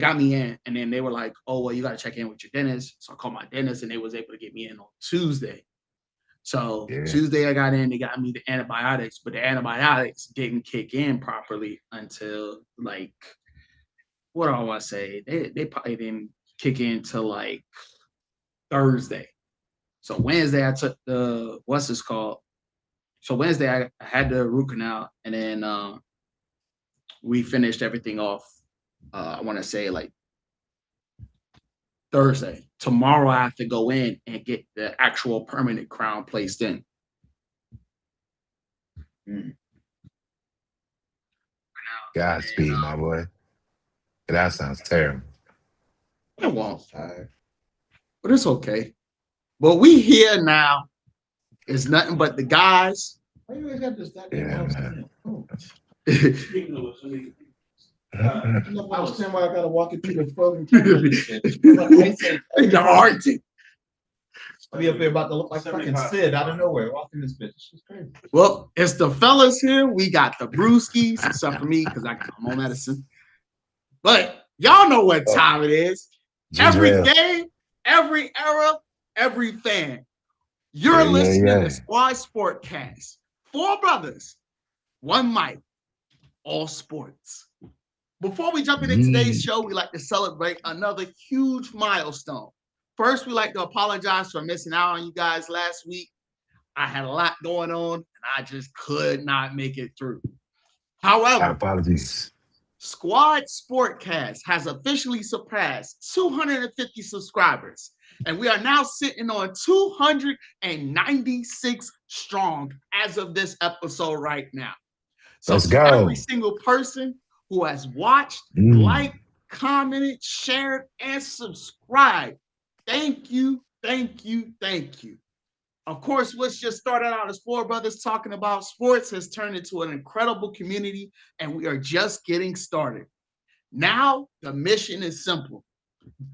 got me in, and then they were like, "Oh, well, you got to check in with your dentist." So I called my dentist, and they was able to get me in on Tuesday. So Yeah. Tuesday I got in, they got me the antibiotics, but the antibiotics didn't kick in properly until like what do I want to say? They probably didn't kick in till like Thursday. So Wednesday I took the what's this called? So Wednesday I had the root canal, and then we finished everything off. I want to say like Thursday. Tomorrow I have to go in and get the actual permanent crown placed in. Mm. Godspeed, my boy. That sounds terrible. It won't, but it's okay. But we here now. It's nothing but the guys. Why you always got this Yeah, goddamn man. I don't understand why I gotta walk into the frozen camera. The Arctic. I'll be up there about to look like fucking Sid out of nowhere walking this bitch. She's crazy. Well, it's the fellas here. We got the brewskis, except for me because I got my own medicine. But y'all know what time it is. Every game, every era, every fan. You're listening to Squad Sportcast. 4 brothers, 1 mic, all sports. Before we jump into today's show, we like to celebrate another huge milestone. First, we like to apologize for missing out on you guys last week. I had a lot going on, and I just could not make it through. However, apologies. Squad Sportcast has officially surpassed 250 subscribers, and we are now sitting on 296 strong as of this episode right now. So Let's go. Every single person who has watched, liked, commented, shared, and subscribed, thank you, thank you, thank you. Of course, what's just started out as 4 brothers talking about sports has turned into an incredible community, and we are just getting started. Now, the mission is simple.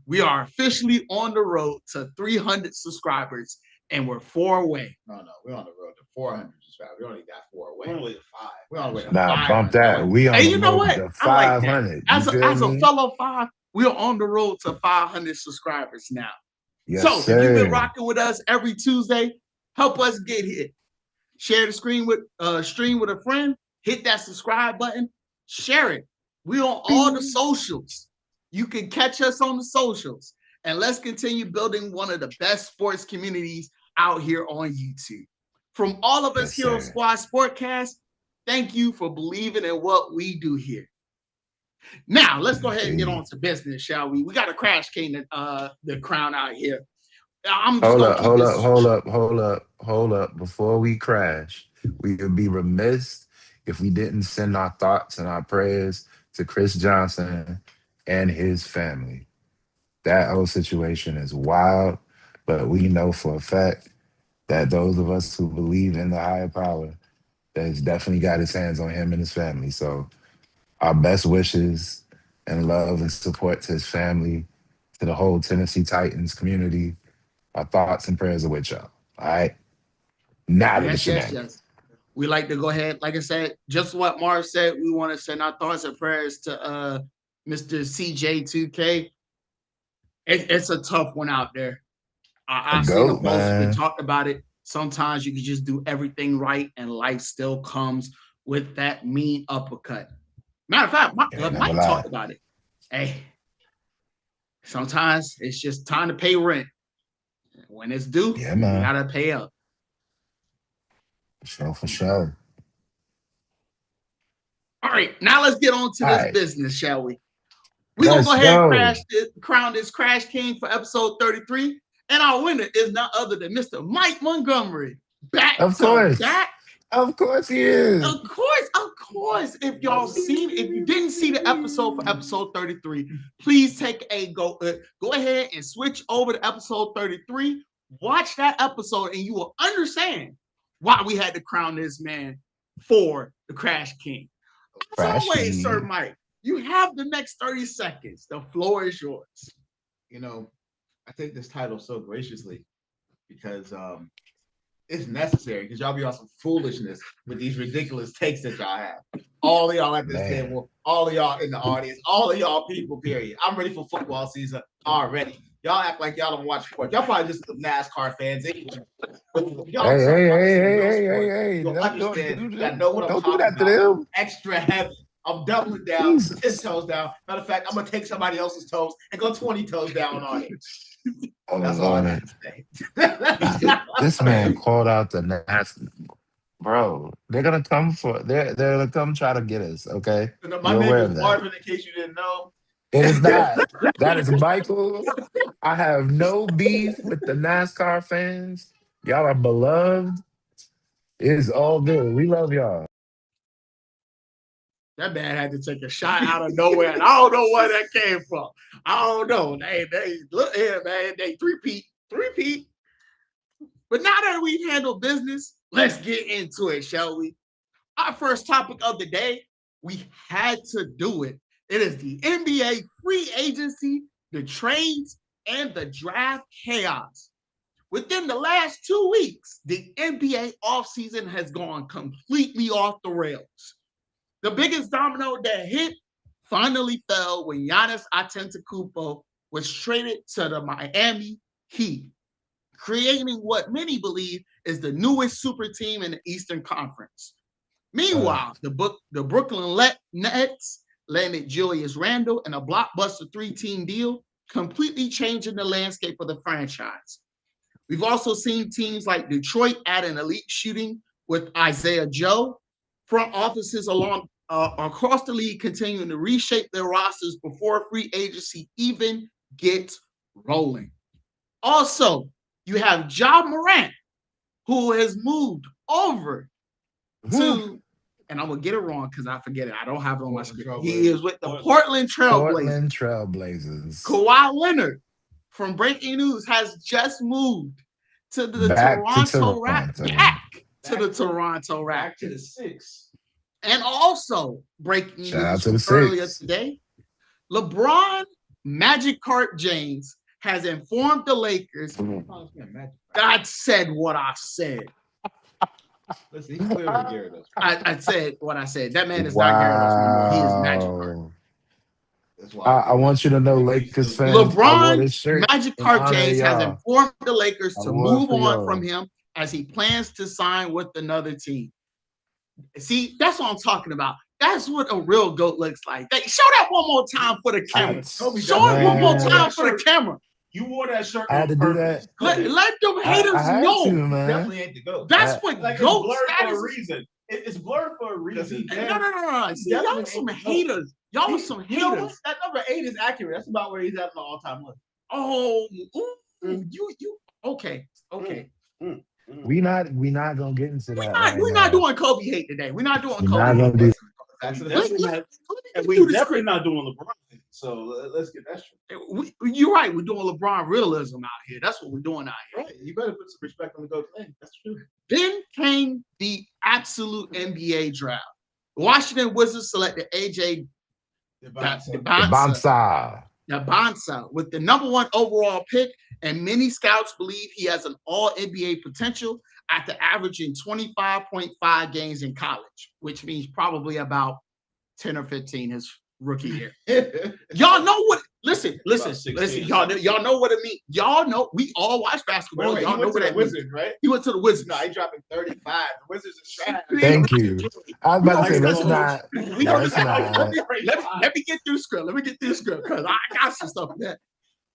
We are officially on the road to 300 subscribers, and we're 4 away. No, we're on the road to 400 subscribers. We only got 4 away. We're only to 5. We're on the way to Nah, 500. bump that. We on Hey, the you know road what? to I like that. 500. As You a feel me? fellow 5, we're on the road to 500 subscribers now. Yes, so sir. if you've been rocking with us every Tuesday, help us get here. Share the screen with stream with a friend. Hit that subscribe button. Share it. We on all the socials. You can catch us on the socials. And let's continue building one of the best sports communities out here on YouTube. From all of us here on Squad Sportcast, thank you for believing in what we do here. Now, let's go ahead and get on to business, shall we? We got a Crash King, the crown out here. Hold up. Before we crash, we would be remiss if we didn't send our thoughts and our prayers to Chris Johnson and his family. That whole situation is wild, but we know for a fact that those of us who believe in the higher power, that has definitely got his hands on him and his family. So our best wishes and love and support to his family, to the whole Tennessee Titans community. Our thoughts and prayers are with y'all. All right. Now to the shenanigans. We like to go ahead, like I said, just what Marv said. We want to send our thoughts and prayers to Mr. CJ2K. It's a tough one out there. I've seen the post. We talked about it. Sometimes you can just do everything right, and life still comes with that mean uppercut. Matter of fact, Mike talked about it. Hey, sometimes it's just time to pay rent. When it's due, you gotta pay up. For sure. All right, now let's get on to this business, shall we? We're going to go ahead and crown this Crash King for episode 33. And our winner is none other than Mr. Mike Montgomery. Back. Of course he is. Of course. If you didn't see the episode for episode 33, please take a go ahead and switch over to episode 33. Watch that episode and you will understand why we had to crown this man for the Crash King. As always, Sir Mike, you have the next 30 seconds. The floor is yours. You know, I take this title so graciously because it's necessary because y'all be on some foolishness with these ridiculous takes that y'all have. All of y'all at this table, all of y'all in the audience, all of y'all people, period. I'm ready for football season already. Y'all act like y'all don't watch sports. Y'all probably just NASCAR fans anyway. Hey. Don't do that to them. Extra heavy. I'm doubling down, 10 toes down. Matter of fact, I'm gonna take somebody else's toes and go 20 toes down on it. That's all I have to say. This man called out the NASCAR. Bro, they're gonna come they're gonna come try to get us, okay? My name is Marvin, in case you didn't know. It is not. That is Michael. I have no beef with the NASCAR fans. Y'all are beloved. It's all good. We love y'all. That man had to take a shot out of nowhere, and I don't know where that came from. I don't know. They look here, man. They three-peat. But now that we've handled business, let's get into it, shall we? Our first topic of the day, we had to do it. It is the NBA free agency, the trades, and the draft chaos. Within the last 2 weeks, the NBA offseason has gone completely off the rails. The biggest domino that hit finally fell when Giannis Antetokounmpo was traded to the Miami Heat, creating what many believe is the newest super team in the Eastern Conference. Meanwhile, the Brooklyn Nets landed Julius Randle in a blockbuster 3-team deal, completely changing the landscape of the franchise. We've also seen teams like Detroit add an elite shooting with Isaiah Joe. Front offices across the league continuing to reshape their rosters before free agency even gets rolling. Also, you have Ja Morant, who has moved over to, and I'm going to get it wrong because I forget it. I don't have it on my screen. He is with the Portland Trailblazers. Kawhi Leonard, from breaking news, has just moved to the Toronto Raptors. Back to the Toronto Raptors. Back to the Six. And also, breaking news from earlier today, LeBron Magic Cart James has informed the Lakers. God said what I said. Listen, he's clearly Gyarados. I said what I said. That man is not Gyarados anymore. He is Magic Cart. That's why I want you to know, Lakers fans, LeBron Magic Cart James has informed the Lakers to move on from him as he plans to sign with another team. See, that's what I'm talking about. That's what a real GOAT looks like. Show that one more time for the camera. Show it one more time for the camera. You wore that shirt. I had to do that. Let them haters know. Definitely ain't the GOAT. That's what GOAT status for a reason. It's blurred for a reason. No. See, y'all some haters. Y'all are some haters. You know, that number 8 is accurate. That's about where he's at in the all-time list. Oh, you okay. We not gonna get into that. We're not doing Kobe hate today. We're not doing Kobe hate. We definitely not doing LeBron. So let's get that straight. You're right. We're doing LeBron realism out here. That's what we're doing out here. Right. You better put some respect on the GOAT name. That's true. Then came the absolute NBA draft. Washington Wizards selected AJ Bonsa with the number 1 overall pick, and many scouts believe he has an all-NBA potential after averaging 25.5 games in college, which means probably about 10 or 15 his rookie year. Y'all know what? Listen. Y'all know what it means. Y'all know we all watch basketball. Wait, y'all know what that means, right? He went to the Wizards. No, he dropping 35. The Wizards are trash. Thank you. I was about to say let's not. Let me get through script. Because I got some stuff for that.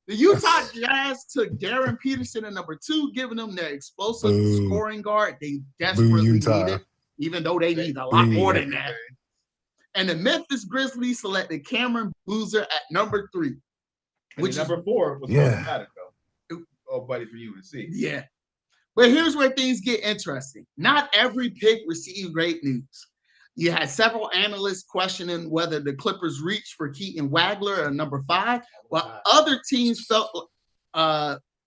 The Utah Jazz took Darren Peterson at number 2, giving them their explosive scoring guard they desperately needed, even though they need a lot more than that. And the Memphis Grizzlies selected Cameron Boozer at number 3. Which number 4 was problematic, though. Oh, buddy, for UNC. Yeah. But here's where things get interesting. Not every pick received great news. You had several analysts questioning whether the Clippers reached for Keaton Wagler at number 5, while other teams felt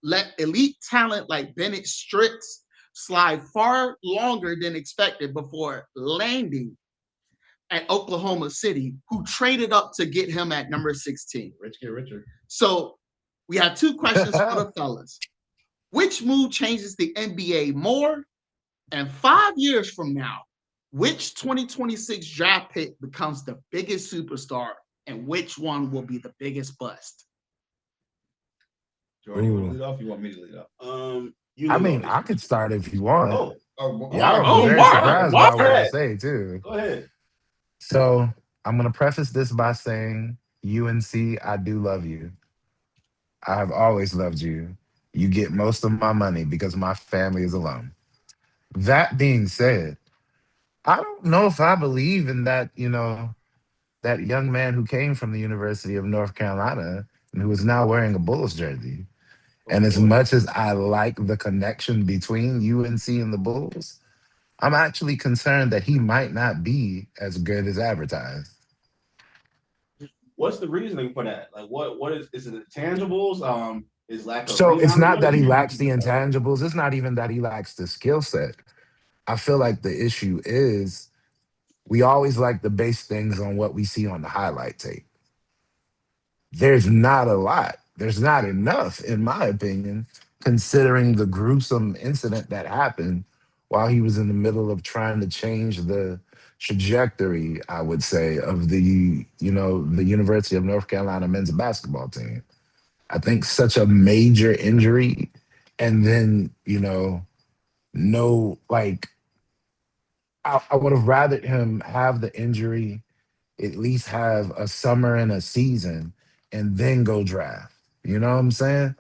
let elite talent like Bennett Stritz slide far longer than expected before landing at Oklahoma City, who traded up to get him at number 16. Rich get richer. So we have 2 questions for the fellas. Which move changes the NBA more, And 5 years from now, which 2026 draft pick becomes the biggest superstar and which one will be the biggest bust? Jordan, you want to lead off? You want me to lead off? I mean, I could start if you want. Y'all be very surprised by what I say too. Go ahead. So I'm gonna preface this by saying, UNC, I do love you. I have always loved you. You get most of my money because my family is alone. That being said, I don't know if I believe in that, that young man who came from the University of North Carolina and who is now wearing a Bulls jersey. And as much as I like the connection between UNC and the Bulls, I'm actually concerned that he might not be as good as advertised. What's the reasoning for that? Like, what is it? The intangibles? Is lack of so it's not that he rebounding? lacks the intangibles. It's not even that he lacks the skill set. I feel like the issue is we always like to base things on what we see on the highlight tape. There's not a lot. There's not enough, in my opinion, considering the gruesome incident that happened while he was in the middle of trying to change the trajectory, I would say, of the University of North Carolina men's basketball team. I think such a major injury, and then, no, like, I would have rather him have the injury, at least have a summer and a season, and then go draft. You know what I'm saying?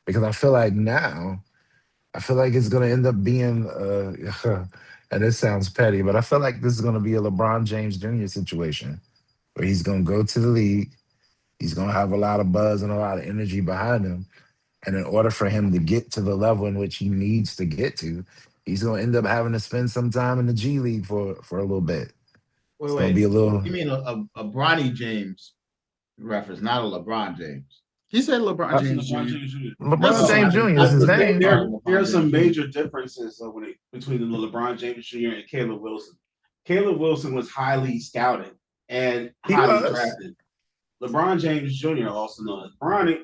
Because I feel like now, I feel like it's going to end up being, and this sounds petty, but I feel like this is going to be a LeBron James Jr. situation where he's going to go to the league. He's going to have a lot of buzz and a lot of energy behind him. And in order for him to get to the level in which he needs to get to, he's going to end up having to spend some time in the G League for a little bit. Wait, it's going to be a little. You mean a Bronny James reference, not a LeBron James? He said LeBron James Jr. LeBron James Jr. is his name. There are some major differences between the LeBron James Jr. and Caleb Wilson. Caleb Wilson was highly scouted and highly drafted. LeBron James Jr., also known as Bronny,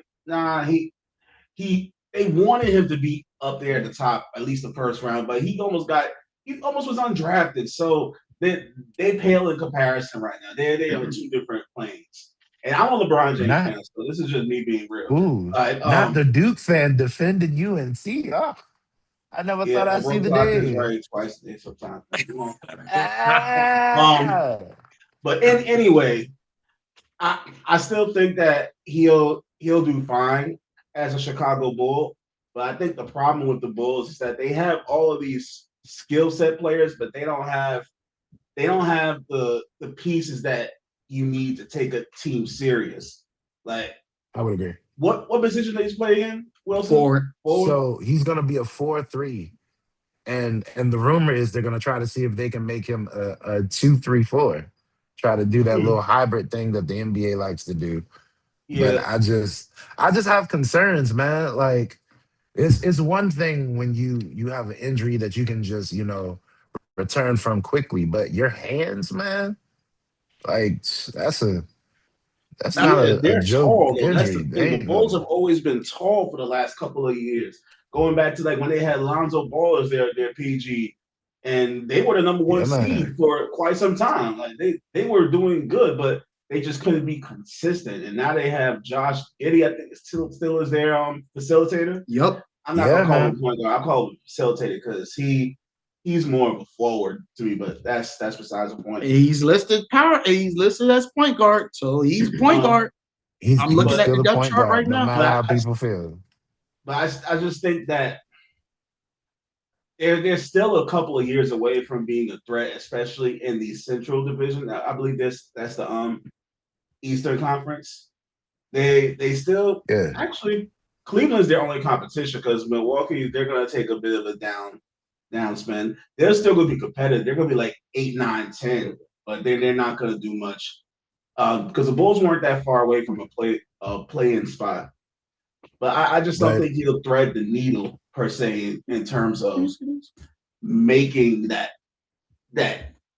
they wanted him to be up there at the top, at least the first round, but he almost was undrafted. So they pale in comparison right now. They are two different planes. And I'm a LeBron James fan, so this is just me being real. Ooh, not the Duke fan defending UNC. Oh, I never thought I'd see the day. Right, twice a day sometimes. But anyway, I still think that he'll do fine as a Chicago Bull. But I think the problem with the Bulls is that they have all of these skill set players, but they don't have the pieces that you need to take a team serious. Like, I would agree. What position do you play in, Wilson? Forward. So he's gonna be a 4-3. And the rumor is they're gonna try to see if they can make him a 2-3-4. Try to do that little hybrid thing that the NBA likes to do. Yeah. But I just have concerns, man. Like, it's one thing when you have an injury that you can just, return from quickly, but your hands, man, like that's not a joke tall, injury. That's the thing. The Bulls have always been tall for the last couple of years. Going back to like when they had Lonzo Ball as their PG, and they were the number one seed for quite some time. Like they were doing good, but they just couldn't be consistent. And now they have Josh Giddey, I think still is their facilitator. Yep. I'm not gonna call him point guard. I'll call him facilitator because he's more of a forward to me, but that's besides the point. He's listed as point guard, so he's point guard. I'm looking at the depth chart right now. No matter how people feel. But I just think that they're still a couple of years away from being a threat, especially in the Central Division. I believe that's the Eastern Conference. They still actually Cleveland's their only competition because Milwaukee, they're gonna take a bit of a downspin. They're still gonna be competitive. They're gonna be like 8, 9, 10, but they're not gonna do much. Because the Bulls weren't that far away from a play-in spot. But I just don't think he'll thread the needle per se in terms of making that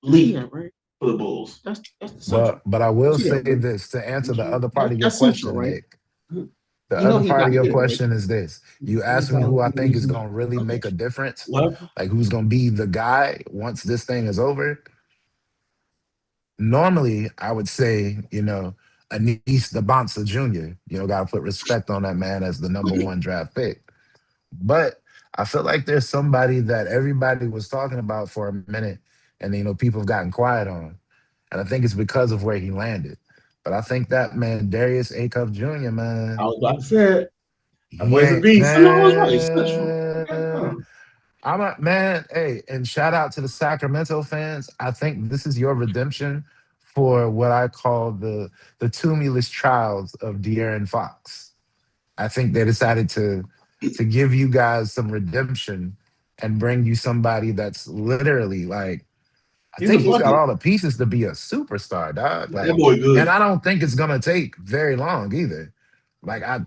leap for the Bulls. That's but I will say this to answer the other part of your question, Nick. The other part of your question is this. You asked me who I think is going to really make a difference, like who's going to be the guy once this thing is over. Normally, I would say, Anis Bonsa Jr., got to put respect on that man as the #1 draft pick. But I feel like there's somebody that everybody was talking about for a minute and, people have gotten quiet on. And I think it's because of where he landed. But I think that man, Darius Acuff Jr., man. I was about to say it. That boy's a beast. Man, hey, and shout out to the Sacramento fans. I think this is your redemption for what I call the tumulus trials of De'Aaron Fox. I think they decided to give you guys some redemption and bring you somebody that's literally like, I think he's got all the pieces to be a superstar, dog. Like, that boy good. And I don't think it's gonna take very long either. Like I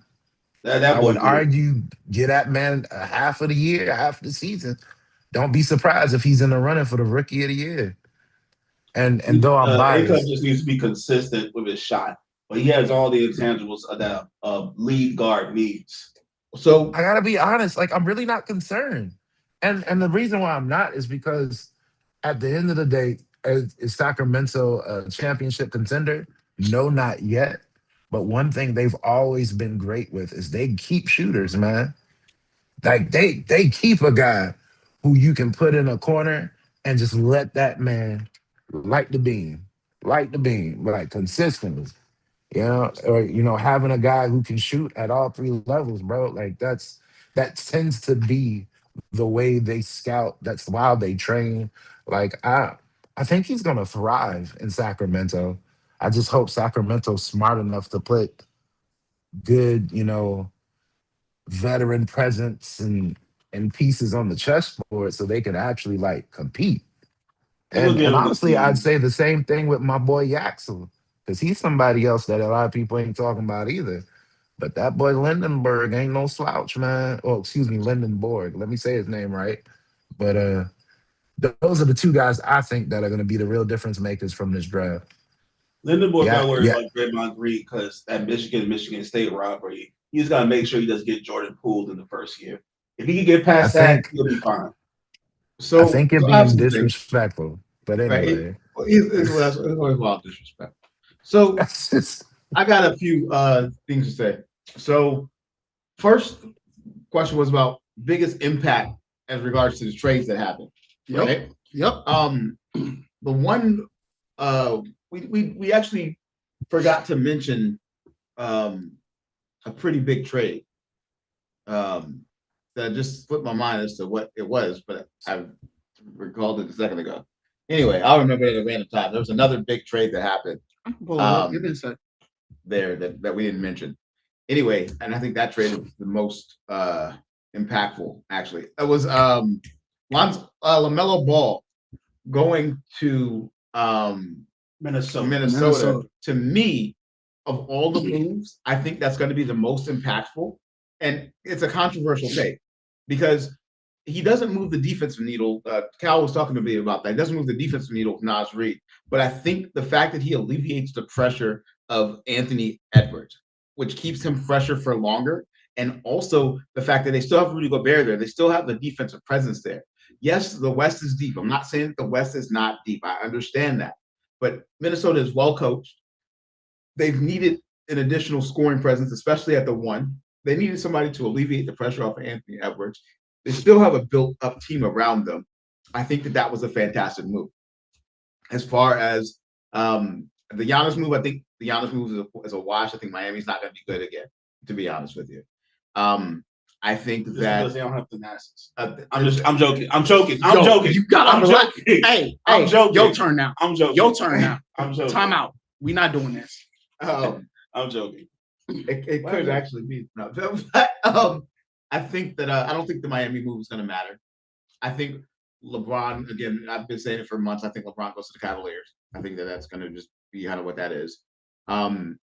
would good. argue, get that man a half of the year, half of the season. Don't be surprised if he's in the running for the rookie of the year. And though I'm biased, Acuff just needs to be consistent with his shot, but he has all the intangibles that a lead guard needs. So I gotta be honest, like I'm really not concerned. And the reason why I'm not is because at the end of the day, is Sacramento a championship contender? No, not yet. But one thing they've always been great with is they keep shooters, man. Like they keep a guy who you can put in a corner and just let that man light the beam, like consistently. Or having a guy who can shoot at all 3 levels, bro. Like that tends to be the way they scout. That's why they train. Like I think he's gonna thrive in Sacramento. I just hope Sacramento's smart enough to put good, veteran presence and pieces on the chessboard so they can actually like compete. And honestly, I'd say the same thing with my boy Yaxel, because he's somebody else that a lot of people ain't talking about either. But that boy Lindenberg ain't no slouch, man. Oh, excuse me, Lindenborg. Let me say his name right. But those are the 2 guys I think that are going to be the real difference makers from this draft. Lindenborg got worried about Draymond Green because that Michigan State robbery. You just got to make sure he doesn't get Jordan pulled in the first year. If he can get past that, he'll be fine. So I think you're being disrespectful. But anyway. Right? It's always wild disrespect. So I got a few things to say. So first question was about biggest impact as regards to the trades that happened. Right? Yep. The one we actually forgot to mention a pretty big trade that just slipped my mind as to what it was, but I recalled it a second ago. Anyway, I'll remember it at a random time. There was another big trade that happened there that we didn't mention. Anyway, and I think that trade was the most impactful, actually. It was LaMelo Ball going to Minnesota. To me, of all the moves, I think that's going to be the most impactful. And it's a controversial take because he doesn't move the defensive needle. Cal was talking to me about that. He doesn't move the defensive needle with Naz Reid. But I think the fact that he alleviates the pressure of Anthony Edwards, which keeps him fresher for longer, and also the fact that they still have Rudy Gobert there. They still have the defensive presence there. Yes, the West is deep. I'm not saying that the West is not deep. I understand that. But Minnesota is well coached. They've needed an additional scoring presence, especially at the 1. They needed somebody to alleviate the pressure off of Anthony Edwards. They still have a built-up team around them. I think that was a fantastic move. As far as the Giannis move, I think the Giannis move is a wash. I think Miami's not going to be good again, to be honest with you. I think that because they don't have the masses. I'm joking. You got to Hey, I'm joking. Your turn now. I'm joking. Your turn now. I'm joking. Time out. We're not doing this. I'm joking. It could actually be. No, I think that I don't think the Miami move is going to matter. I think LeBron, again, I've been saying it for months. I think LeBron goes to the Cavaliers. I think that's going to just be kind of what that is. When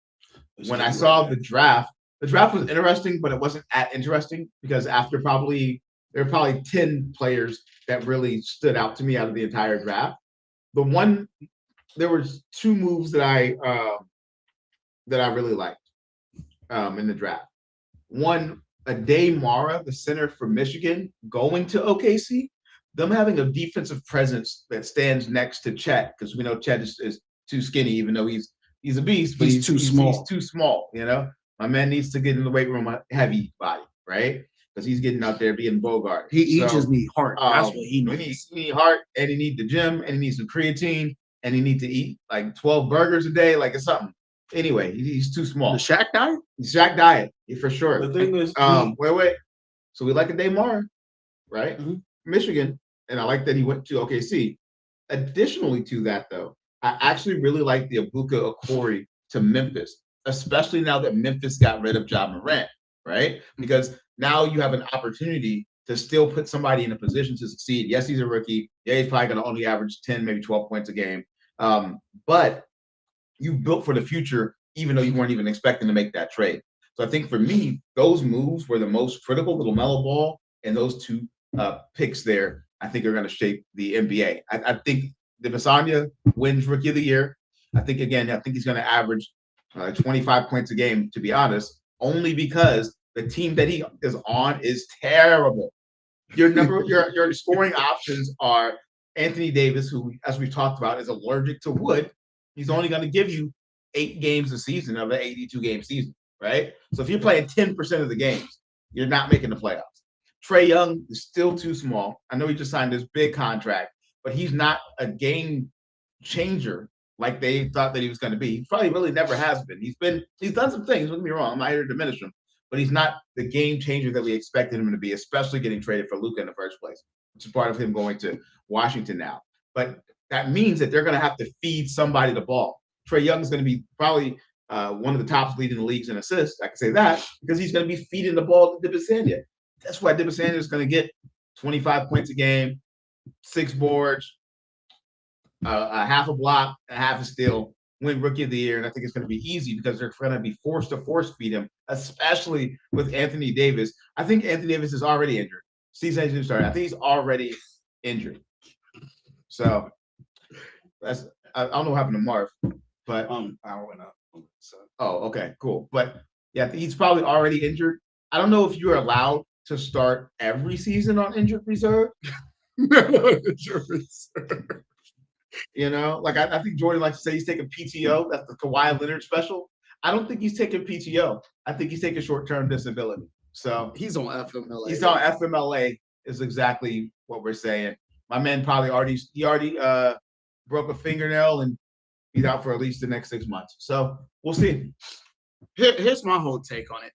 I saw the draft was interesting, but it wasn't that interesting because after there were probably 10 players that really stood out to me out of the entire draft. There was 2 moves that I really liked in the draft. Ade Mara, the center for Michigan, going to OKC, them having a defensive presence that stands next to Chet, because we know Chet is too skinny, even though he's a beast, but he's too small. He's too small, you know? My man needs to get in the weight room a heavy body, right? Because he's getting out there being Bogart. He just needs heart. That's what he needs. He needs heart, and he needs the gym, and he needs some creatine, and he needs to eat like 12 burgers a day, like it's something. Anyway, he's too small. The Shaq diet? The Shaq diet, for sure. The thing is, wait. So we like a Mara, right? Mm-hmm. Michigan, and I like that he went to OKC. Additionally to that, though, I actually really like the Ibuka Okori to Memphis, especially now that Memphis got rid of Ja Morant, right? Because now you have an opportunity to still put somebody in a position to succeed. Yes, he's a rookie. Yeah, he's probably going to only average 10, maybe 12 points a game. But you built for the future, even though you weren't even expecting to make that trade. So I think for me, those moves were the most critical. The LaMelo Ball and those two picks there, I think are going to shape the NBA. I think Desanya wins Rookie of the Year. I think he's going to average 25 points a game, to be honest, only because the team that he is on is terrible. Your scoring options are Anthony Davis, who, as we've talked about, is allergic to wood. He's only going to give you 8 games a season of an 82-game season, right? So if you're playing 10% of the games, you're not making the playoffs. Trae Young is still too small. I know he just signed this big contract, but he's not a game changer like they thought that he was going to be. He probably really never has been. He's done some things, don't get me wrong, I'm not here to diminish him, but he's not the game changer that we expected him to be, especially getting traded for Luka in the first place, which is part of him going to Washington now. But that means that they're going to have to feed somebody the ball. Trae Young is going to be probably one of the top leading the leagues in assists. I can say that because he's going to be feeding the ball to Dibasania. That's why Dibasania is going to get 25 points a game, 6 boards, a half a block, a half a steal, win Rookie of the Year. And I think it's going to be easy because they're going to be forced to force feed him, especially with Anthony Davis. I think Anthony Davis is already injured. Season hasn't started. I think he's already injured. So I don't know what happened to Marv, but I went up. So. Oh, okay, cool. But yeah, he's probably already injured. I don't know if you're allowed to start every season on injured reserve. You know, like I think Jordan likes to say he's taking PTO. That's the Kawhi Leonard special. I don't think he's taking PTO. I think he's taking short-term disability. So he's on FMLA. He's on FMLA is exactly what we're saying. My man probably already broke a fingernail and he's out for at least the next 6 months. So we'll see. Here's my whole take on it.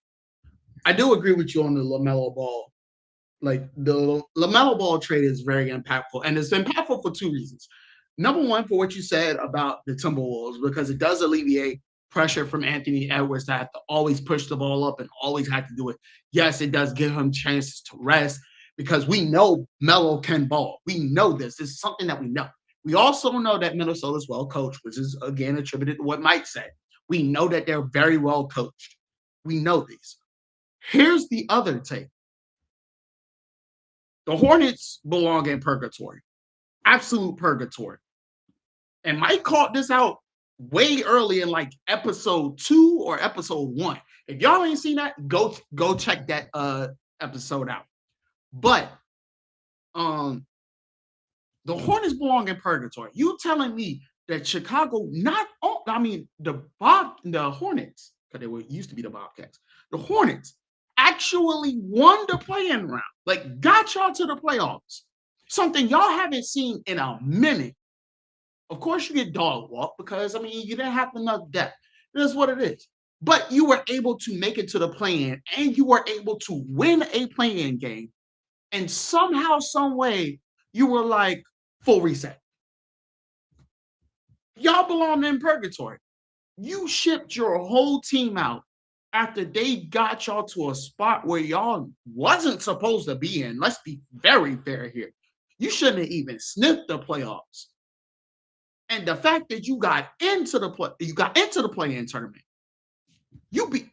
I do agree with you on the LaMelo Ball. Like the LaMelo Ball trade is very impactful, and it's impactful for 2 reasons. Number one, for what you said about the Timberwolves, because it does alleviate pressure from Anthony Edwards to have to always push the ball up and always have to do it. Yes, it does give him chances to rest because we know Melo can ball. We know this. This is something that we know. We also know that Minnesota is well coached, which is, again, attributed to what Mike said. We know that they're very well coached. We know these. Here's the other take. The Hornets belong in purgatory. Absolute purgatory. And Mike called this out way early in like episode 2 or episode 1. If y'all ain't seen that, go check that episode out. But the Hornets belong in purgatory. You telling me that Chicago the Hornets, because they used to be the Bobcats. The Hornets actually won the play-in round, like got y'all to the playoffs. Something y'all haven't seen in a minute. Of course, you get dog walk because, you didn't have enough depth. It is what it is. But you were able to make it to the play-in, and you were able to win a play-in game. And somehow, some way, you were like, full reset. Y'all belong in purgatory. You shipped your whole team out after they got y'all to a spot where y'all wasn't supposed to be in. Let's be very fair here. You shouldn't have even sniffed the playoffs. And the fact that you got into the play-in tournament.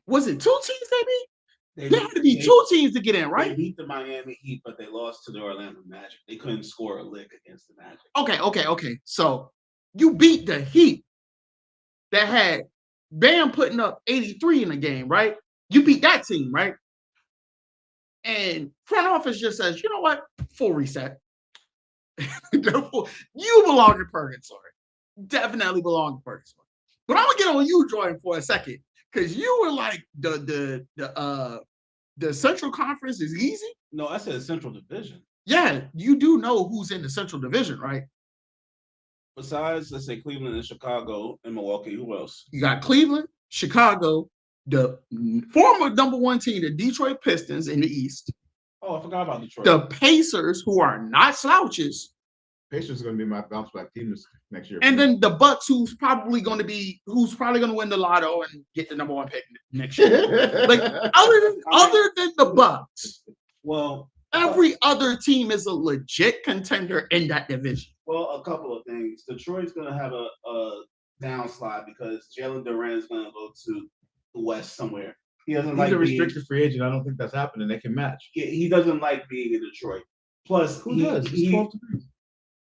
Was it 2 teams they beat? There had to be 2 teams to get in, right? They beat the Miami Heat, but they lost to the Orlando Magic. They couldn't score a lick against the Magic. Okay. So you beat the Heat that had Bam putting up 83 in the game, right? You beat that team, right? And front office just says, you know what? Full reset. You belong in purgatory. Definitely belong in purgatory. But I'm gonna get on you, Jordan, for a second, because you were like the Central Conference is easy. No, I said Central Division. Yeah, you do know who's in the Central Division, right? Besides, let's say Cleveland and Chicago and Milwaukee, who else? You got Cleveland, Chicago, the former number one team, the Detroit Pistons in the East. Oh, I forgot about Detroit. The Pacers, who are not slouches. Pacers are going to be my bounce back team next year. And then the Bucks, who's probably going to win the lotto and get the number one pick next year. Like other than the Bucks, well, every other team is a legit contender in that division. Well, a couple of things. Detroit's going to have a downslide because Jalen Durant is going to go to the West somewhere. He's a restricted free agent. I don't think that's happening. They can match. He doesn't like being in Detroit. Plus, who does?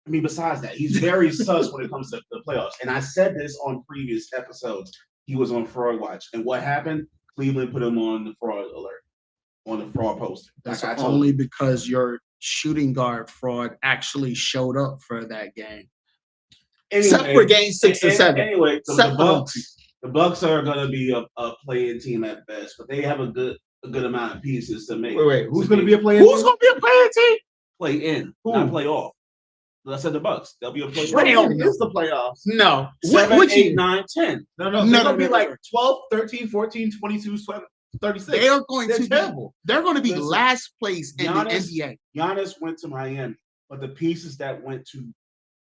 I mean, besides that, he's very sus when it comes to the playoffs. And I said this on previous episodes. He was on fraud watch. And what happened? Cleveland put him on the fraud alert, on the fraud poster. That's only because your shooting guard fraud actually showed up for that game. Anyway, except for game 6 and 7. Anyway, the Bucks are going to be a play-in team at best, but they have a good amount of pieces to make. Wait, who's going to be a play-in? Who's going to be a play-in team? Play-in, not play-off. I said the Bucks. They'll be a play-in. It's the playoffs. No. 7, 8, 9, 10. No. They're going to be like 12, 13, 14, 22, 36. They are going to terrible. They're going to be last place in the NBA. Giannis went to Miami, but the pieces that went to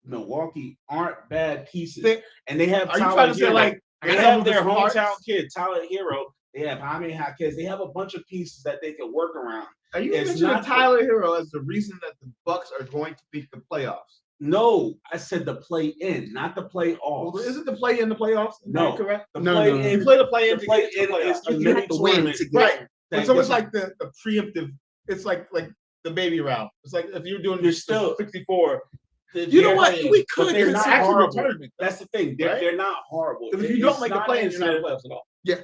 Milwaukee aren't bad pieces. And they have. Are you trying to say like they have their hometown kid, Tyler Hero? They have how many hot kids? They have a bunch of pieces that they can work around. Are you mentioning Tyler Hero as the reason that the Bucks are going to beat the playoffs? No, I said the play-in, not the play-off. Well, isn't the play-in the playoffs? No, correct. No. You play the play-in. The play-in is a mini tournament, right? It's almost like the preemptive. It's like the baby round. It's like if you're doing still 64. You know what? We could. They're not horrible. Tournament. That's the thing. They're not horrible. Because if you don't make the play-in, you're not in the playoffs at all. Yeah.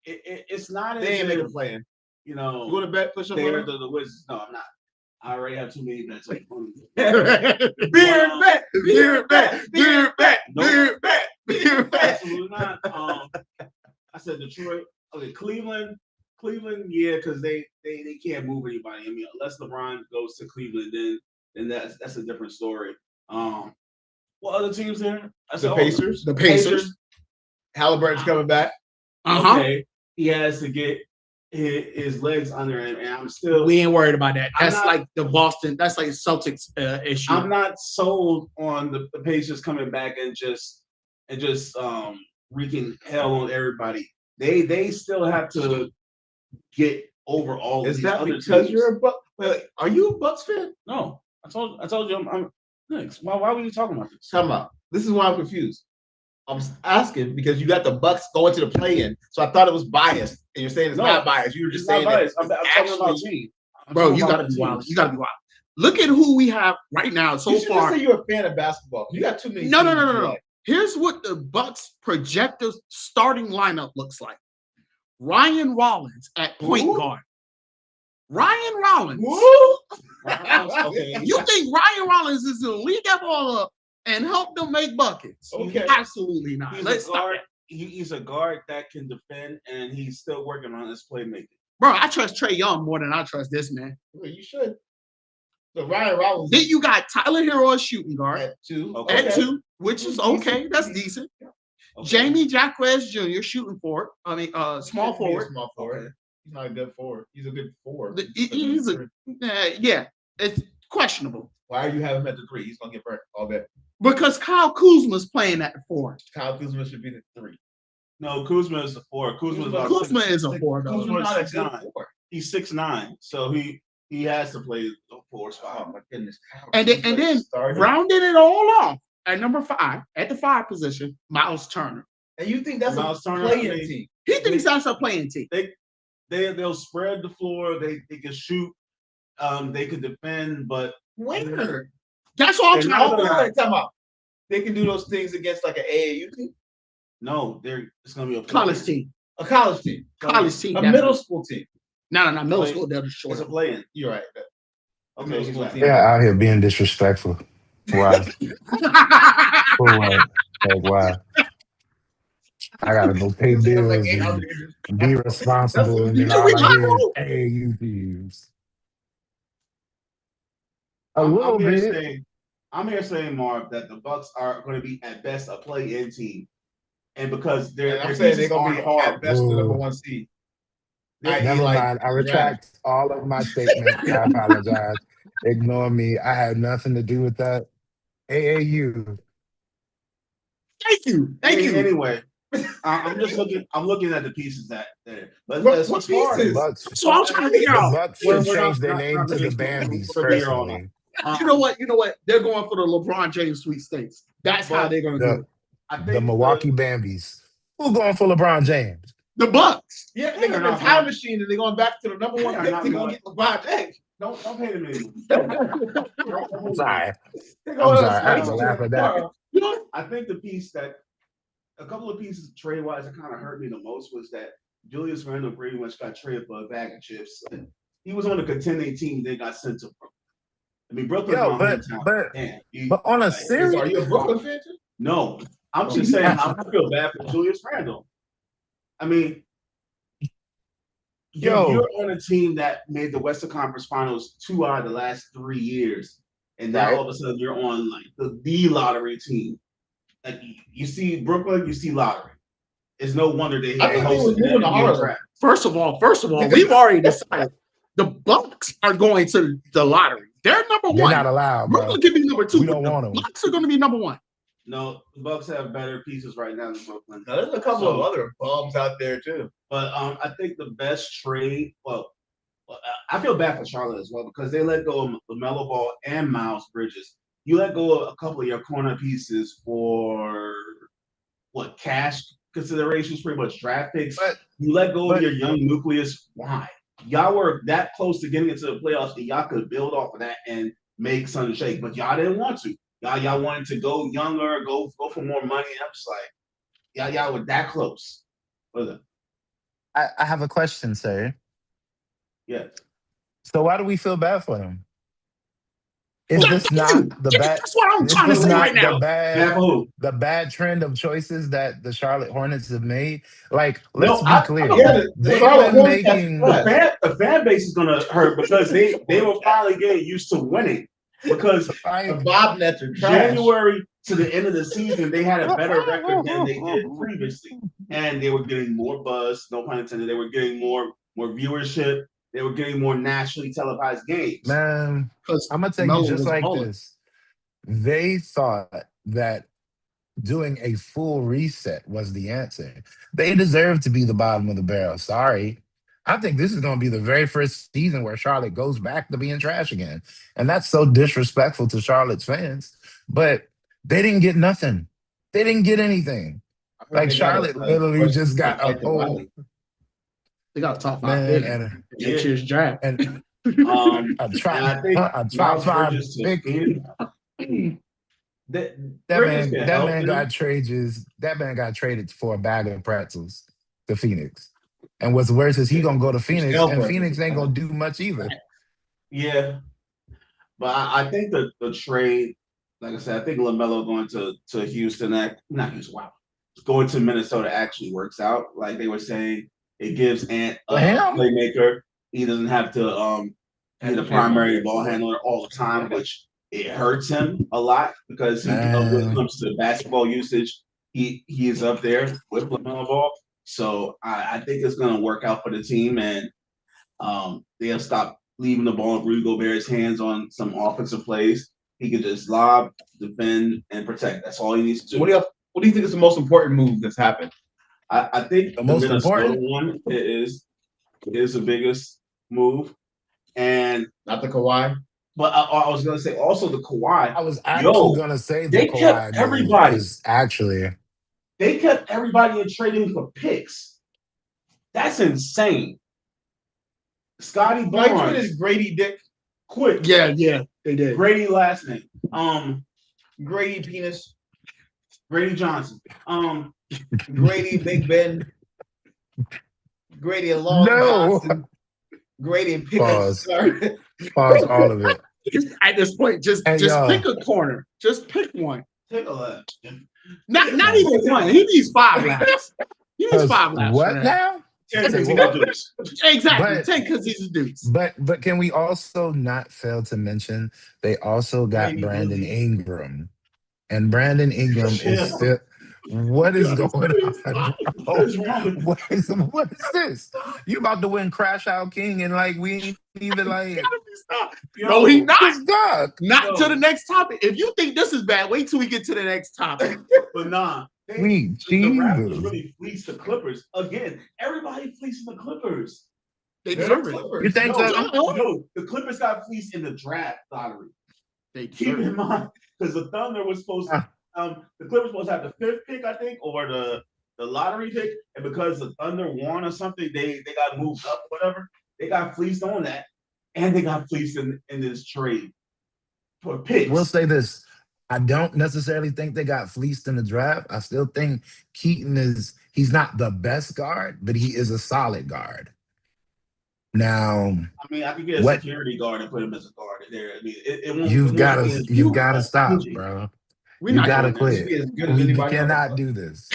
It's not. They ain't making a play-in. You know. You want to bet? Push up. They're the Wizards. No, I'm not. I already have too many bets. Beer bet. Absolutely not. I said Detroit. Okay, Cleveland, yeah, because they can't move anybody. I mean, unless LeBron goes to Cleveland, then that's a different story. What other teams there? The Pacers. The Pacers. Halliburton's coming back. Okay, he has to get his legs under him, and I'm still. We ain't worried about that. That's like the Boston. That's like Celtics issue. I'm not sold on the Pacers coming back and just wreaking hell on everybody. They still have to get over all. Is these that other because teams. you're a Bucks? Are you a Bucks fan? No, I told you I'm next. Why were you talking about this? Come on. This is why I'm confused. I'm asking because you got the Bucks going to the play-in, so I thought it was biased, and you're saying it's not biased. You were just saying that. I'm talking about team. Bro, you gotta be wild. You gotta be wild. Look at who we have right now so you far. Just say you're a fan of basketball. You got too many. No. Here's what the Bucks projected starting lineup looks like. Ryan Rollins at point guard. Ryan Rollins. Okay. You think Ryan Rollins is an elite baller and help them make buckets? Okay. Absolutely not. He's a guard. He's a guard that can defend, and he's still working on his playmaking. Bro, I trust Trae Young more than I trust this man. Well, you should. So Ryan Rollins. Then you got Tyler Hero as shooting guard at 2. Okay. At 2, which is okay. That's decent. Okay. Jamie Jacquez Jr. shooting forward. I mean, small forward. Small forward. Okay. He's not a good forward. He's a good forward. Yeah. It's questionable. Why are you having him at the 3? He's gonna get burnt all day. Because Kyle Kuzma's playing at the 4. Kyle Kuzma should be the 3. No, Kuzma is the 4. Kuzma is a 4. Kuzma's not a 6'9". He's 6'9", so he has to play the 4 spot. Oh my goodness! And then rounding it all off at number 5, at the 5 position, Miles Turner. And you think that's a playing team? He thinks that's a playing team. They'll spread the floor. They can shoot. They can defend, but where? That's all I'm talking about. They can do those things against like an AAU team. No, it's gonna be a college team. A college team. College team. A middle school team. No, middle school. They're just short. It's a play-in. You're right. Okay, he's like, out here being disrespectful. Why? For what? Like, why? I gotta go pay bills and be responsible, and then all I hear is AAU teams. I'm here saying, Marv, that the Bucks are going to be at best a play-in team, and because they're going to be at best the number one seed. Never mind. I retract all of my statements. I apologize. Ignore me. I had nothing to do with that. AAU. Thank you. Anyway, I'm looking at the pieces that there. But what pieces? So I'm trying to figure out. The Bucks should change their name to the Bambies. Personally, you know what? They're going for the LeBron James sweepstakes. That's how they're going to do it. The Milwaukee Bambies. Who's going for LeBron James? The Bucks. Yeah, they're going to time machine and they're going back to the number one pick. They're going to get LeBron James. Don't pay them anymore. I'm sorry. I have to laugh at that. I think a couple of pieces trade-wise that kind of hurt me the most was that Julius Randle pretty much got traded for a bag of chips. He was on a contending team. They got sent to Brooklyn. I mean, Brooklyn's but on a serious, are you a Brooklyn fan too? No, I'm just saying I feel bad for Julius Randle. I mean, you're on a team that made the Western Conference Finals 2 out of the last 3 years, and now all of a sudden you're on like the lottery team. Like you see Brooklyn, you see lottery. It's no wonder they hosted the draft. First of all, we've already decided the Bucks are going to the lottery. They're number one. They're not allowed. Brooklyn can be number two. We don't want them. Bucks are going to be number one. No, the Bucks have better pieces right now than Brooklyn. Now, there's a couple of other bums out there too. But I think the best trade. Well, I feel bad for Charlotte as well because they let go of LaMelo Ball and Miles Bridges. You let go of a couple of your corner pieces for cash considerations, pretty much draft picks. You let go of your young nucleus. Why? Y'all were that close to getting into the playoffs that y'all could build off of that and make something shake, but y'all didn't want to. Y'all wanted to go younger, go for more money. And I'm just like, y'all were that close. I have a question, sir. Yeah. So why do we feel bad for them? Is this not the bad? That's what I'm trying to say right now. The bad trend of choices that the Charlotte Hornets have made. Like, let's be clear. The fan base is gonna hurt because they were finally getting used to winning. Because Bob Nets are January to the end of the season, they had a better record than they did previously, and they were getting more buzz. No pun intended. They were getting more viewership. They were getting more nationally televised games. Man, I'm gonna tell you just like this. They thought that doing a full reset was the answer. They deserve to be the bottom of the barrel. Sorry. I think this is going to be the very first season where Charlotte goes back to being trash again. And that's so disrespectful to Charlotte's fans. But they didn't get nothing. They didn't get anything. Like Charlotte literally just got a whole. They got a top 5 pick and next year's draft. And a top 5 pick. That man got traded for a bag of pretzels to Phoenix. And what's worse is he gonna go to Phoenix, and Phoenix ain't gonna do much either. Yeah, but I think the trade, like I said, I think LaMelo going to Houston, not Houston, wow, going to Minnesota actually works out. Like they were saying, it gives Ant a playmaker. He doesn't have to be the primary ball handler all the time, which it hurts him a lot because when it comes to basketball usage, he is up there with LaMelo Ball. So I think it's going to work out for the team, and they'll stop leaving the ball in Rudy Gobert's hands on some offensive plays. He can just lob, defend, and protect. That's all he needs to do. What do you think is the most important move that's happened? I think the most important one is the biggest move, and not the Kawhi. But I was going to say also the Kawhi. I was actually going to say the Kawhi. Kept everybody. They kept everybody in trading for picks. That's insane. Scotty Barnes is Grady Dick. Quick. Yeah, they did. Grady last name. Grady Penis. Grady Johnson. Grady Big Ben. Grady Long Johnson. grading picks. Pause all of it. At this point, just pick a corner. Just pick one. Take a lap. Not even one. He needs 5 laps. He needs 5 laps. What now? Exactly. 10 because he's a deuce. But can we also not fail to mention they also got Brandon Ingram. And Brandon Ingram is still. What is going on, bro? What is this? You about to win Crash Out King and like we ain't even like. No, he not. Not to the next topic. If you think this is bad, wait till we get to the next topic. But nah. The Raptors really fleeced the Clippers. Again, everybody fleecing the Clippers. They deserve it. You think so? No, the Clippers got fleeced in the draft lottery. They keep in mind because the Thunder was supposed to. The Clippers supposed to have the 5th pick, I think, or the lottery pick, and because the Thunder won or something, they got moved up, or whatever. They got fleeced on that, and they got fleeced in this trade for picks. We'll say this. I don't necessarily think they got fleeced in the draft. I still think Keaton he's not the best guard, but he is a solid guard. Now, I mean, I could get a security guard and put him as a guard there. I mean, it won't. You've got to stop, bro. You got to quit. We cannot do this.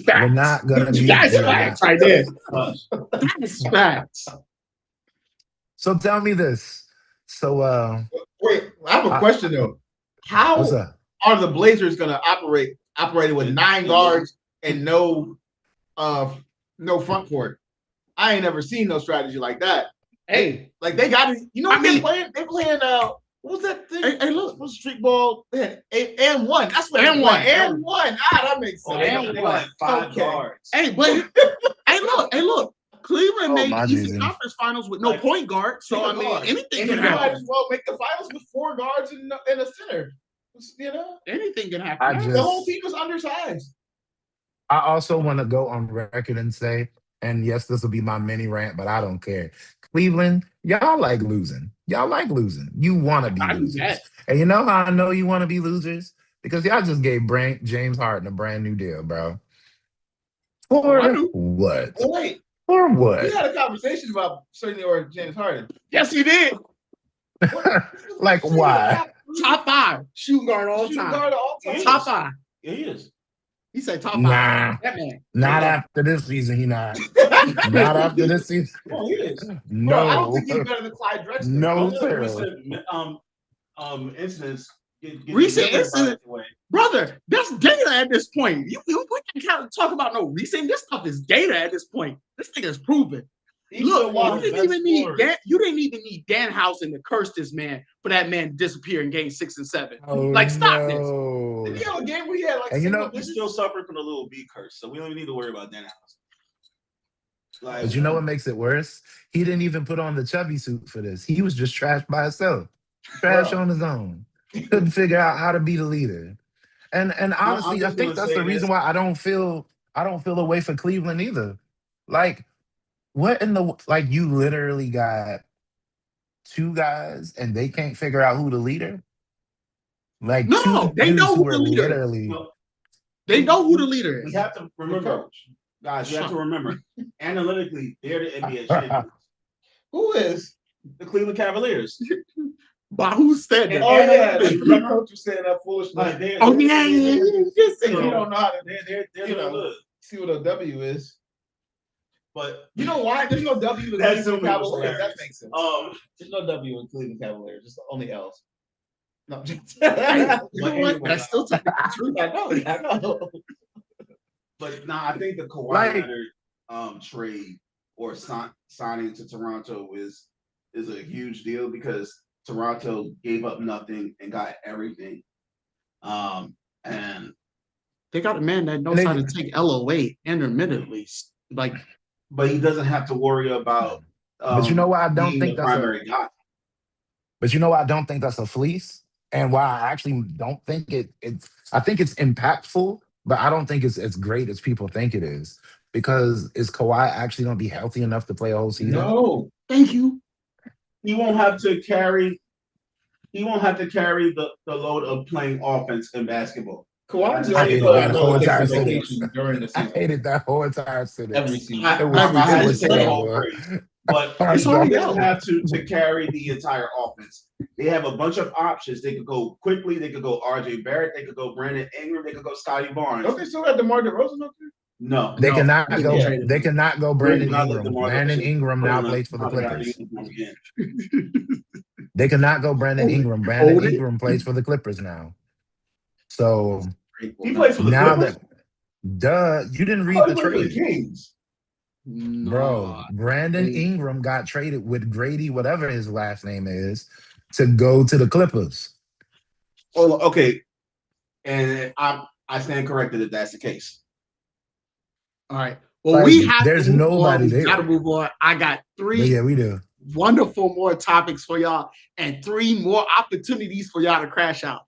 We're not going to be. That's facts right there. That's facts. So tell me this. So, wait, I have a question though. How are the Blazers going to operating with 9 guards and no front court? I ain't never seen no strategy like that. Hey, like they got it. You know what they're playing? They're playing. What was that thing? Hey, look, what's street ball? And one. That's what and one. That makes sense. They got 5 guards. Hey, but hey, look. Cleveland made the Eastern Conference Finals with no point guard. So I mean, anything can happen. Might as well make the finals with 4 guards and a center. You know, anything can happen. The whole team is undersized. I also want to go on record and say, and yes, this will be my mini rant, but I don't care. Cleveland, y'all like losing. You want to be losers. And you know how I know you want to be losers? Because y'all just gave James Harden a brand new deal, bro. For what? Wait. For what? We had a conversation about certainly or James Harden. Yes, you did. Like why? Top 5 shooting guard all time. Top 5. Yeah, he is. He said top 5. Nah, that man. Not after this season. He not. Not after this season. Oh, he is. No, I don't think he's better than Clyde Drexler. No, sir. Incidents. Recent incidents, brother. That's data at this point. We can't talk about no recent. This stuff is data at this point. This thing is proven. Look, you didn't even need Danhausen to curse this man for that man to disappear in game 6 and 7. Stop this. Did he have a game where he had like? And he's still suffering from the little B curse, so we don't even need to worry about Danhausen. But you know what makes it worse? He didn't even put on the chubby suit for this. He was just trash by himself, on his own. Couldn't figure out how to be the leader. And honestly, I think that's the reason why I don't feel a way for Cleveland either. Like, what in the you literally got 2 guys and they can't figure out who the leader? Like, no, they know who the leader is. They know who the leader is. We have to remember, guys. You have to remember, analytically, they're the NBA champions. Who is the Cleveland Cavaliers? By who said that? Oh yeah, the coach was saying that foolishness. Yeah. You don't know how to. They're see what a W is. But you know why? There's no W in Cleveland Cavaliers. That makes sense. There's no W in Cleveland Cavaliers. It's only L's. No, that's still the truth. I know. But I think the Kawhi Leonard trade or signing to Toronto is a huge deal because Toronto gave up nothing and got everything. And they got a man that knows how to take LOA intermittently. But he doesn't have to worry about. But you know why I don't think that's primary guy. But you know why I don't think that's a fleece, and why I actually don't think I think it's impactful, but I don't think it's as great as people think it is. Because is Kawhi actually going to be healthy enough to play a whole season? No, thank you. He won't have to carry. He won't have to carry the load of playing offense in basketball. I hated that whole entire sentence. During the season. I hated that whole entire sentence. Every season. It was But they don't have to carry the entire offense. They have a bunch of options. They could go quickly. They could go RJ Barrett. They could go Brandon Ingram. They could go Scotty Barnes. Don't they still have DeMar DeRozan up there? No, they cannot go. They cannot go Brandon Ingram. Brandon Ingram now plays for the Clippers. They cannot go Brandon Ingram. Brandon Ingram plays for the Clippers now. So he plays for the Clippers. You didn't read the trade. Kings. Bro, Brandon Ingram got traded with Grady, whatever his last name is, to go to the Clippers. Oh, okay. And I stand corrected if that's the case. All right. Well, we have there's to move nobody on. there. We got to move on. I got three we do. wonderful more topics for y'all and 3 more opportunities for y'all to crash out.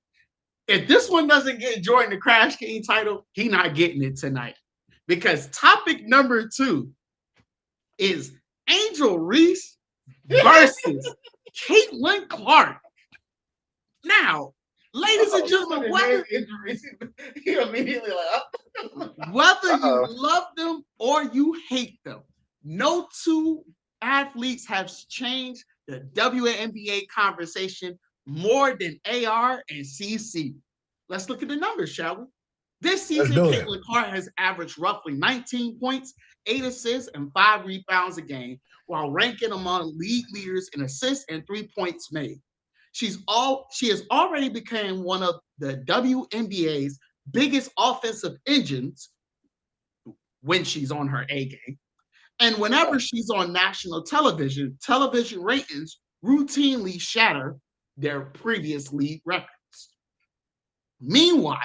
If this one doesn't get Jordan the Crash King title, he not getting it tonight. Because topic number 2 is Angel Reese versus Caitlin Clark. Now, ladies and gentlemen, whether you love them or you hate them, no 2 athletes have changed the WNBA conversation more than AR and CC. Let's look at the numbers, shall we? This season, Caitlin Clark has averaged roughly 19 points, 8 assists, and 5 rebounds a game, while ranking among league leaders in assists and 3 points made. She has already become one of the WNBA's biggest offensive engines when she's on her A game. And whenever she's on national television, television ratings routinely shatter their previous league records. Meanwhile,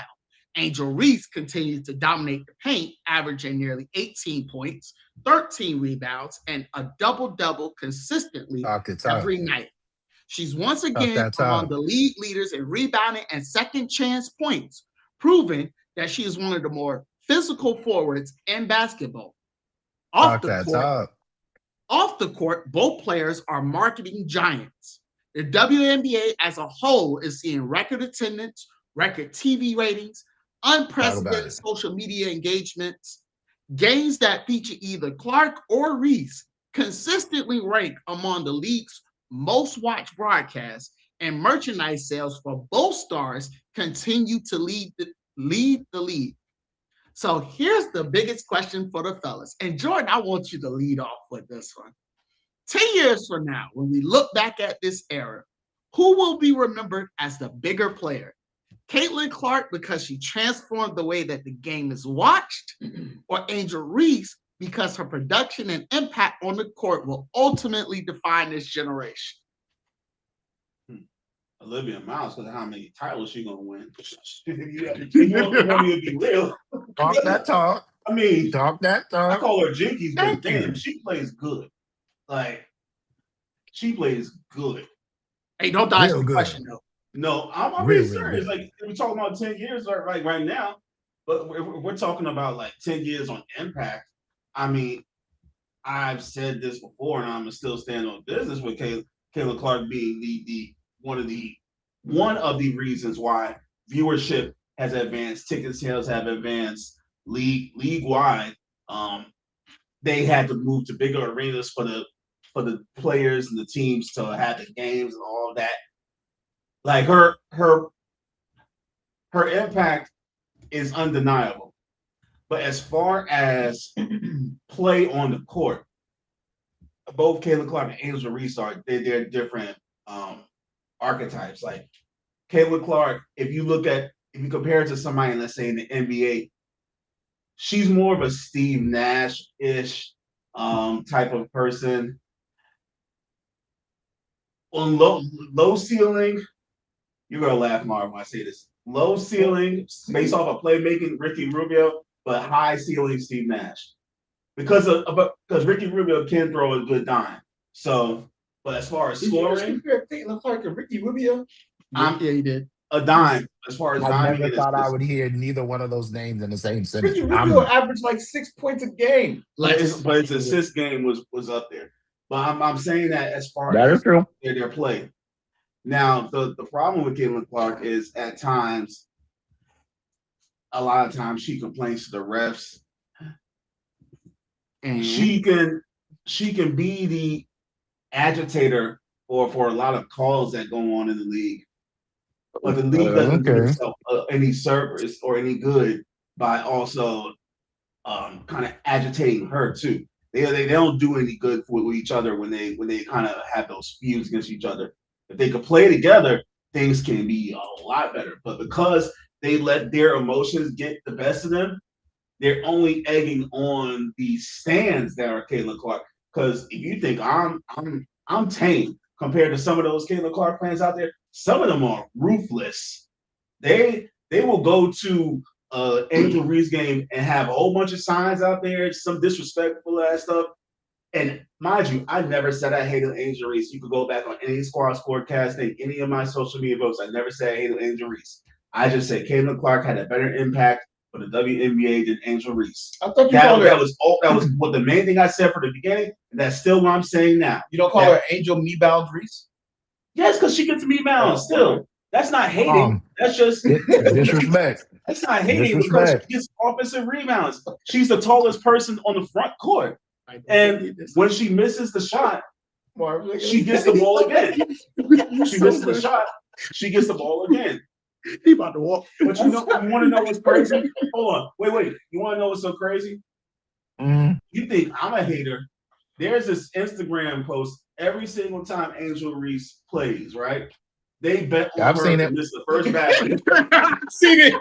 Angel Reese continues to dominate the paint, averaging nearly 18 points, 13 rebounds, and a double-double consistently every night. She's once again among the league leaders in rebounding and second chance points, proving that she is one of the more physical forwards in basketball. Off the court, both players are marketing giants. The WNBA as a whole is seeing record attendance, record TV ratings, unprecedented social media engagements. Games that feature either Clark or Reese consistently rank among the league's most watched broadcasts, and merchandise sales for both stars continue to lead the league. So here's the biggest question for the fellas. And Jordan, I want you to lead off with this one. 10 years from now, when we look back at this era, who will be remembered as the bigger player? Caitlin Clark because she transformed the way that the game is watched, or Angel Reese because her production and impact on the court will ultimately define this generation? Olivia Miles, because of how many titles she's gonna win. You want me to be real? Talk that talk. I mean, talk that talk. I call her Jinkies, but damn, she plays good. Like, she plays good. Hey, don't dodge the question though. No, I'm really serious. Like, we're talking about 10 years right now, but we're talking about like 10 years on impact. I mean, I've said this before, and I'm gonna still stand on business with Caitlin Clark being the one of the reasons why viewership has advanced, ticket sales have advanced league wide. They had to move to bigger arenas for the players and the teams to have the games and all of that. Like her impact is undeniable. But as far as play on the court, both Caitlin Clark and Angel Reese they're different archetypes. Like Caitlin Clark, if you compare it to somebody, let's say in the NBA, she's more of a Steve Nash-ish type of person. On low ceiling, you're gonna laugh, Marv, when I say this. Low ceiling, based off of playmaking, Ricky Rubio, but high ceiling, Steve Nash, because Ricky Rubio can throw a good dime. So, but as far as scoring, Caitlin Clark and Ricky Rubio. Yeah, he did. A dime. As far as I never thought I would hear neither one of those names in the same sentence. Ricky Rubio averaged like 6 points a game. But his assist game was up there. But I'm saying that as far as their play. Now, the problem with Caitlin Clark is at times, a lot of times she complains to the refs. And she she can be the agitator for a lot of calls that go on in the league. But the league doesn't do itself any service or any good by also kind of agitating her too. They don't do any good with each other when they kind of have those feuds against each other. If they could play together, things can be a lot better. But because they let their emotions get the best of them, they're only egging on the stands that are Caitlin Clark. Because if you think I'm tame compared to some of those Caitlin Clark fans out there, some of them are ruthless. They will go to Angel Reese game and have a whole bunch of signs out there, some disrespectful ass stuff. And mind you, I never said I hated Angel Reese. You could go back on any Squad Scorecast thing, any of my social media posts. I never said I hated Angel Reese. I just said Caitlin Clark had a better impact for the WNBA than Angel Reese. I thought that was what the main thing I said from the beginning, and that's still what I'm saying now. You don't call her Angel Me-Bound Reese? Yes, because she gets me-bound still. That's not hating. That's just disrespect. That's not hating because she gets offensive rebounds. She's the tallest person on the front court. And when she misses the shot, she gets the ball again. She misses the shot, she gets the ball again. He about to walk. But you want to know what's crazy? Hold on. Wait. You want to know what's so crazy? You think I'm a hater? There's this Instagram post every single time Angel Reese plays, right? They bet on her to miss the first basket. I've seen it.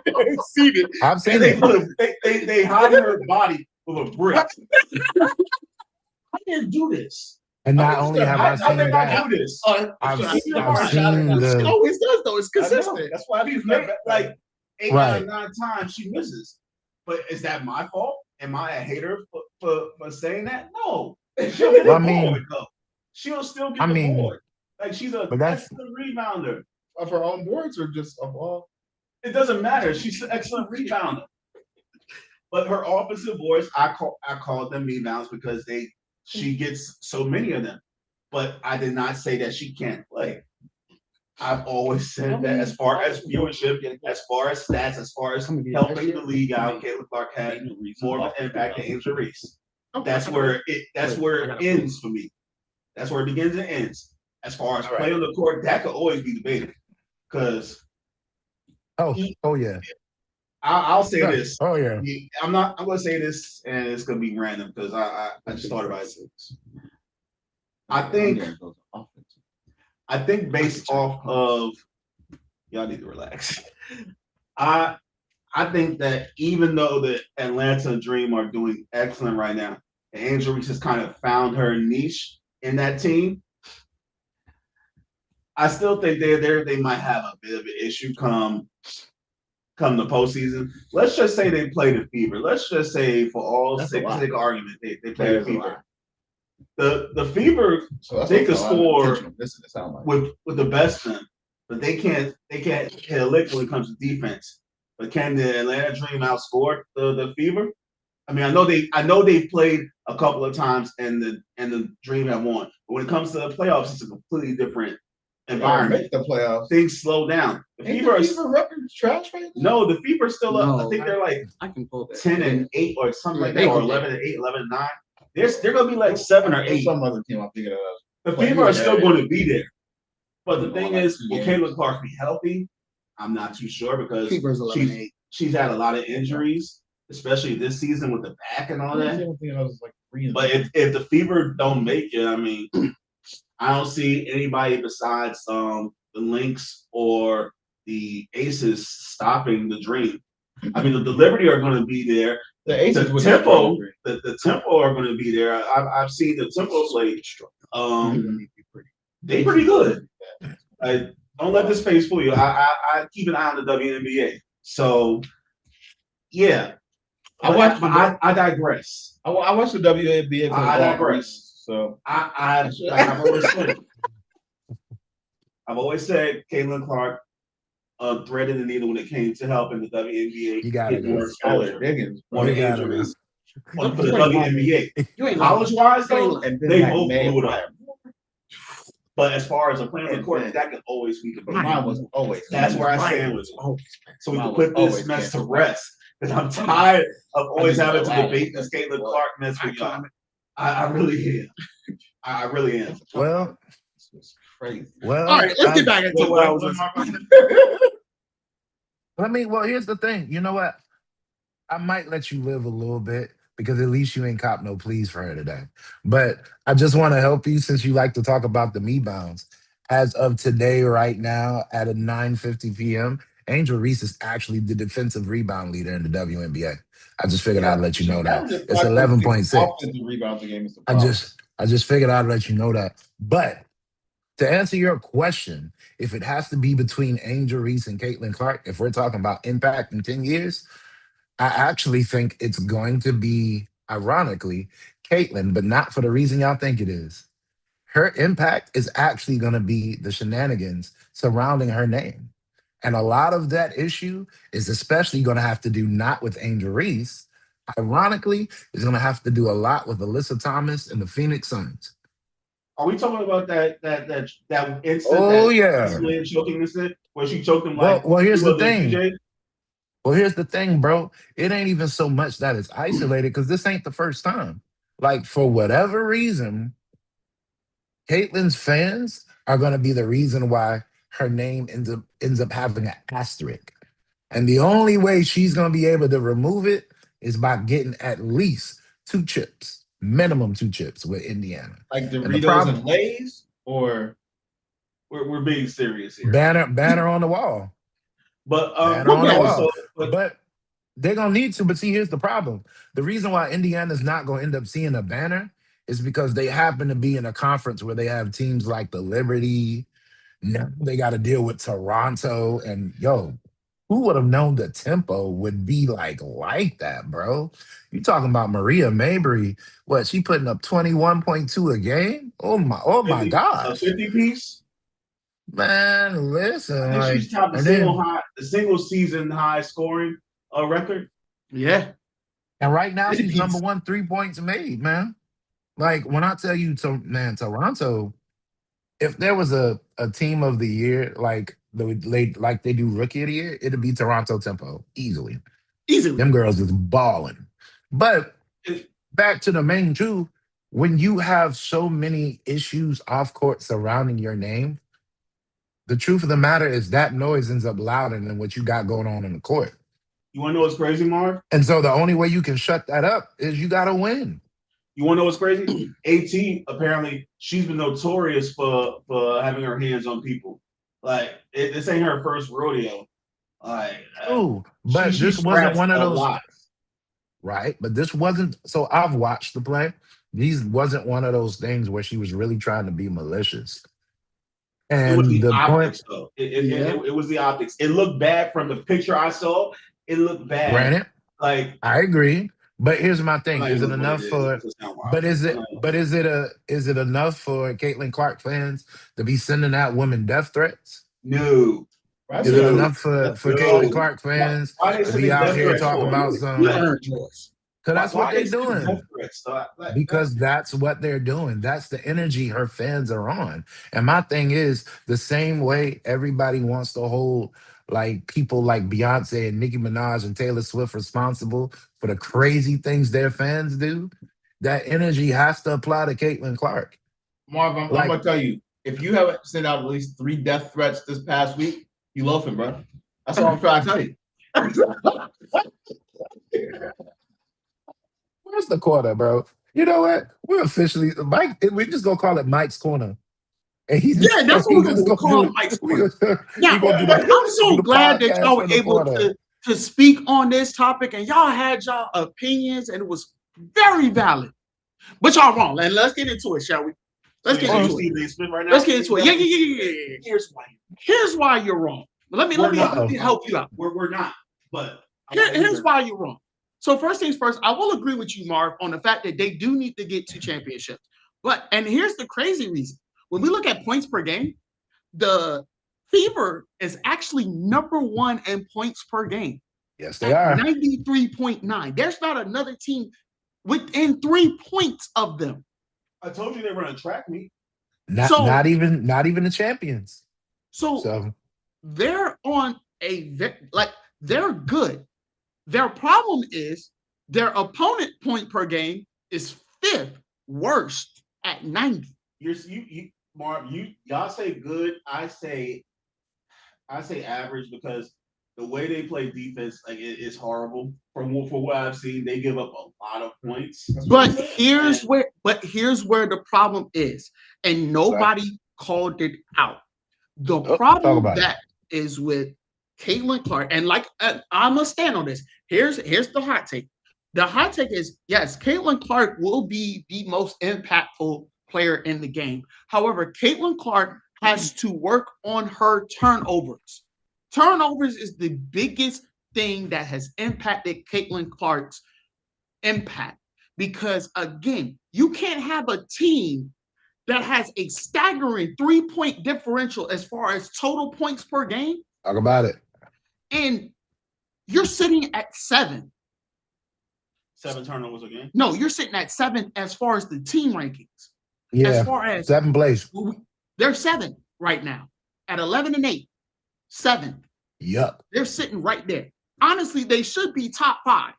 I've seen it. They hide her body with a brick. I didn't do this. And not only have I seen that, I do this. I've seen the. It always does though. It's consistent. That's why she's like 8 out of 9 times she misses. But is that my fault? Am I a hater for saying that? No. She'll get the board, though. She'll still get the board. Like she's a excellent rebounder. Of her own boards or just of all? It doesn't matter. She's an excellent rebounder. But her offensive boards, I call them rebounds because she gets so many of them. But I did not say that she can't play. I've always said that as far as viewership, as far as stats, as far as helping the league out, Caitlin Clark had more of an impact than Angel Reese. That's where it ends for me. That's where it begins and ends. As far as play on the court, that could always be debated. Because yeah. I'll say this. Oh yeah. I'm gonna say this and it's gonna be random because I just thought about it. I think based off of y'all need to relax. I think that even though the Atlanta Dream are doing excellent right now, and Angel Reese has kind of found her niche in that team, I still think they might have a bit of an issue come the postseason. Let's just say they play the Fever. Let's just say for all sake of argument, they play the Fever. The Fever, they could score with the best of them, but they can't hit a lick when it comes to defense. But can the Atlanta Dream outscore the Fever? I mean, I know they played a couple of times and the Dream have won. But when it comes to the playoffs, it's a completely different environment. The playoffs. Things slow down. The Fever record trash right now? No, the Fever still up. I think they're like 10-8 or something like that, or 11-8, 11-9. They're gonna be like 7 or 8. Some other team I figured it out. The Fever are still going to be there. But the thing is, will Caitlin Clark be healthy? I'm not too sure because she's had a lot of injuries, especially this season with the back and all that. But if the Fever don't make it, I mean, I don't see anybody besides the Lynx or the Aces stopping the Dream. I mean, the Liberty are going to be there. The Tempo are going to be there. I've seen the Tempo play. They pretty good. Don't let this face fool you. I keep an eye on the WNBA. So, yeah. I digress. I watched the WNBA. I digress. So I've always said Caitlin Clark threaded the needle when it came to helping the WNBA. You got it. More exposure, more injuries for the WNBA. You College-wise, though, they both blew it up. But as far as a player on the court, that can always be debated. Mine was always. That's where I stand with it. So we can put this mess to rest. Because I'm tired of always having to debate this Caitlin Clark mess with y'all. I really am. I really am. Well, it's crazy. Well, all right, let's get back into what I was Well, here's the thing. You know what? I might let you live a little bit because at least you ain't cop no pleas for her today. But I just want to help you since you like to talk about the me bounds. As of today, right now, at a 9:50 p.m., Angel Reese is actually the defensive rebound leader in the WNBA. I just figured I'd let you know that. It's 11.6. Offensive rebounds a game is the I problem. just figured I'd let you know that. But to answer your question, if it has to be between Angel Reese and Caitlin Clark, if we're talking about impact in 10 years, I actually think it's going to be, ironically, Caitlyn, but not for the reason y'all think it is. Her impact is actually going to be the shenanigans surrounding her name. And a lot of that issue is especially going to have to do not with Angel Reese. Ironically, it's going to have to do a lot with Alyssa Thomas and the Phoenix Suns. Are we talking about that incident? Oh, yeah. Choking incident where she choked him like. Well, here's the thing. Well, here's the thing, bro. It ain't even so much that it's isolated because this ain't the first time. Like, for whatever reason, Caitlyn's fans are going to be the reason why her name ends up having an asterisk. And the only way she's going to be able to remove it is by getting at least 2 chips, minimum 2 chips with Indiana. Like Doritos and Lay's, or we're being serious here. Banner on the wall. But but they're gonna need to. But see, here's the problem. The reason why Indiana's not gonna end up seeing a banner is because they happen to be in a conference where they have teams like the Liberty. Now they got to deal with Toronto, and who would have known the tempo would be like that, bro? You talking about Maria Mabry? What, she putting up 21.2 a game? Oh my gosh, a 50 piece. Man, listen. I think she's topped the single season high scoring record. Yeah. And right now she's number 1 3 points made, man. Like when I tell you, Toronto, if there was a team of the year like they do rookie of the year, it'd be Toronto Tempo easily. Them girls is balling. But back to the main truth, when you have so many issues off court surrounding your name, the truth of the matter is that noise ends up louder than what you got going on in the court. You want to know what's crazy, Marv? And so the only way you can shut that up is you got to win. You want to know what's crazy? AT, apparently, she's been notorious for having her hands on people. Like, this ain't her first rodeo. Like, but this wasn't one of those. Right, but this wasn't. So I've watched the play. These wasn't one of those things where she was really trying to be malicious. And it was the optics, though. It was the optics. It looked bad from the picture I saw. It looked bad. Granted, like I agree, but here's my thing: is it enough for? But is it enough for Caitlin Clark fans to be sending out women death threats? No. Is it enough for Caitlin Clark fans to be out here talking about some? Because that's what they're doing. Because that's what they're doing. That's the energy her fans are on. And my thing is, the same way everybody wants to hold like people like Beyonce and Nicki Minaj and Taylor Swift responsible for the crazy things their fans do, that energy has to apply to Caitlin Clark. Marv, I'm going to tell you, if you haven't sent out at least 3 death threats this past week, you loafing, bro. That's all I'm trying to tell you. Where's the corner, bro? You know what? We're officially Mike. We're just gonna call it Mike's Corner. And that's what we're gonna call it, Mike's Corner. I'm so glad that y'all were able to speak on this topic, and y'all had y'all opinions, and it was very valid. But y'all wrong. And let's get into it, shall we? Let's get into it. Right now? Let's get into it. Yeah. Here's why you're wrong. Let me help you out. We're not, but here's why you're wrong. So first things first, I will agree with you, Marv, on the fact that they do need to get to championships. And here's the crazy reason. When we look at points per game, the Fever is actually number 1 in points per game. Yes, they are. 93.9. There's not another team within 3 points of them. I told you they were on a track meet. Not even the champions. So they're on they're good. Their problem is their opponent point per game is 5th worst at 90. Mark, y'all say good. I say average because the way they play defense, like it's horrible. For what I've seen, they give up a lot of points. But here's where the problem is, and nobody called it out. The problem that is with Caitlin Clark, and like I'm gonna stand on this. Here's the hot take. The hot take is yes, Caitlin Clark will be the most impactful player in the game. However, Caitlin Clark has to work on her turnovers. Turnovers is the biggest thing that has impacted Caitlin Clark's impact. Because again, you can't have a team that has a staggering 3-point differential as far as total points per game. Talk about it. And you're sitting at 7. 7 turnovers a game? No, you're sitting at 7 as far as the team rankings. Yeah, as far as 7th place. They're 7 right now at 11-8. 7. Yup. They're sitting right there. Honestly, they should be top 5.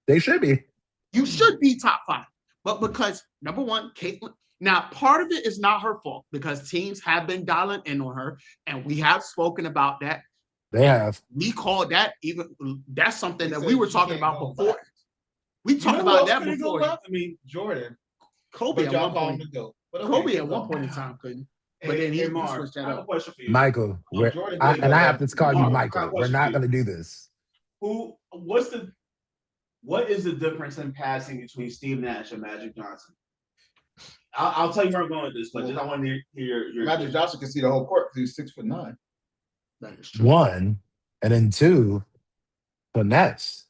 They should be. You should be top 5. But because, number one, Caitlin, now part of it is not her fault because teams have been dialing in on her, and we have spoken about that. They have. We called that that's something that we were talking about before. Back. We talked about that before. I mean, Jordan. Kobe at one point. Kobe at one point in time couldn't. But then he switched that up. Michael, and I have to call you Michael. We're not going to do this. What is the difference in passing between Steve Nash and Magic Johnson? I'll tell you where I'm going with this, but I want to hear your Magic Johnson can see the whole court because he's 6'9". That is true. 1, and then 2, finesse.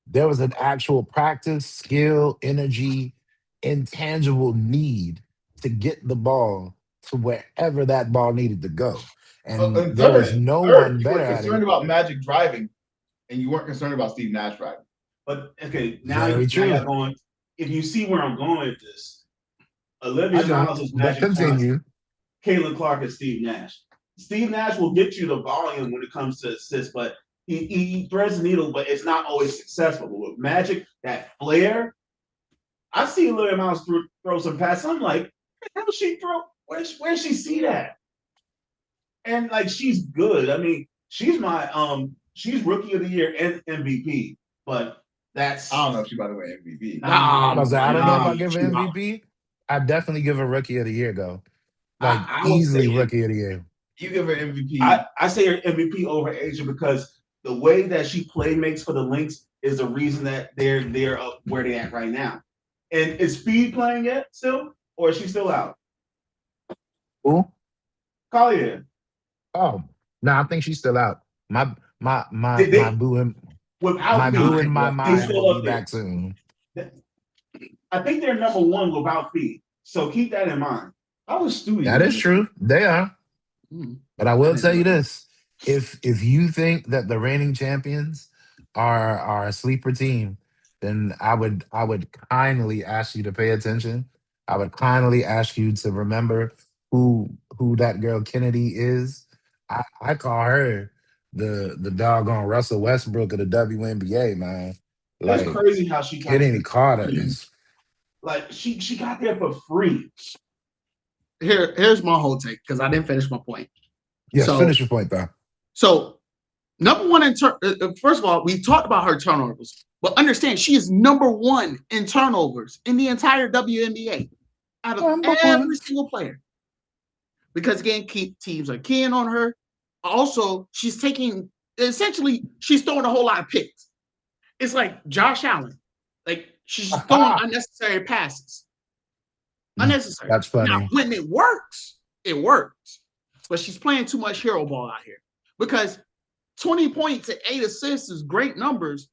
There was an actual practice, skill, energy, intangible need to get the ball to wherever that ball needed to go. And there was no one better at it. You were concerned about Magic driving, and you weren't concerned about Steve Nash driving. But, okay, now you're going, if you see where I'm going with this, Olivia Miles is Magic Johnson, Caitlin Clark is Steve Nash. Steve Nash will get you the volume when it comes to assists, but he threads the needle, but it's not always successful. But with Magic, that flair, I see Olivia Miles throw some passes. I'm like, how does she throw? Where's she see that? And like, she's good. I mean, she's she's Rookie of the Year and MVP, but I don't know if she's about to win MVP. I don't know if I give her MVP. I definitely give her Rookie of the Year, though. Like, easily Rookie of the Year. You give her MVP. I say her MVP over Asia because the way that she makes for the Lynx is the reason that they're up where they're at right now. And is Speed playing yet still, or is she still out? Who? Collier. Oh, no, I think she's still out. My boo and my mind will be back soon. I think they're number 1 without Speed, so keep that in mind. I was Stewie. That is true. They are. But I will tell you this: if you think that the reigning champions are a sleeper team, then I would kindly ask you to pay attention. I would kindly ask you to remember who that girl Kennedy is. I call her the doggone Russell Westbrook of the WNBA, man. Like, it's crazy how she Kennedy Carter is like she got there for free. Here's my whole take because I didn't finish my point. Yes, finish your point, though. So, number one first of all, we talked about her turnovers, but understand she is number 1 in turnovers in the entire WNBA out of every single player. Because again, teams are keying on her. Also, she's throwing a whole lot of picks. It's like Josh Allen, like she's throwing unnecessary passes. Unnecessary. That's funny. Now, when it works. But she's playing too much hero ball out here because 20 points and 8 assists is great numbers.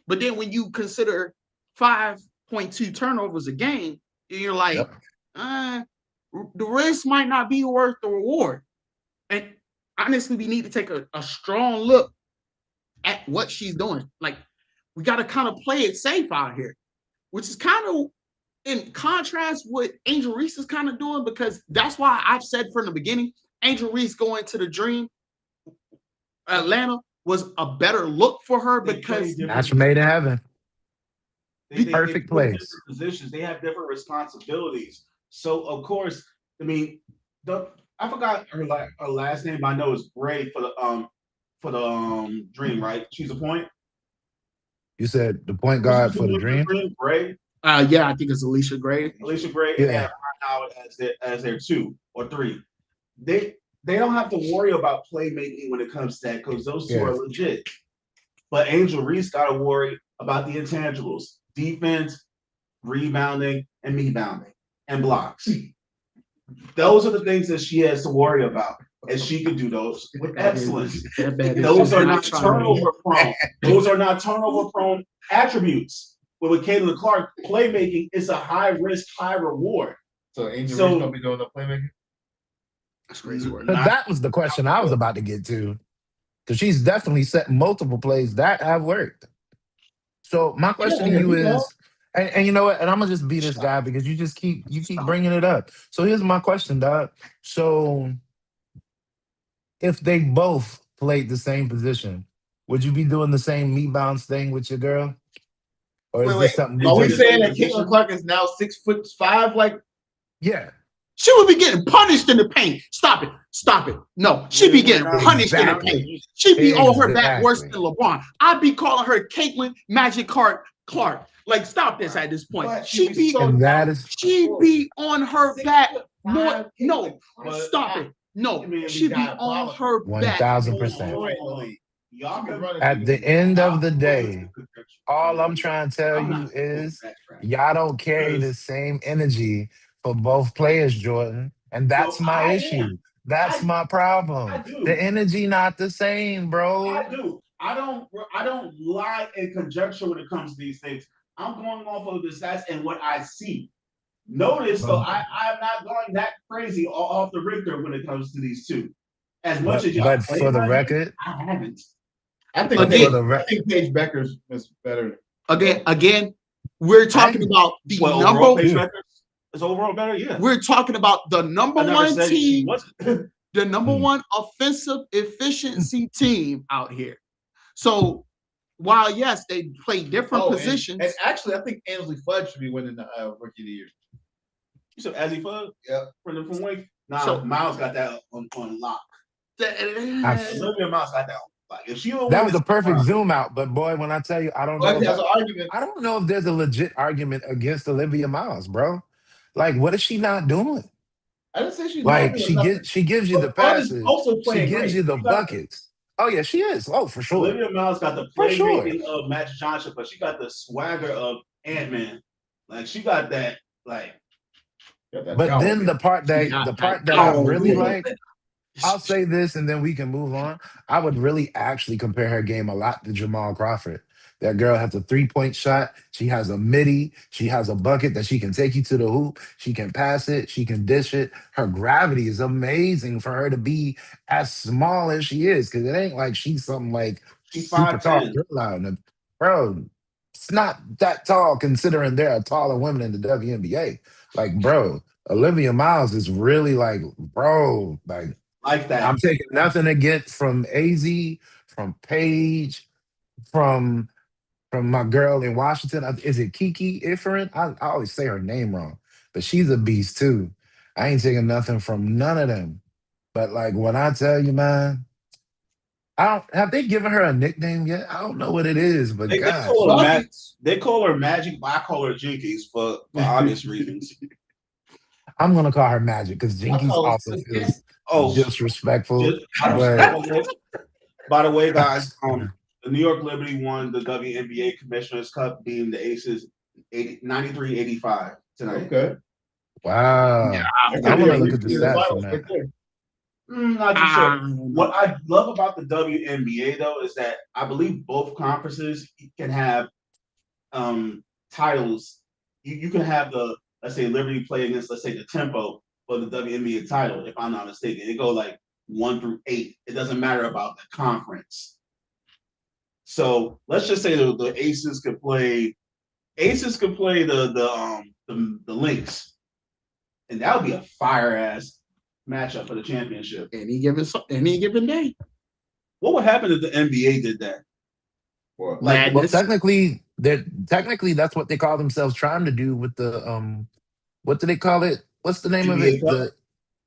But then when you consider 5.2 turnovers a game, you're like, the risk might not be worth the reward. And honestly, we need to take a strong look at what she's doing. Like, we got to kind of play it safe out here, which is kind of in contrast what Angel Reese is kind of doing, because that's why I've said from the beginning, Angel Reese going to the Dream Atlanta was a better look for her because that's made in heaven. Perfect place. Positions. They have different responsibilities. So of course, I mean, I forgot her last name. I know is Gray for the Dream, right? She's a point. You said the point guard for the Dream? Gray? Yeah, I think it's Alicia Gray. Alicia Gray, yeah. And Ron Howard as their 2 or 3. They don't have to worry about playmaking when it comes to that because those two are legit. But Angel Reese got to worry about the intangibles: defense, rebounding, and rebounding, and blocks. Those are the things that she has to worry about, and she can do those with excellence. Those are not turnover prone. Those are not turnover prone attributes. But with Caitlin Clark, playmaking is a high risk, high reward. So Angel Reese gonna be doing the playmaking? That's crazy work. But that was the question I was about to get to. Because she's definitely set multiple plays that have worked. So my question to you is, and you know what? And I'm gonna just be this guy because you keep bringing it up. So here's my question, dog. So if they both played the same position, would you be doing the same meat bounce thing with your girl? Or is this something? Are we saying that Caitlin Clark is now 6'5"? Like, yeah. She would be getting punished in the paint. Stop it. No, she'd be getting punished in the paint. She'd be on her back worse than LeBron. I'd be calling her Caitlin Magic Clark. Like, stop this at this point. She'd be on her back more. No, stop it. No, she'd be on her back. 1000%. At the end of the day, all I'm trying to tell you is y'all don't carry the same energy for both players, Jordan. And that's my issue. That's my problem. The energy not the same, bro. I do. I don't lie in conjecture when it comes to these things. I'm going off of the stats and what I see. Notice, though, I'm not going that crazy off the Richter when it comes to these two. As much as y'all. But for the record, I haven't. I think Paige Becker's is better. Again, we're talking about the number. Is overall better? Yeah. We're talking about the number one team, the number one offensive efficiency team out here. So while yes, they play different positions. And actually, I think Ainsley Fudge should be winning the Rookie of the Year. You said Ainsley Fudge? Yeah. From Wake? Nah, so, Miles got that on lock. Olivia Miles got that on. Like, if she that was a perfect zoom out, but boy, when I tell you, I don't know. I don't know if there's a legit argument against Olivia Miles, bro. Like, what is she not doing? I didn't say she's like she gives you the passes. She gives you the buckets. Oh yeah, she is. Oh, for sure. Olivia Miles got the playmaking of Magic Johnson, but she got the swagger of Ant-Man. Like she got that. Like, but then the part that I really like. I'll say this and then we can move on. I would really actually compare her game a lot to Jamal Crawford. That girl has a 3-point shot. She has a midi. She has a bucket that she can take you to the hoop. She can pass it. She can dish it. Her gravity is amazing for her to be as small as she is because it ain't like she's something like super tall girl out. Bro, it's not that tall considering there are taller women in the WNBA. Like, bro, Olivia Miles is really like, bro, like that. I'm taking nothing against from AZ, from Paige, from my girl in Washington. Is it Kiki Ifrin? I always say her name wrong, but she's a beast too. I ain't taking nothing from none of them. But like when I tell you, man, have they given her a nickname yet? I don't know what it is, but they call her Magic, but I call her Jinkies for obvious reasons. I'm gonna call her Magic because Jinkies also feels disrespectful. By the way, guys, the New York Liberty won the WNBA Commissioner's Cup, beating the Aces 93-85 tonight. Okay. Wow. Yeah, I want to look at the stats from that. Not too sure. What I love about the WNBA, though, is that I believe both conferences can have titles. You can have let's say Liberty play against, let's say, the Tempo for the WNBA title, if I'm not mistaken. They go like 1 through 8. It doesn't matter about the conference. So let's just say the Aces could play. Aces could play the Lynx, and that would be a fire ass matchup for the championship. Any given day. What would happen if the NBA did that? Well, technically, they're technically that's what they call themselves trying to do with the what do they call it? What's the name of NBA it? Cup,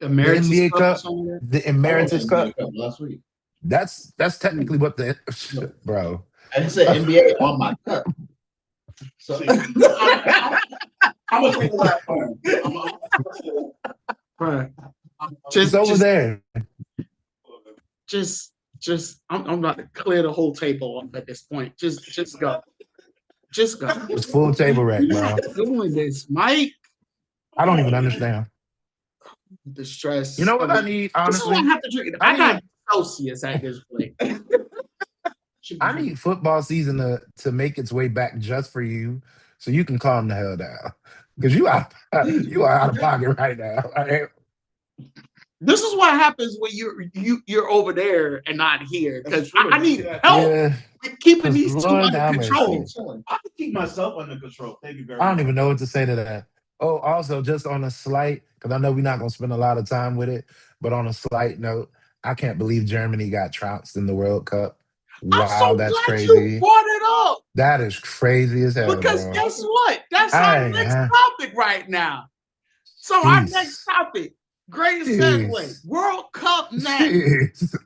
The Emeritus NBA Cup or Cup, something like that. the I won the Emeritus NBA Cup. Cup last week. That's technically what the bro. I said NBA on my cup. So I'm gonna take the last one. Just over there. I'm about to clear the whole table off at this point. Just go. Just go. It's full table rack, You're bro. not doing this, Mike. I don't even understand. The stress. You know what I need, honestly? This is what I have to drink. I got Celsius at this point. I need football season to make its way back just for you, so you can calm the hell down. Because you are out of pocket right now. Right? This is what happens when you're over there and not here. Because I need help with keeping these two under control. I can keep myself under control. Thank you very much. I don't even know what to say to that. Oh, also, just on a slight, because I know we're not going to spend a lot of time with it, but on a slight note, I can't believe Germany got trounced in the World Cup. Wow, I'm so that's glad crazy. You brought it up. That is crazy as hell. Because bro. Guess what? That's our next topic right now. So our next topic, greatest segue, World Cup next.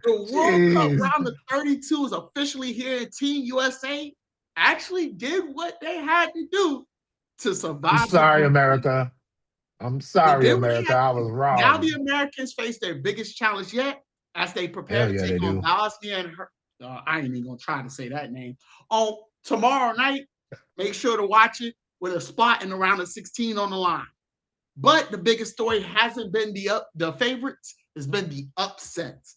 The World Cup round of 32 is officially here, and Team USA actually did what they had to do to survive. I'm sorry, America. I'm sorry, America. I was wrong. Now the Americans face their biggest challenge yet as they prepare to take on Bosnia and I ain't even gonna try to say that name. On tomorrow night, make sure to watch it with a spot in the round of 16 on the line. But the biggest story hasn't been the favorites, it's been the upsets.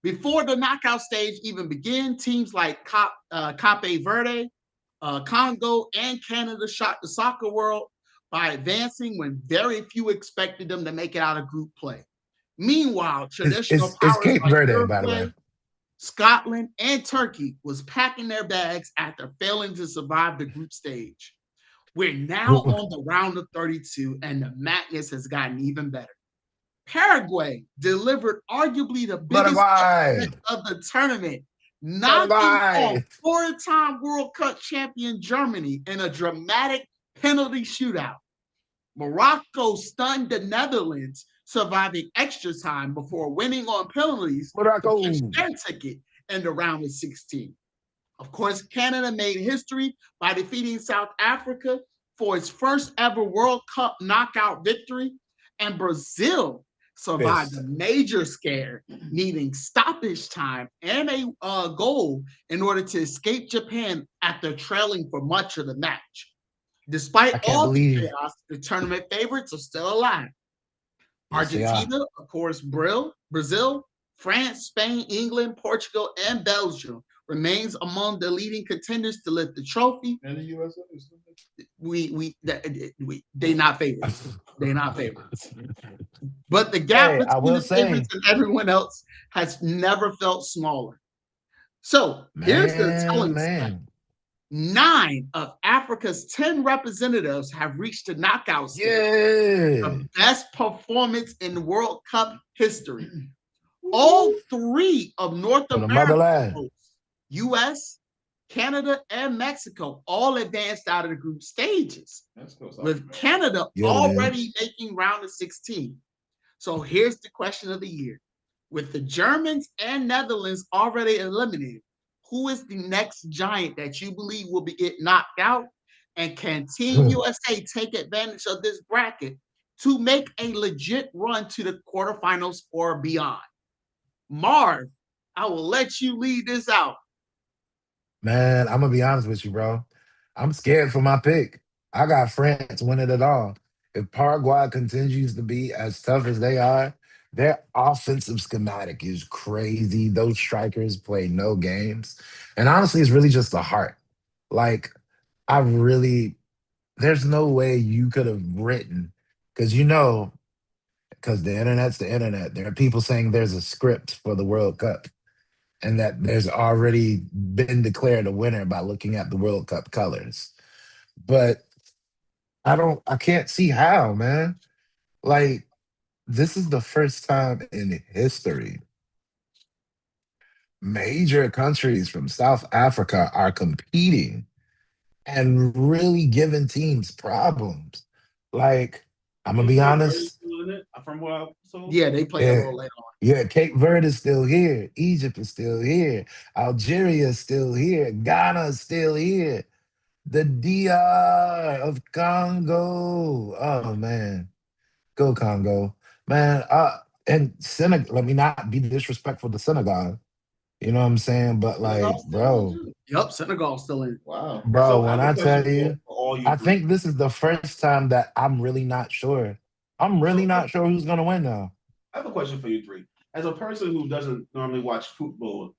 Before the knockout stage even began, teams like Cape Verde, Congo, and Canada shocked the soccer world by advancing when very few expected them to make it out of group play. Meanwhile, traditional powers Cape like Verde, Uruguay, by the way. Scotland, and Turkey was packing their bags after failing to survive the group stage. We're now on the round of 32, and the madness has gotten even better. Paraguay delivered arguably the biggest upset of the tournament, knocking off four-time World Cup champion Germany in a dramatic penalty shootout. Morocco stunned the Netherlands, surviving extra time before winning on penalties to catch their ticket in the round of 16. Of course, Canada made history by defeating South Africa for its first ever World Cup knockout victory, and Brazil survived a major scare, needing stoppage time and a goal in order to escape Japan after trailing for much of the match. Despite all the chaos, the tournament favorites are still alive. Argentina, of course, Brazil, France, Spain, England, Portugal, and Belgium remains among the leading contenders to lift the trophy. And the USA. They not favorites. They're not favorites. But the gap between the favorites and everyone else has never felt smaller. So here's the telling stat. 9 of Africa's 10 representatives have reached the knockout stage. The best performance in World Cup history. All 3 of North America, US, Canada, and Mexico all advanced out of the group stages, with Canada already making round of 16. So here's the question of the year. With the Germans and Netherlands already eliminated, who is the next giant that you believe will get knocked out? And can Team USA take advantage of this bracket to make a legit run to the quarterfinals or beyond? Marv, I will let you lead this out. Man, I'm going to be honest with you, bro. I'm scared for my pick. I got France winning it all. If Paraguay continues to be as tough as they are, their offensive schematic is crazy. Those strikers play no games. And honestly, it's really just the heart. Like, there's no way you could have written, because the internet's the internet. There are people saying there's a script for the World Cup and that there's already been declared a winner by looking at the World Cup colors. But I can't see how, man. Like, this is the first time in history major countries from South Africa are competing and really giving teams problems. Like, I'm gonna be honest. From what I saw. Yeah, they play a little later on. Yeah, Cape Verde is still here. Egypt is still here. Algeria is still here. Ghana is still here. The DR of Congo. Oh man, go Congo, man. And Senegal. Let me not be disrespectful to Senegal. You know what I'm saying? But like, bro, Yep, Senegal's still in. Wow, bro. so I When have a I question tell you, for all you I three. think this is the first time that I'm really not sure. I'm really not sure who's gonna win now. I have a question for you three. As a person who doesn't normally watch football,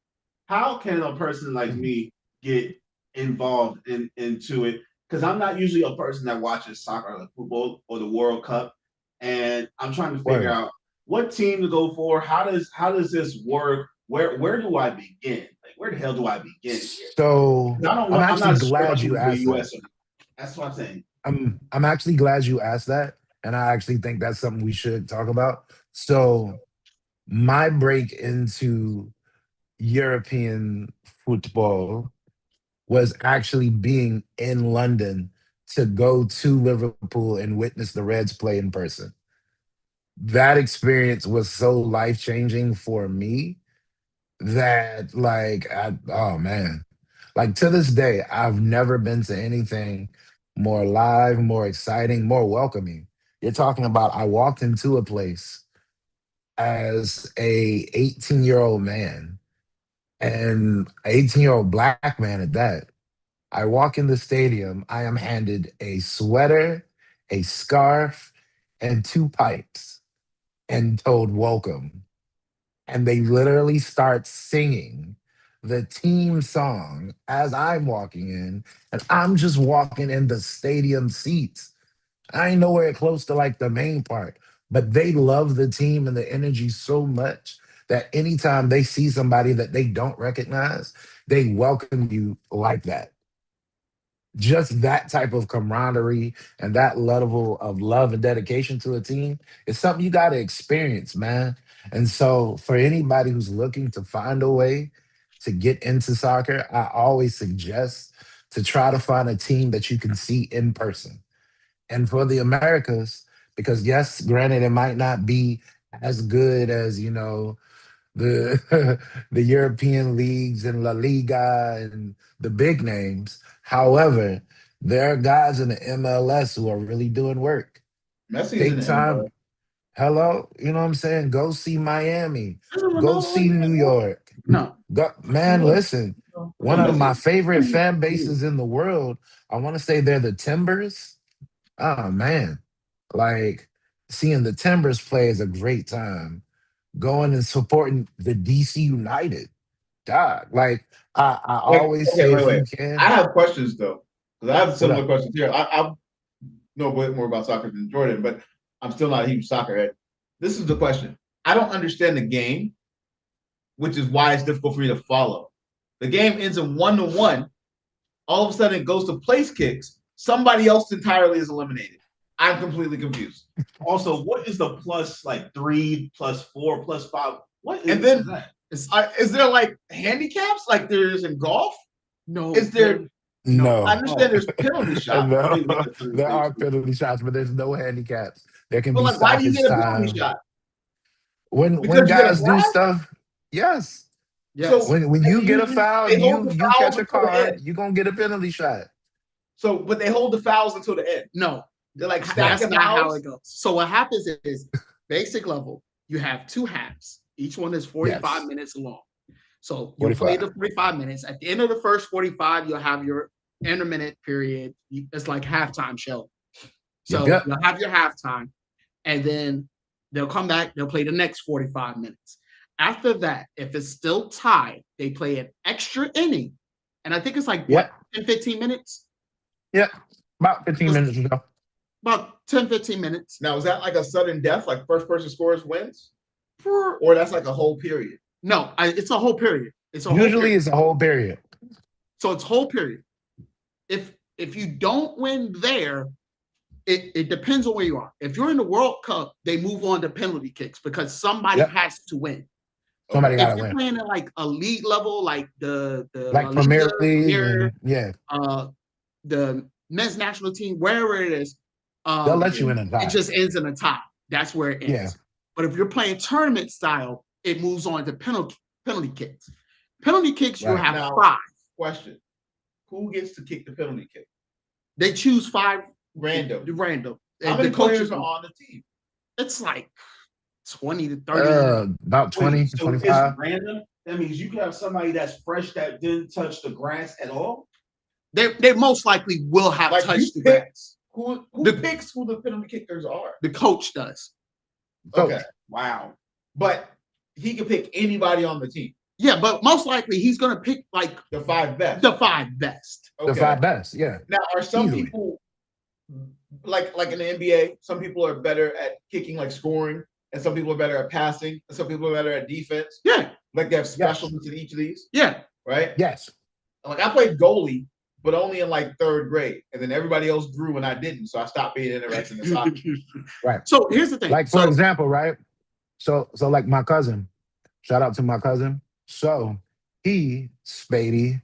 how can a person like me get involved into it? Because I'm not usually a person that watches soccer, like football or the World Cup, and I'm trying to figure out what team to go for. How does this work? Where do I begin? Like where the hell do I begin here? So I'm I'm actually not sure glad about you you for the asked that. US. That's what I'm saying. I'm actually glad you asked that, and I actually think that's something we should talk about. So my break into European football was actually being in London to go to Liverpool and witness the Reds play in person. That experience was so life changing for me that, like, oh man, like to this day, I've never been to anything more live, more exciting, more welcoming. You're talking about I walked into a place as a 18-year-old man and 18-year-old black man at that. I walk in the stadium, I am handed a sweater, a scarf, and two pipes and told welcome. And they literally start singing the team song as I'm walking in, and I'm just walking in the stadium seats. I ain't nowhere close to like the main part, but they love the team and the energy so much that anytime they see somebody that they don't recognize, they welcome you like that. Just that type of camaraderie and that level of love and dedication to a team is something you got to experience, man. And so, for anybody who's looking to find a way to get into soccer, I always suggest to try to find a team that you can see in person. And for the Americas, because yes, granted, it might not be as good as, the the European leagues and La Liga and the big names. However, there are guys in the MLS who are really doing work. Messi's in Take the time. MLS. Hello, you know what I'm saying? Go see Miami. Go see New York. No. Go, man, listen. One of my favorite fan bases in the world, I want to say they're the Timbers. Oh man. Like seeing the Timbers play is a great time. Going and supporting the DC United. Dog. Like I Wait, always okay, say wait, if wait. you I can. have questions though, because I have What similar up? questions here. I know a bit more about soccer than Jordan, but I'm still not a huge soccer head. This is the question. I don't understand the game, which is why it's difficult for me to follow. The game ends in 1-1. All of a sudden, it goes to place kicks. Somebody else entirely is eliminated. I'm completely confused. Also, what is the plus like 3 plus 4 plus 5? What is, and then, that? Is there like handicaps like there is in golf? No. Is there? No. I understand there's penalty shots. No, there are penalty shots, but there's no handicaps. There can But be like, why do you stoppage get a penalty time. shot? When Because you get a guys do flag? stuff, yes. Yes. So When you get a usually foul, they hold the you fouls catch a until the card, end. you're gonna get a penalty shot. So, but they hold the fouls until the end. No, They're like that's stacking not how fouls. it goes. So what happens is basic level. You have two halves. Each one is 45 Yes. minutes long. So you play 45. the 45 minutes. At the end of the first 45, you'll have your intermittent period. It's like halftime show. So Yep. you'll have your halftime, and then they'll come back. They'll play the next 45 minutes. After that, if it's still tied, they play an extra inning. And I think it's like, what, 10, 15 minutes? Yep. About 15 minutes or so. About 10, 15 minutes. Now, is that like a sudden death, like first person scores wins? Or that's like a whole period? No, it's a whole period. It's a Usually whole period. it's a whole period. So it's whole period. If you don't win there, it depends on where you are. If you're in the World Cup, they move on to penalty kicks because somebody has to win. Somebody If gotta you're win. playing at like a league level, like the Like La Premier Liga, League, Premier, and the men's national team, wherever it is, they'll let you in a tie. It just ends in a tie. That's where it ends. Yeah. But if you're playing tournament style, it moves on to penalty kicks. Penalty kicks, you'll have now, 5. Question: who gets to kick the penalty kick? They choose 5 random. How many coaches are on the team? It's like 20 to 30. About 20 to 25. It's random. That means you can have somebody that's fresh that didn't touch the grass at all. They most likely will have touched the grass. Who picks who the penalty kickers are? The coach does. Okay. Wow. But he can pick anybody on the team. Yeah, but most likely he's going to pick like the 5 best. The 5 best. Okay. The 5 best, yeah. Now, are some people like in the NBA, some people are better at kicking, like scoring, and some people are better at passing, and some people are better at defense? Yeah. Like they have specialties in each of these? Yeah. Right? Yes. Like I played goalie, but only in like 3rd grade. And then everybody else grew and I didn't. So I stopped being interested in soccer. Right. So here's the thing. Like, for example, right? So like my cousin, shout out to my cousin. So he, Spady,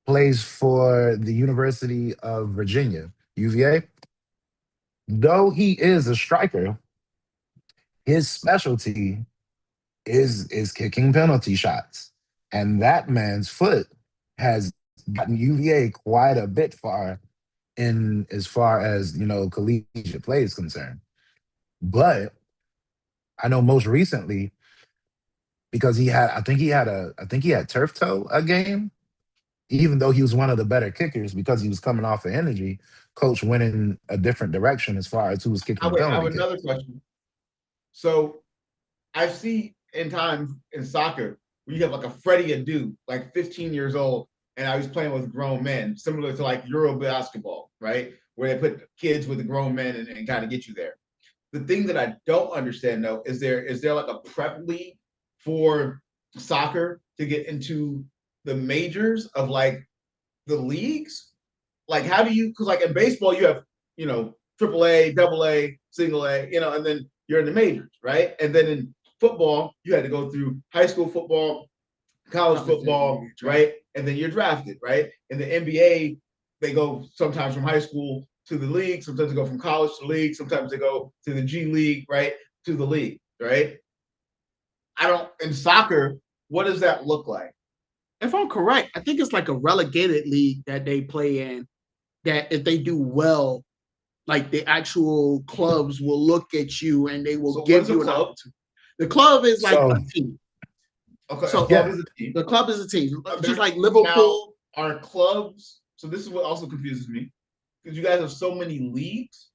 plays for the University of Virginia, UVA. Though he is a striker, his specialty is kicking penalty shots. And that man's foot has gotten UVA quite a bit far in as far as, collegiate play is concerned. But I know most recently, because I think he had turf toe a game, even though he was one of the better kickers because he was coming off of energy, coach went in a different direction as far as who was kicking the penalty. I have another question. So I see in times in soccer where you have like a Freddie Adu, like 15 years old, and I was playing with grown men, similar to like Euro basketball, right? Where they put kids with the grown men and kind of get you there. The thing that I don't understand though, is there like a prep league for soccer to get into the majors of like the leagues? Like how do you, because like in baseball you have, triple A, double A, single A, and then you're in the majors, right? And then in football, you had to go through high school football, college football, right? And then you're drafted, right? In the NBA, they go sometimes from high school to the league, sometimes they go from college to the league, sometimes they go to the G League, right? To the league, right? In soccer, what does that look like? If I'm correct, I think it's like a relegated league that they play in, that if they do well, like the actual clubs will look at you and they will give you an opportunity. The club is like a team. Okay, so is a team. The club is a team. Just like Liverpool. Now, are clubs, so this is what also confuses me, because you guys have so many leagues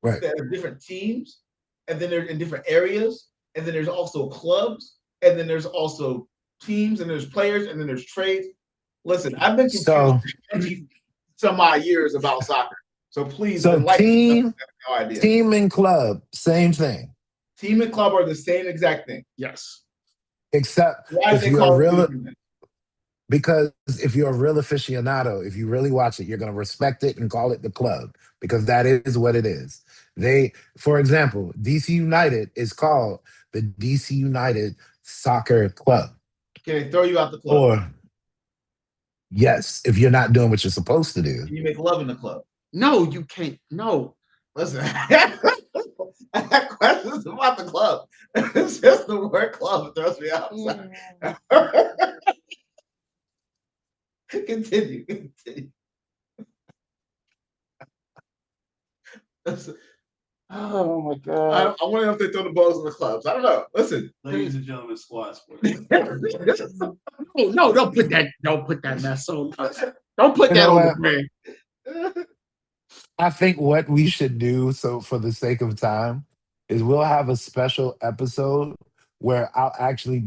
that are different teams, and then they're in different areas, and then there's also clubs, and then there's also teams, and there's players, and then there's trades. Listen, I've been confused for some odd years about soccer. So please, team and club, same thing. Team and club are the same exact thing. Yes. Except if you're because if you're a real aficionado, if you really watch it, you're going to respect it and call it the club, because that is what it is. For example, DC United is called the DC United Soccer Club. Can they throw you out the club? Or yes, if you're not doing what you're supposed to do. Can you make love in the club? No, you can't. No. Listen, I have questions about the club. It's just the word club that throws me out. Continue. Oh my God. I want to know if they throw the balls in the clubs. I don't know. Listen. Ladies and gentlemen, squad sport. No, don't put that mess on. Don't put that on the man. I think what we should do, so for the sake of time, is we'll have a special episode where I'll actually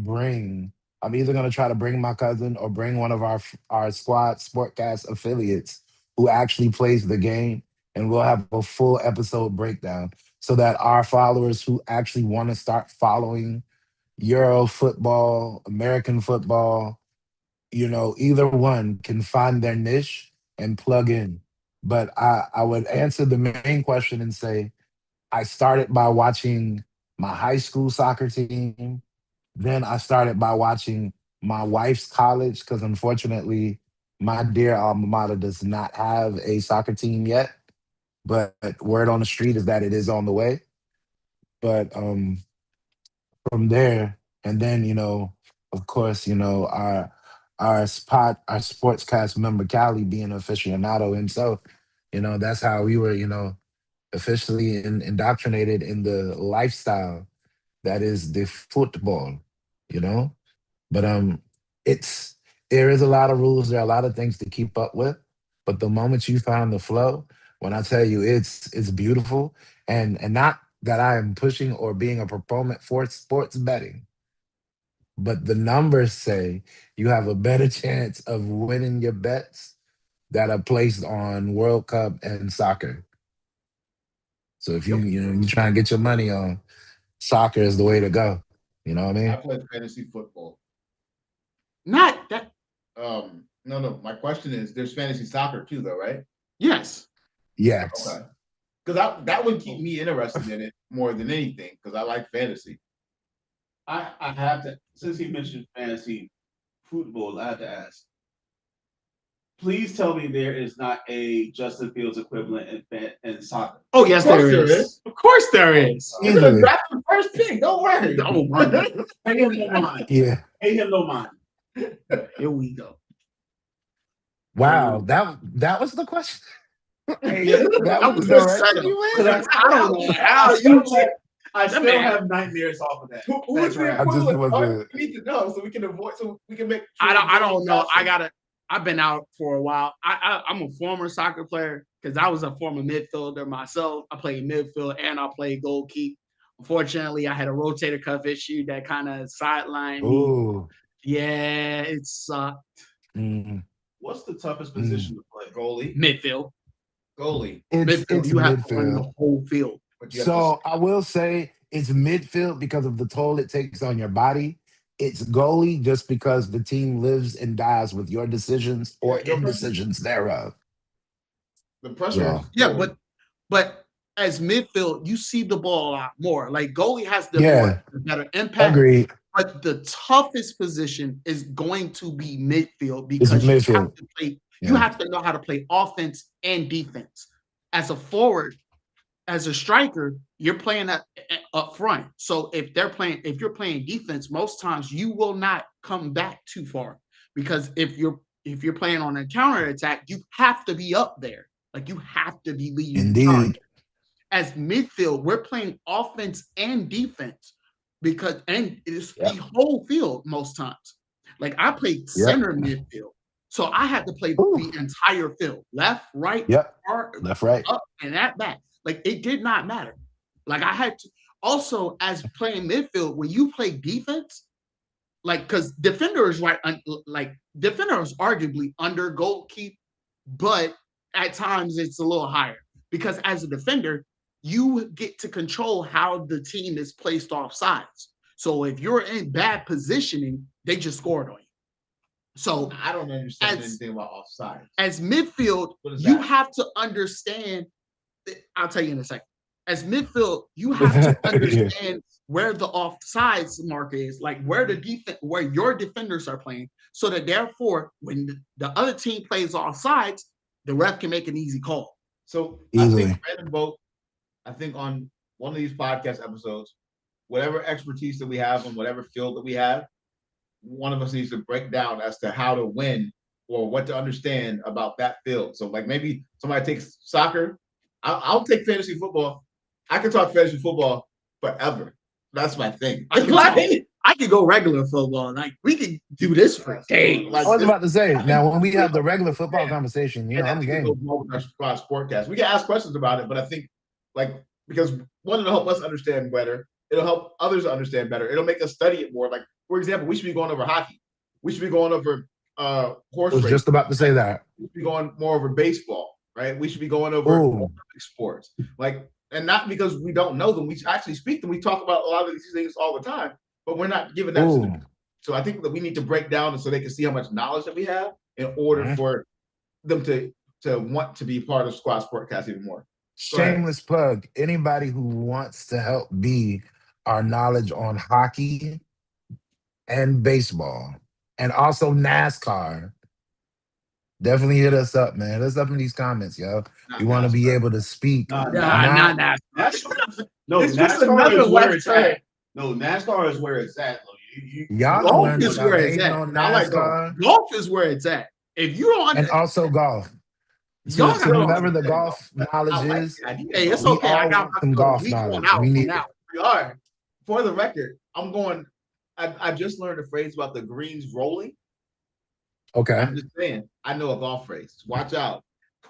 I'm either going to try to bring my cousin or bring one of our squad Sportcast affiliates who actually plays the game, and we'll have a full episode breakdown so that our followers who actually want to start following Euro football, American football, either one can find their niche and plug in. But I would answer the main question and say, I started by watching my high school soccer team. Then I started by watching my wife's college, because unfortunately, my dear alma mater does not have a soccer team yet, but word on the street is that it is on the way. But from there, and then of course, our sportscast member Callie being an aficionado himself, that's how we were, officially indoctrinated in the lifestyle that is the football, you know. But it's there is a lot of rules. There are a lot of things to keep up with. But the moment you find the flow, when I tell you it's beautiful, and not that I am pushing or being a proponent for sports betting, but the numbers say you have a better chance of winning your bets that are placed on World Cup and soccer. So if you try and get your money on soccer is the way to go. You know what I I mean? play fantasy football. Not that. No. My question is, there's fantasy soccer too, though, right? Yes. Yes. Okay. Because that would keep me interested in it more than anything, because I like fantasy. I have to, since he mentioned fantasy football, I have to ask. Please tell me there is not a Justin Fields equivalent in soccer. Oh yes, there is. Of course there is. You're gonna draft the first pick. Don't worry. Don't worry. Pay him no mind. Yeah. Pay him no mind. Here we go. Wow. That was the question. That was was the the direction setup. you went. I don't know how you. I still have nightmares off of that. Who is the I just equivalent? wasn't. We need to know so we can avoid. So we can make. I don't know. I've been out for a while. I'm a former soccer player because I was a former midfielder myself. I played midfield and I played goalkeeper. Unfortunately, I had a rotator cuff issue that kind of sidelined me. Ooh. Yeah, it sucked. What's the toughest position to play? Goalie. Midfield. Goalie. It's you have to run midfield. the whole field. So I will say it's midfield because of the toll it takes on your body. It's goalie just because the team lives and dies with your decisions or indecisions thereof. The pressure. Yeah, but as midfield, you see the ball a lot more. Like goalie has the better impact. Agreed. But the toughest position is going to be midfield because you have to know how to play offense and defense. As a forward, as a striker, you're playing up front. So if you're playing defense, most times you will not come back too far because if you're playing on a counter attack, you have to be up there. Like you have to be leading. Indeed. As midfield, we're playing offense and defense and it's the whole field most times. Like I played center midfield. So I had to play the entire field, left, right, left, right, up, and that back. Like it did not matter. Like I had to also as playing midfield when you play defense, like because defender is arguably under goalkeeper, but at times it's a little higher because as a defender, you get to control how the team is placed off sides. So if you're in bad positioning, they just scored on you. So I don't understand anything about offside. As midfield, you have to understand. I'll tell you in a second. As midfield, you have to understand where the offsides marker is, like where your defenders are playing, so that therefore, when the other team plays offsides, the ref can make an easy call. So I think random vote. I think on one of these podcast episodes, whatever expertise that we have on whatever field that we have, one of us needs to break down as to how to win or what to understand about that field. So like maybe somebody takes soccer. I'll take fantasy football. I can talk fantasy football forever. That's my thing. I could go regular football. Like we could do this for days. I was about to say, now when we have the regular football conversation, I'm game. Our sportcast. We can ask questions about it, but I think because one, it'll help us understand better. It'll help others understand better. It'll make us study it more. Like, for example, we should be going over hockey. We should be going over horse racing. I was just about to say that. We should be going more over baseball, right? We should be going over sports. And not because we don't know them. We actually speak them. We talk about a lot of these things all the time, but we're not giving that to them. So I think that we need to break down so they can see how much knowledge that we have in order for them to want to be part of Squad Sportcast even more. Shameless plug. Anybody who wants to help be our knowledge on hockey and baseball and also NASCAR, Definitely hit us up, man. Hit us up in these comments, yo. We want to be able to speak. No, NASCAR is where it's at. No, NASCAR is where it's at. Y'all golf is start where it's hating at. on I like NASCAR. golf is where it's at. If you don't And also golf. To y'all gotta whoever the golf knowledge is, hey, it's we okay. I all got want some golf knowledge. We need it. We are. For the record, I'm going. I just learned a phrase about the greens rolling. Okay. I'm just saying. I know a golf phrase. Watch out.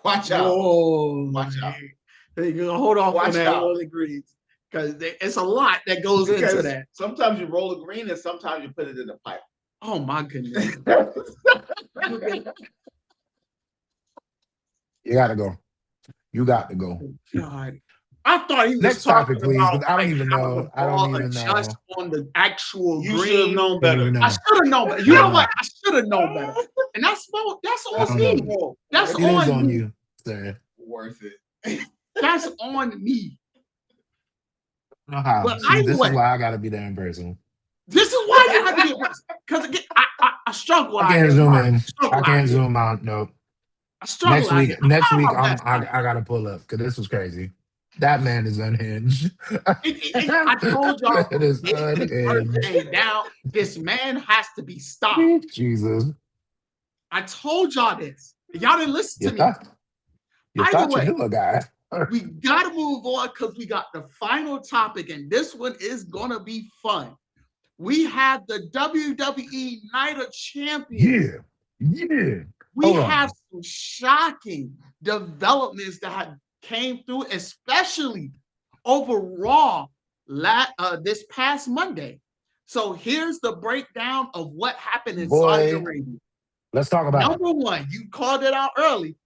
Watch out. Whoa, watch out. Hold off Watch on that out. rolling greens because it's a lot that goes into that. Sometimes you roll a green and sometimes you put it in the pipe. Oh my goodness. You gotta go. You got to go. God. I thought he was Next talking topic, please, about because I don't even know. I don't even know. On the actual You green. should have known better. I should have known better. You know what? I should have known better. And that's on me. That's on you, sir. Worth it. That's on me. No how. But See, this is why I gotta be there in person. This is why you have to be in person. Because again, I struggle. I can't zoom in. I can't zoom out. No. I struggle. Next week, I gotta pull up because this was crazy. That man is unhinged. I told y'all it is unhinged. Now this man has to be stopped. Jesus. I told y'all this. Y'all didn't listen to me. You thought you knew a guy. We gotta move on because we got the final topic, and this one is gonna be fun. We have the WWE Night of Champions. Yeah. We have some shocking developments that have came through, especially over Raw this past Monday. So here's the breakdown of what happened in Saudi Arabia. Let's talk about Number one, you called it out early.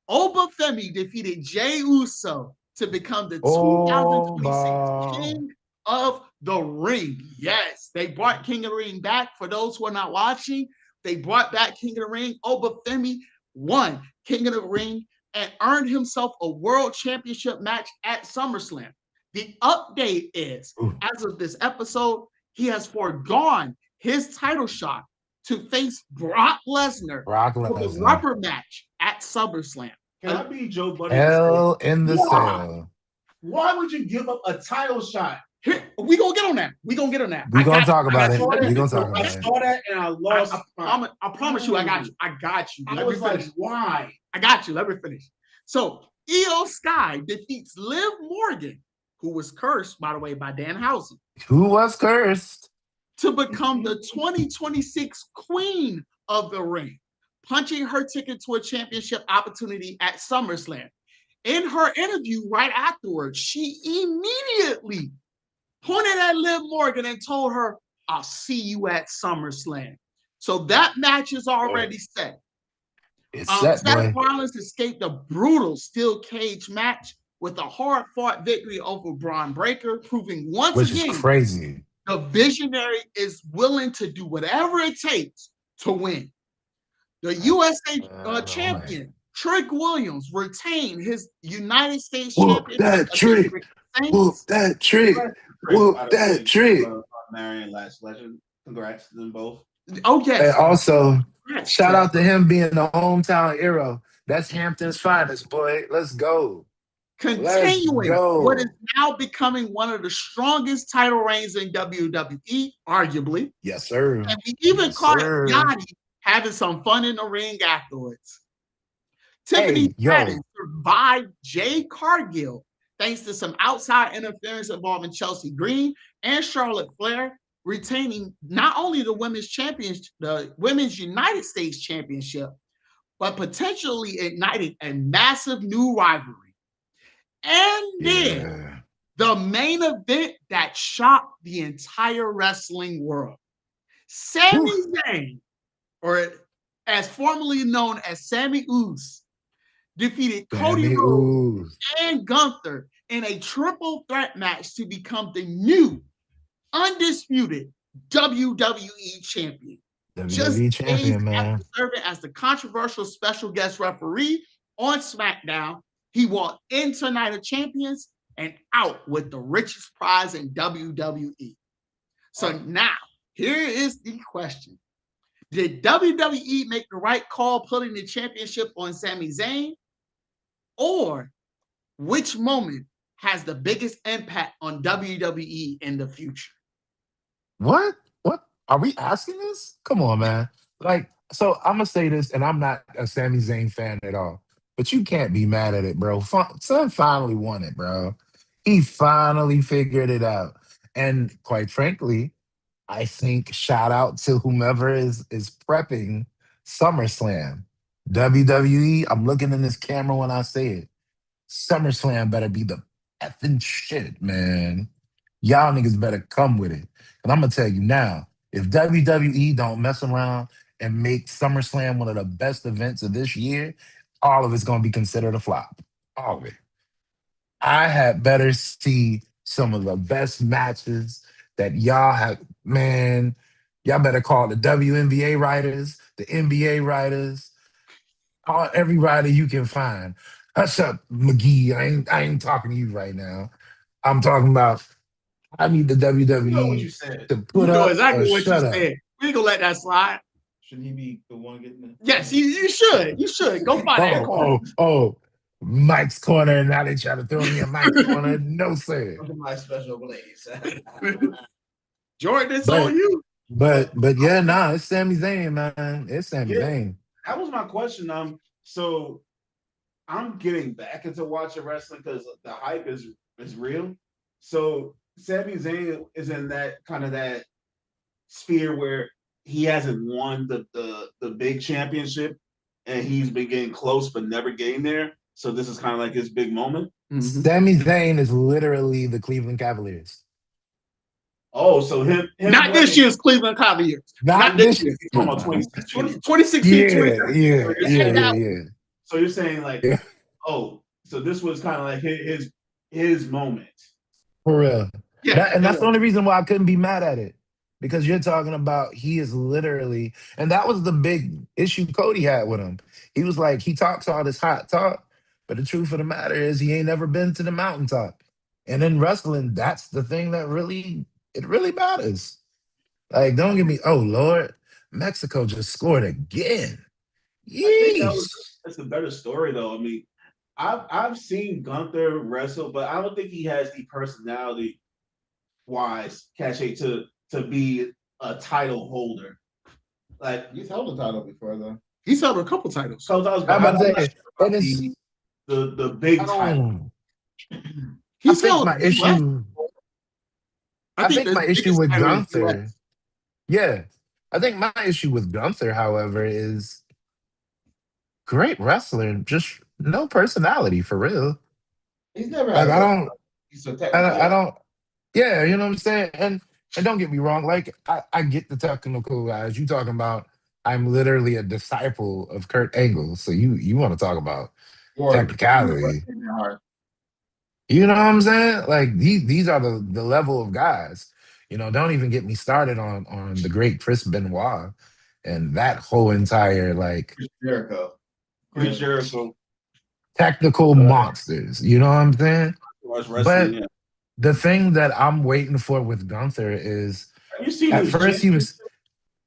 Obafemi defeated Jey Uso to become the 2026 King of the Ring. Yes, they brought King of the Ring back. For those who are not watching, they brought back King of the Ring. Obafemi won King of the Ring and earned himself a world championship match at SummerSlam. The update is, as of this episode, he has foregone his title shot to face Brock Lesnar for the rubber match at SummerSlam. Can I be Joe Budden? Hell in the cell. Why would you give up a title shot? We gonna get on that. We gonna talk about it. I saw that and I lost. I promise you, I got you. I was like, why? I got you. Let me finish. So Io Sky defeats Liv Morgan, who was cursed, by the way, by Danhausen. Who was cursed? To become the 2026 Queen of the Ring, punching her ticket to a championship opportunity at SummerSlam. In her interview right afterwards, she immediately pointed at Liv Morgan and told her, "I'll see you at SummerSlam." So that match is already set. Seth Rollins escaped a brutal steel cage match with a hard-fought victory over Braun Breaker, proving once again, which is crazy, the Visionary is willing to do whatever it takes to win. The USA champion, Trick Williams, retained his United States championship. Whoop that trick. Marion Last Legend. Congrats to them both. Oh, yes. And also, shout out to him being the hometown hero. That's Hampton's finest, boy. Let's go. Continuing what is now becoming one of the strongest title reigns in WWE, arguably. Yes, sir. And we even caught Giannis having some fun in the ring afterwards. Tiffany Stratton survived Jade Cargill thanks to some outside interference involving Chelsea Green and Charlotte Flair, retaining not only the women's championship, the Women's United States Championship, but potentially igniting a massive new rivalry. And then the main event that shocked the entire wrestling world. Sami Zayn, or as formerly known as Sammy Uso, defeated Cody Rhodes and Gunther in a triple threat match to become the new undisputed WWE champion. WWE champion, man. After serving as the controversial special guest referee on SmackDown, he walked into Night of Champions and out with the richest prize in WWE. So now, here is the question. Did WWE make the right call putting the championship on Sami Zayn? Or which moment has the biggest impact on WWE in the future? What? What? Are we asking this? Come on, man. Like, so I'm gonna say this, and I'm not a Sami Zayn fan at all, but you can't be mad at it, bro. Son finally won it, bro. He finally figured it out. And quite frankly, I think shout out to whomever is prepping SummerSlam. WWE, I'm looking in this camera when I say it. SummerSlam better be the effing shit, man. Y'all niggas better come with it. And I'm gonna tell you now, if WWE don't mess around and make SummerSlam one of the best events of this year, all of it's gonna be considered a flop. All of it. I had better see some of the best matches that y'all have. Man, y'all better call the WNBA writers, the NBA writers, call every writer you can find. Hush up, McGee. I ain't talking to you right now. I'm talking about I need the You know what WWE you said. to put You know up exactly or what you shut up. said. We ain't gonna let that slide. Shouldn't he be the one getting it? Yes, you should. You should. Go find that corner. Oh, Mike's corner. And now they try to throw me in Mike's corner. No, sir. Look at my special blaze. Jordan, it's on you. But yeah, nah, it's Sami Zayn, man. It's Sami Zayn. That was my question. So I'm getting back into watching wrestling because the hype is real. So Sami Zayn is in that kind of that sphere where he hasn't won the big championship, and he's been getting close but never getting there. So this is kind of like his big moment. Mm-hmm. Sami Zayn is literally the Cleveland Cavaliers. Oh, so him not this year's Cleveland Cavaliers. Not this year. 2016. Yeah. So you're saying like, oh, so this was kind of like his moment. For real. Yeah. And that's the only reason why I couldn't be mad at it. Because you're talking about he is literally, and that was the big issue Cody had with him. He was like, he talks all this hot talk, but the truth of the matter is he ain't never been to the mountaintop. And in wrestling, that's the thing that really matters. Like, don't get me, oh Lord, Mexico just scored again. I think that's a better story though. I mean, I've seen Gunther wrestle, but I don't think he has the personality wise cachet to be a title holder. Like he's held a title before though. He's held a couple titles. I'm about to say the big title. I think my issue. I think my issue with Gunther. Yeah, I think my issue with Gunther, however, is great wrestler, just no personality for real. He's never. Like, I don't. Yeah, you know what I'm saying. And don't get me wrong. Like I get the technical guys. You talking about? I'm literally a disciple of Kurt Angle. So you want to talk about technicality? You know what I'm saying? Like these are the level of guys. You know, don't even get me started on the great Chris Benoit and that whole entire like Chris Jericho. Technical monsters. You know what I'm saying? But the thing that I'm waiting for with Gunther is at first he was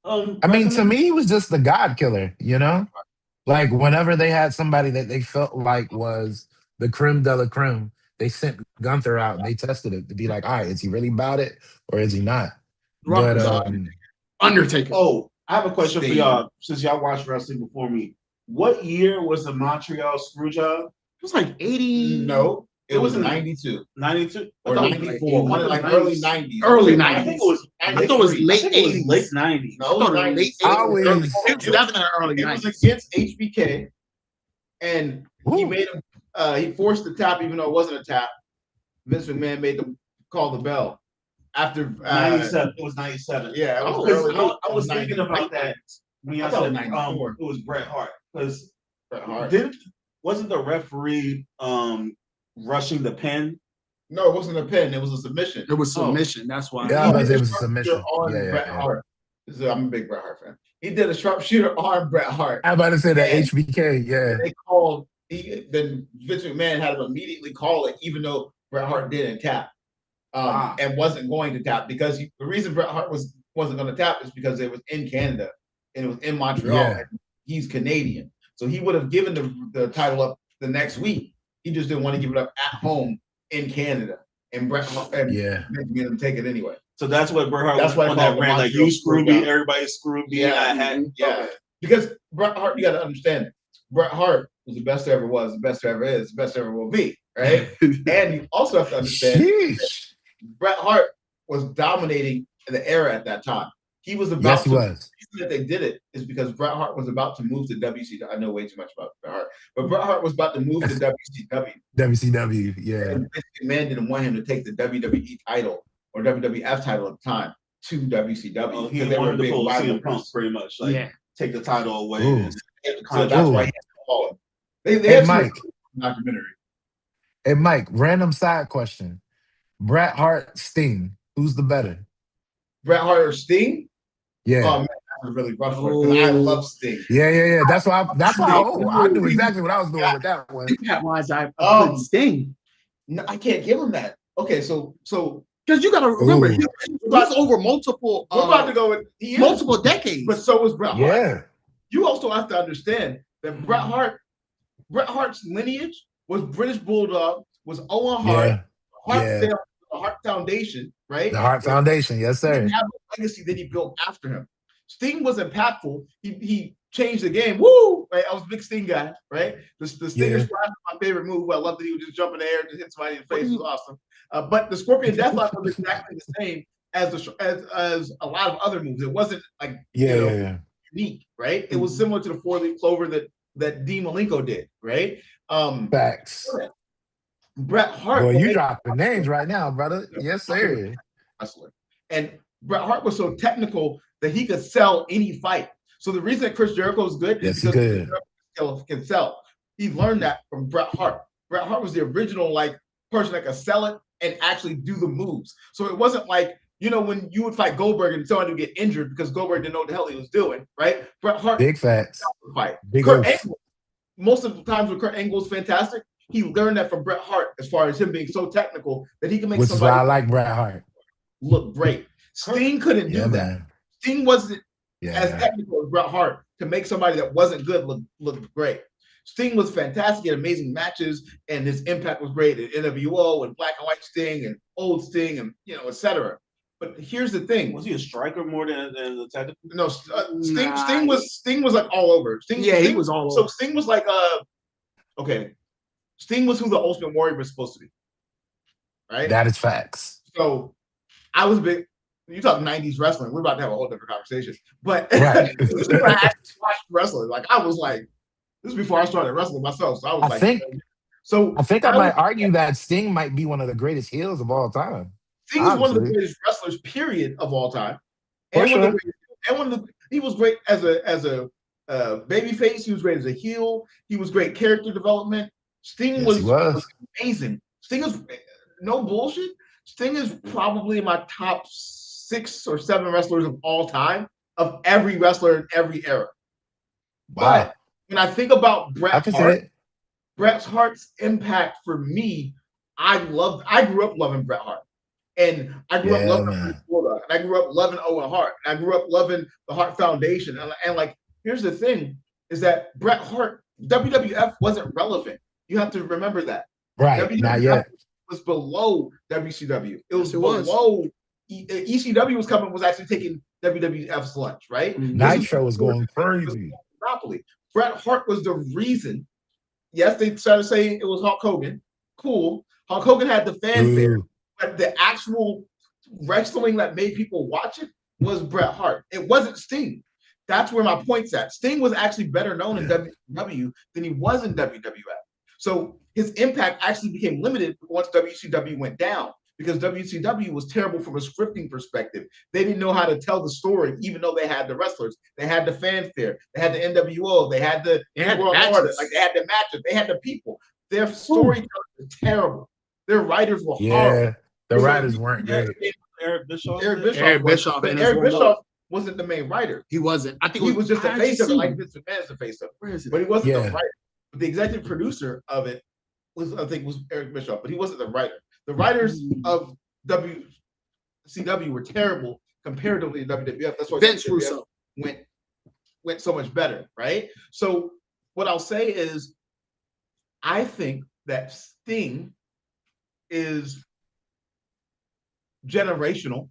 I mean, to me, he was just the God killer, you know? Like whenever they had somebody that they felt like was the creme de la creme, they sent Gunther out and they tested it to be like, all right, is he really about it or is he not? But Undertaker. Oh, I have a question for y'all. Since y'all watched wrestling before me, what year was the Montreal Screwjob? It was like 80. No, it was 92. 92 or 94. Like early 90s. Early 90s. I think it was late 80s. Late 90s. No, late 80s. It was definitely early 90s. It was against HBK, and he made him. He forced the tap, even though it wasn't a tap. Vince McMahon made them call the bell after 97. It was 97. Yeah, I was thinking about that when y'all said it was Bret Hart, because wasn't the referee rushing the pin? No, it wasn't a pin. It was a submission. It was submission. That's why. Yeah, it was a submission. Bret Hart. I'm a big Bret Hart fan. He did a sharpshooter on Bret Hart. I'm about to say that HBK. Yeah. They called. Then Vince McMahon had to immediately call it, even though Bret Hart didn't tap, and wasn't going to tap, because the reason Bret Hart wasn't going to tap is because it was in Canada, and it was in Montreal. And he's Canadian, so he would have given the title up the next week. He just didn't want to give it up at home in Canada, and Bret Hart made him take it anyway. So that's what Bret Hart was on that rant. Like, you screw me, everybody screwed me. Because Bret Hart, you got to understand, Bret Hart was the best there ever was, the best there ever is, the best there ever will be, right? And you also have to understand Bret Hart was dominating the era at that time. He was about to. The reason that they did it is because Bret Hart was about to move to WCW. I know way too much about Bret Hart, but Bret Hart was about to move to WCW. WCW, yeah. And Vince McMahon didn't want him to take the WWE title or WWF title at the time to WCW. Oh, he wanted to pull CM Punk pretty much, like take the title away. So that's why he had to call him. They hey, had Mike. Documentary. Hey, Mike, random side question. Bret Hart, Sting, who's the better? Bret Hart or Sting? Yeah. Oh, man, that was really rough because I love Sting. Yeah. That's why I knew exactly what I was doing with that one. Why's I put Sting? No, I can't give him that. Okay, so because you got to remember, he's over multiple. We're about to go with multiple decades, but so was Bret Hart. Yeah. You also have to understand that Bret Hart's lineage was British Bulldog, was Owen Hart, the Hart Foundation, right? The Hart Foundation, yes, sir. He had a legacy that he built after him. Sting was impactful. He changed the game. Woo! Right? I was a big Sting guy, right? The Stinger Splash was my favorite move. I loved that he would just jump in the air and just hit somebody in the face. It was awesome. But the Scorpion Deathlock was exactly the same as a lot of other moves. It wasn't like unique, right? It was similar to the 4-leaf clover that Dean Malenko did, right? Facts. Bret Hart. Boy, you dropping names right now, brother. Yes, sir. And Bret Hart was so technical that he could sell any fight. So the reason that Chris Jericho is good is because he can sell. He learned that from Bret Hart. Bret Hart was the original person that could sell it and actually do the moves. So it wasn't like, when you would fight Goldberg and somebody would get injured because Goldberg didn't know what the hell he was doing, right? Bret Hart. Big facts. Fight. Big Kurt Angle, most of the times when Kurt Angle is fantastic, he learned that from Bret Hart as far as him being so technical that he can make somebody. Which is why I like Bret Hart. Look great. Sting couldn't do that. Man. Sting wasn't as technical as Bret Hart to make somebody that wasn't good look great. Sting was fantastic. He had amazing matches, and his impact was great at NWO and Black and White Sting and Old Sting and etc. But here's the thing: was he a striker more than the technical? No, Sting was like all over. Sting was all over. So Sting was like okay. Sting was who the Ultimate Warrior was supposed to be, right? That is facts. So I was big. You talk 90s wrestling. We're about to have a whole different conversation. But right. I actually watched wrestling. I was like, this is before I started wrestling myself. So I think I might argue that Sting might be one of the greatest heels of all time. Sting is one of the greatest wrestlers, period, of all time. And he was great as a babyface. He was great as a heel. He was great character development. Sting was amazing. Sting is no bullshit. Sting is probably in my top 6 or 7 wrestlers of all time, of every wrestler in every era. Wow. But when I think about Bret Hart's impact for me, I grew up loving Bret Hart. And I grew up loving Bulldog, and I grew up loving Owen Hart, and I grew up loving the Hart Foundation. And here's the thing, is that Bret Hart, WWF wasn't relevant. You have to remember that. Right, WWF not yet. Was below WCW. It was below. ECW was actually taking WWF's lunch, right? Nitro was going crazy. Monopoly. Bret Hart was the reason. Yes, they tried to say it was Hulk Hogan. Cool. Hulk Hogan had the fanfare, but the actual wrestling that made people watch it was Bret Hart. It wasn't Sting. That's where my point's at. Sting was actually better known in WCW than he was in WWF. So his impact actually became limited once WCW went down, because WCW was terrible from a scripting perspective. They didn't know how to tell the story, even though they had the wrestlers. They had the fanfare. They had the NWO. They had the World Order. They had the matches. They had the people. Their storytelling was terrible. Their writers were horrible. The writers weren't good. Eric Bischoff. But Eric Bischoff wasn't the main writer. He wasn't. I think he was just the face of it, like Vince McMahon is the face of it. Where is it? But he wasn't the writer. But the executive producer of it was Eric Bischoff, but he wasn't the writer. The writers of WCW were terrible comparatively to WWF. That's why Vince Russo went went so much better, right? So what I'll say is, I think that Sting is generational.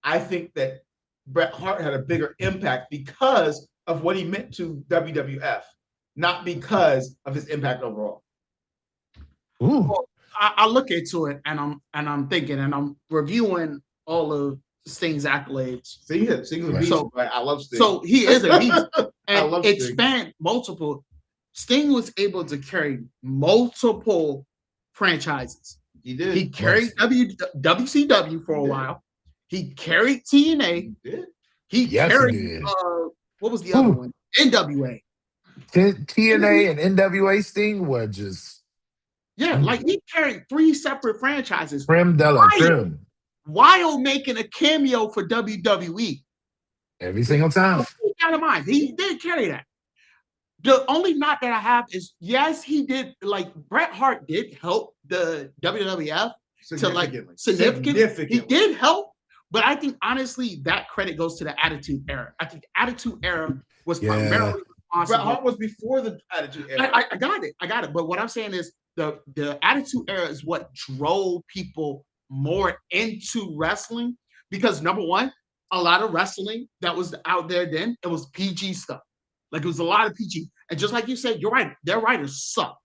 I think that Bret Hart had a bigger impact because of what he meant to WWF, not because of his impact overall. Well, I look into it and I'm thinking and I'm reviewing all of Sting's accolades. Sting's a beast, right? I love Sting. So he is a beast. And I love expand multiple. Sting was able to carry multiple franchises. He did. He carried WCW for a while. He carried TNA. He did. He carried what was the other one? NWA. TNA and NWA Sting were just like he carried 3 separate franchises. Creme de la creme. While making a cameo for WWE. Every single time. Out of mind. He did carry that. The only knock that I have is, yes, he did, like, Bret Hart did help the WWF to, like, significantly. He did help, but I think, honestly, that credit goes to the Attitude Era. I think the Attitude Era was primarily responsible. Bret Hart was before the Attitude Era. I got it. But what I'm saying is the Attitude Era is what drove people more into wrestling because, number one, a lot of wrestling that was out there then, it was PG stuff. Like, it was a lot of PG. And just like you said, you're right. Their writers suck.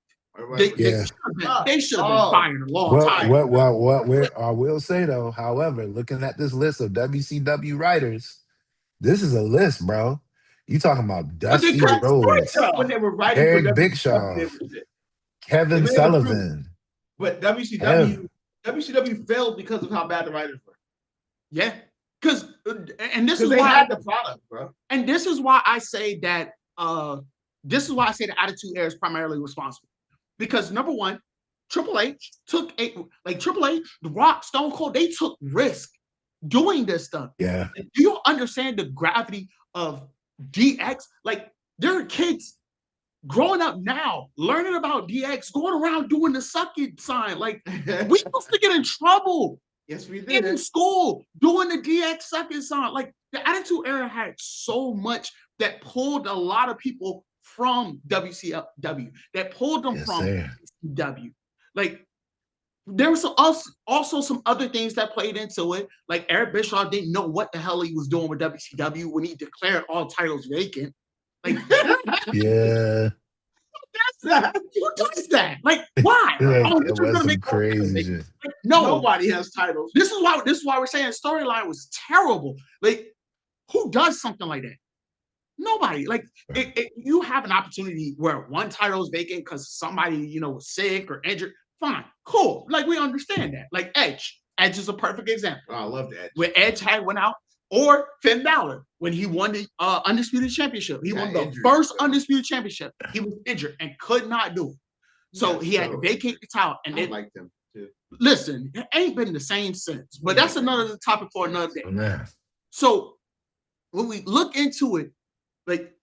They should have been fired a long time. I will say, though, however, looking at this list of WCW writers, this is a list, bro. You talking about Dusty Rhodes, when they were writing Eric for Bischoff, Kevin Sullivan. But WCW failed because of how bad the writers were. Yeah. Because this is why they had the product, bro. And this is why I say that the Attitude Era is primarily responsible. Because number one, Triple H, The Rock, Stone Cold, they took risk doing this stuff. Yeah. Do you understand the gravity of DX? Like, there are kids growing up now, learning about DX, going around doing the suck it sign. Like, we used to get in trouble. Yes, we did. In school, doing the DX suck it sign. Like, the Attitude Era had so much that pulled a lot of people from WCW, that pulled them from WCW. Like, there was also some other things that played into it. Like, Eric Bischoff didn't know what the hell he was doing with WCW when he declared all titles vacant. Like, yeah. Who does that? Like, why? It was some crazy shit. Like, no, nobody has titles. This is why we're saying the storyline was terrible. Like, who does something like that? Nobody. Like, you have an opportunity where one title is vacant because somebody, was sick or injured. Fine, cool. Like, we understand that. Like, Edge is a perfect example. Oh, I love Edge. When Edge went out, or Finn Balor when he won the Undisputed Championship. He won the first Undisputed Championship. He was injured and could not do it. So he had to vacate the title. And I liked him too. Listen, it ain't been the same since. But that's another topic for another day. Man. So when we look into it, like,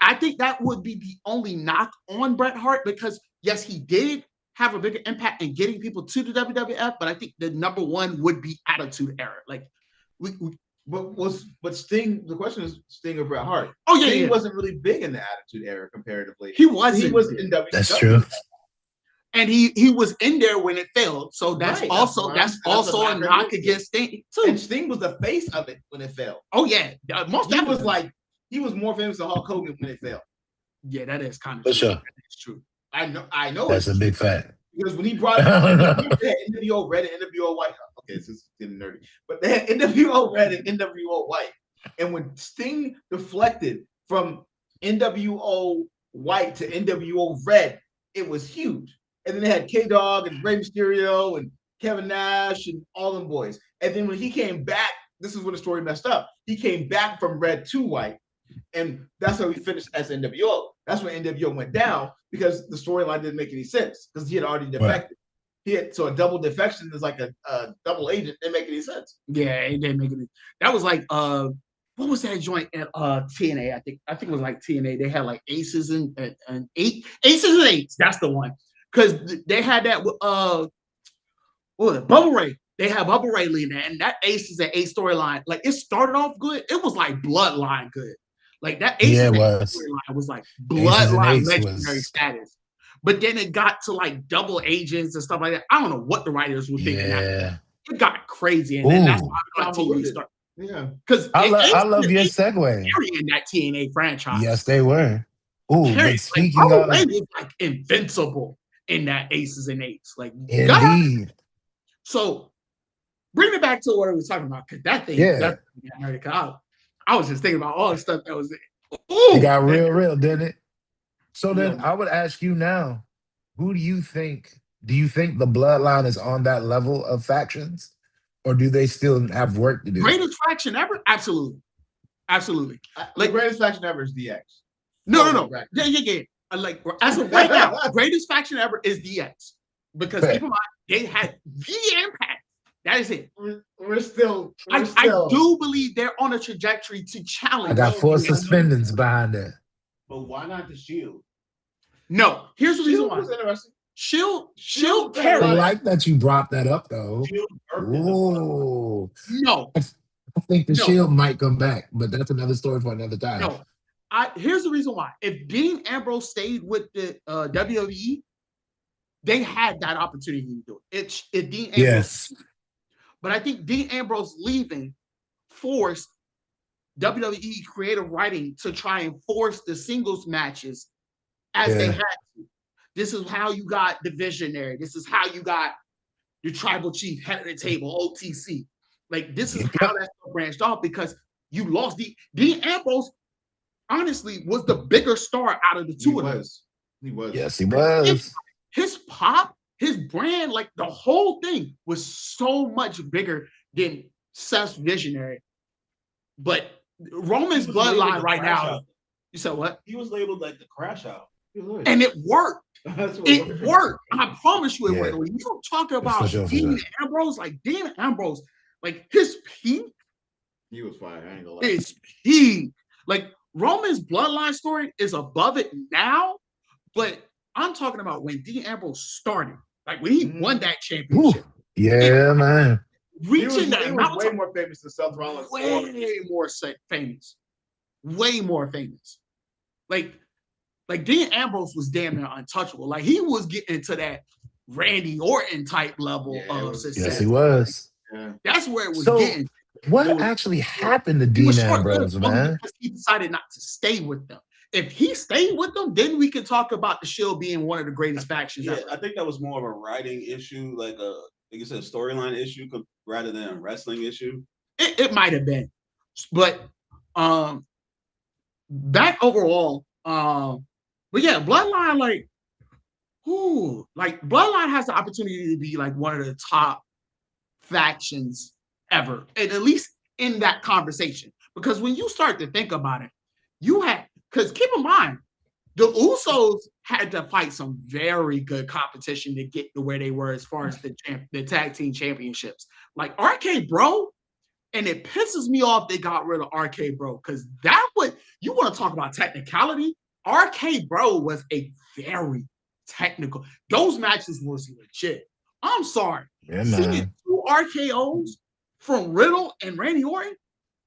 I think that would be the only knock on Bret Hart because, yes, he did have a bigger impact in getting people to the WWF, but I think the number one would be Attitude Era. Like, But Sting, the question is Sting or Bret Hart. Oh, yeah, Sting wasn't really big in the Attitude Era comparatively. He was in WCW. That's true. And he was in there when it failed. So that's also a knock against Sting too. And Sting was the face of it when it failed. Oh yeah. He was more famous than Hulk Hogan when it failed. Yeah, that is kind of true. Sure. It's true. I know that's a big fact. Because when he brought NWO Red and NWO White, okay, this is getting nerdy, but they had NWO Red and NWO White. And when Sting deflected from NWO White to NWO Red, it was huge. And then they had K-Dog and Rey Mysterio and Kevin Nash and all them boys. And then when he came back, this is where the story messed up. He came back from Red to White, and that's how he finished as NWO. That's when NWO went down because the storyline didn't make any sense because he had already defected. Right. So a double defection is like a double agent. Didn't make any sense. Yeah, it didn't make any. That was like what was that joint at TNA? I think it was like TNA. They had like aces and eights. That's the one. Because they had that with Bubba Ray. They had Bubba Ray leading that, and that Aces and 8 storyline. Like, it started off good. It was like Bloodline good. Like that Aces and was. storyline was like bloodline legendary status. But then it got to like double agents and stuff like that. I don't know what the writers were thinking. It got crazy, and then that's why TV started. Yeah, because I love your segue in that TNA franchise. Yes, they were. Ooh, but speaking of, they was like invincible in that Aces and Eights. Like indeed. So bring it back to what I was talking about, because that thing, I was just thinking about all the stuff that was. It got real, didn't it? So then I would ask you now, who do you think? Do you think the Bloodline is on that level of factions, or do they still have work to do? Greatest faction ever? Absolutely. Like greatest faction ever is DX. No. Yeah. Like as of right now, greatest faction ever is DX, because keep in mind they had the impact. That is it. We're still. I do believe they're on a trajectory to challenge. I got 4 suspenders behind that. But why not the Shield? No, here's the reason why. Was interesting. Shield carried. I like that you brought that up, though. Ooh. No. I think the Shield might come back, but that's another story for another time. No. Here's the reason why. If Dean Ambrose stayed with the WWE, they had that opportunity to do it. If Dean Ambrose. Yes. But I think Dean Ambrose leaving forced WWE creative writing to try and force the singles matches as they had to. This is how you got the Visionary. This is how you got your Tribal Chief, head of the table, OTC. Like, this is how that branched off, because you lost Dean Ambrose, honestly, was the bigger star out of the two of them. He was. Yes, he was. His pop, his brand, like the whole thing was so much bigger than Seth's Visionary. But Roman's bloodline right now. You said what? He was labeled like the crash out. And it worked. It worked. I promise you it worked. When you talk about Dean Ambrose, like Dean Ambrose, like his peak. He was fire. I ain't gonna lie. His peak. Like Roman's bloodline story is above it now, but I'm talking about when Dean Ambrose started, like when he won that championship. Man. Reaching he was way more famous than Seth Rollins. Way more famous. Way more famous. Like Dean Ambrose was damn near untouchable. Like he was getting to that Randy Orton type level of success. Yes, he was. Yeah. That's where it was getting. What actually happened to Dean Ambrose, man? Because he decided not to stay with them. If he stayed with them, then we could talk about the Shield being one of the greatest factions ever. I think that was more of a writing issue, like you said, storyline issue rather than a wrestling issue. It might have been, but back overall, but yeah, Bloodline, like Bloodline has the opportunity to be like one of the top factions ever, and at least in that conversation. Because when you start to think about it, because keep in mind, the Usos had to fight some very good competition to get to where they were as far as the tag team championships. Like RK Bro, and it pisses me off they got rid of RK Bro, because you want to talk about technicality. RK Bro was a very technical. Those matches was legit. I'm sorry. Seeing 2 RKOs from Riddle and Randy Orton,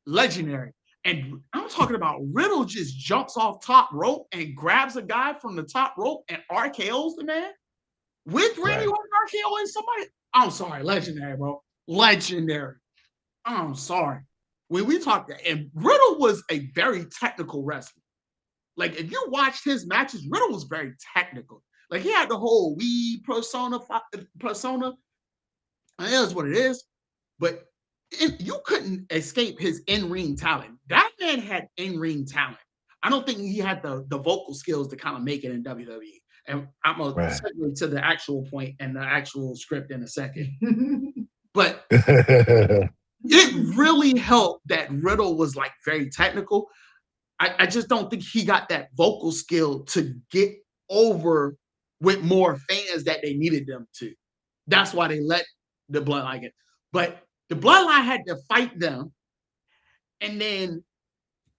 legendary. And I'm talking about Riddle just jumps off top rope and grabs a guy from the top rope and RKOs the man with Randy Orton RKOing somebody. I'm sorry, legendary, bro. Legendary. I'm sorry. When we talk, and Riddle was a very technical wrestler. Like if you watched his matches, Riddle was very technical. Like he had the whole weed persona. And it is what it is. But you couldn't escape his in-ring talent. That man had in-ring talent. I don't think he had the vocal skills to kind of make it in WWE. And I'm going to segue to the actual point and the actual script in a second. But it really helped that Riddle was like very technical. I just don't think he got that vocal skill to get over with more fans that they needed them to. That's why they let the Bloodline get. But the Bloodline had to fight them. And then,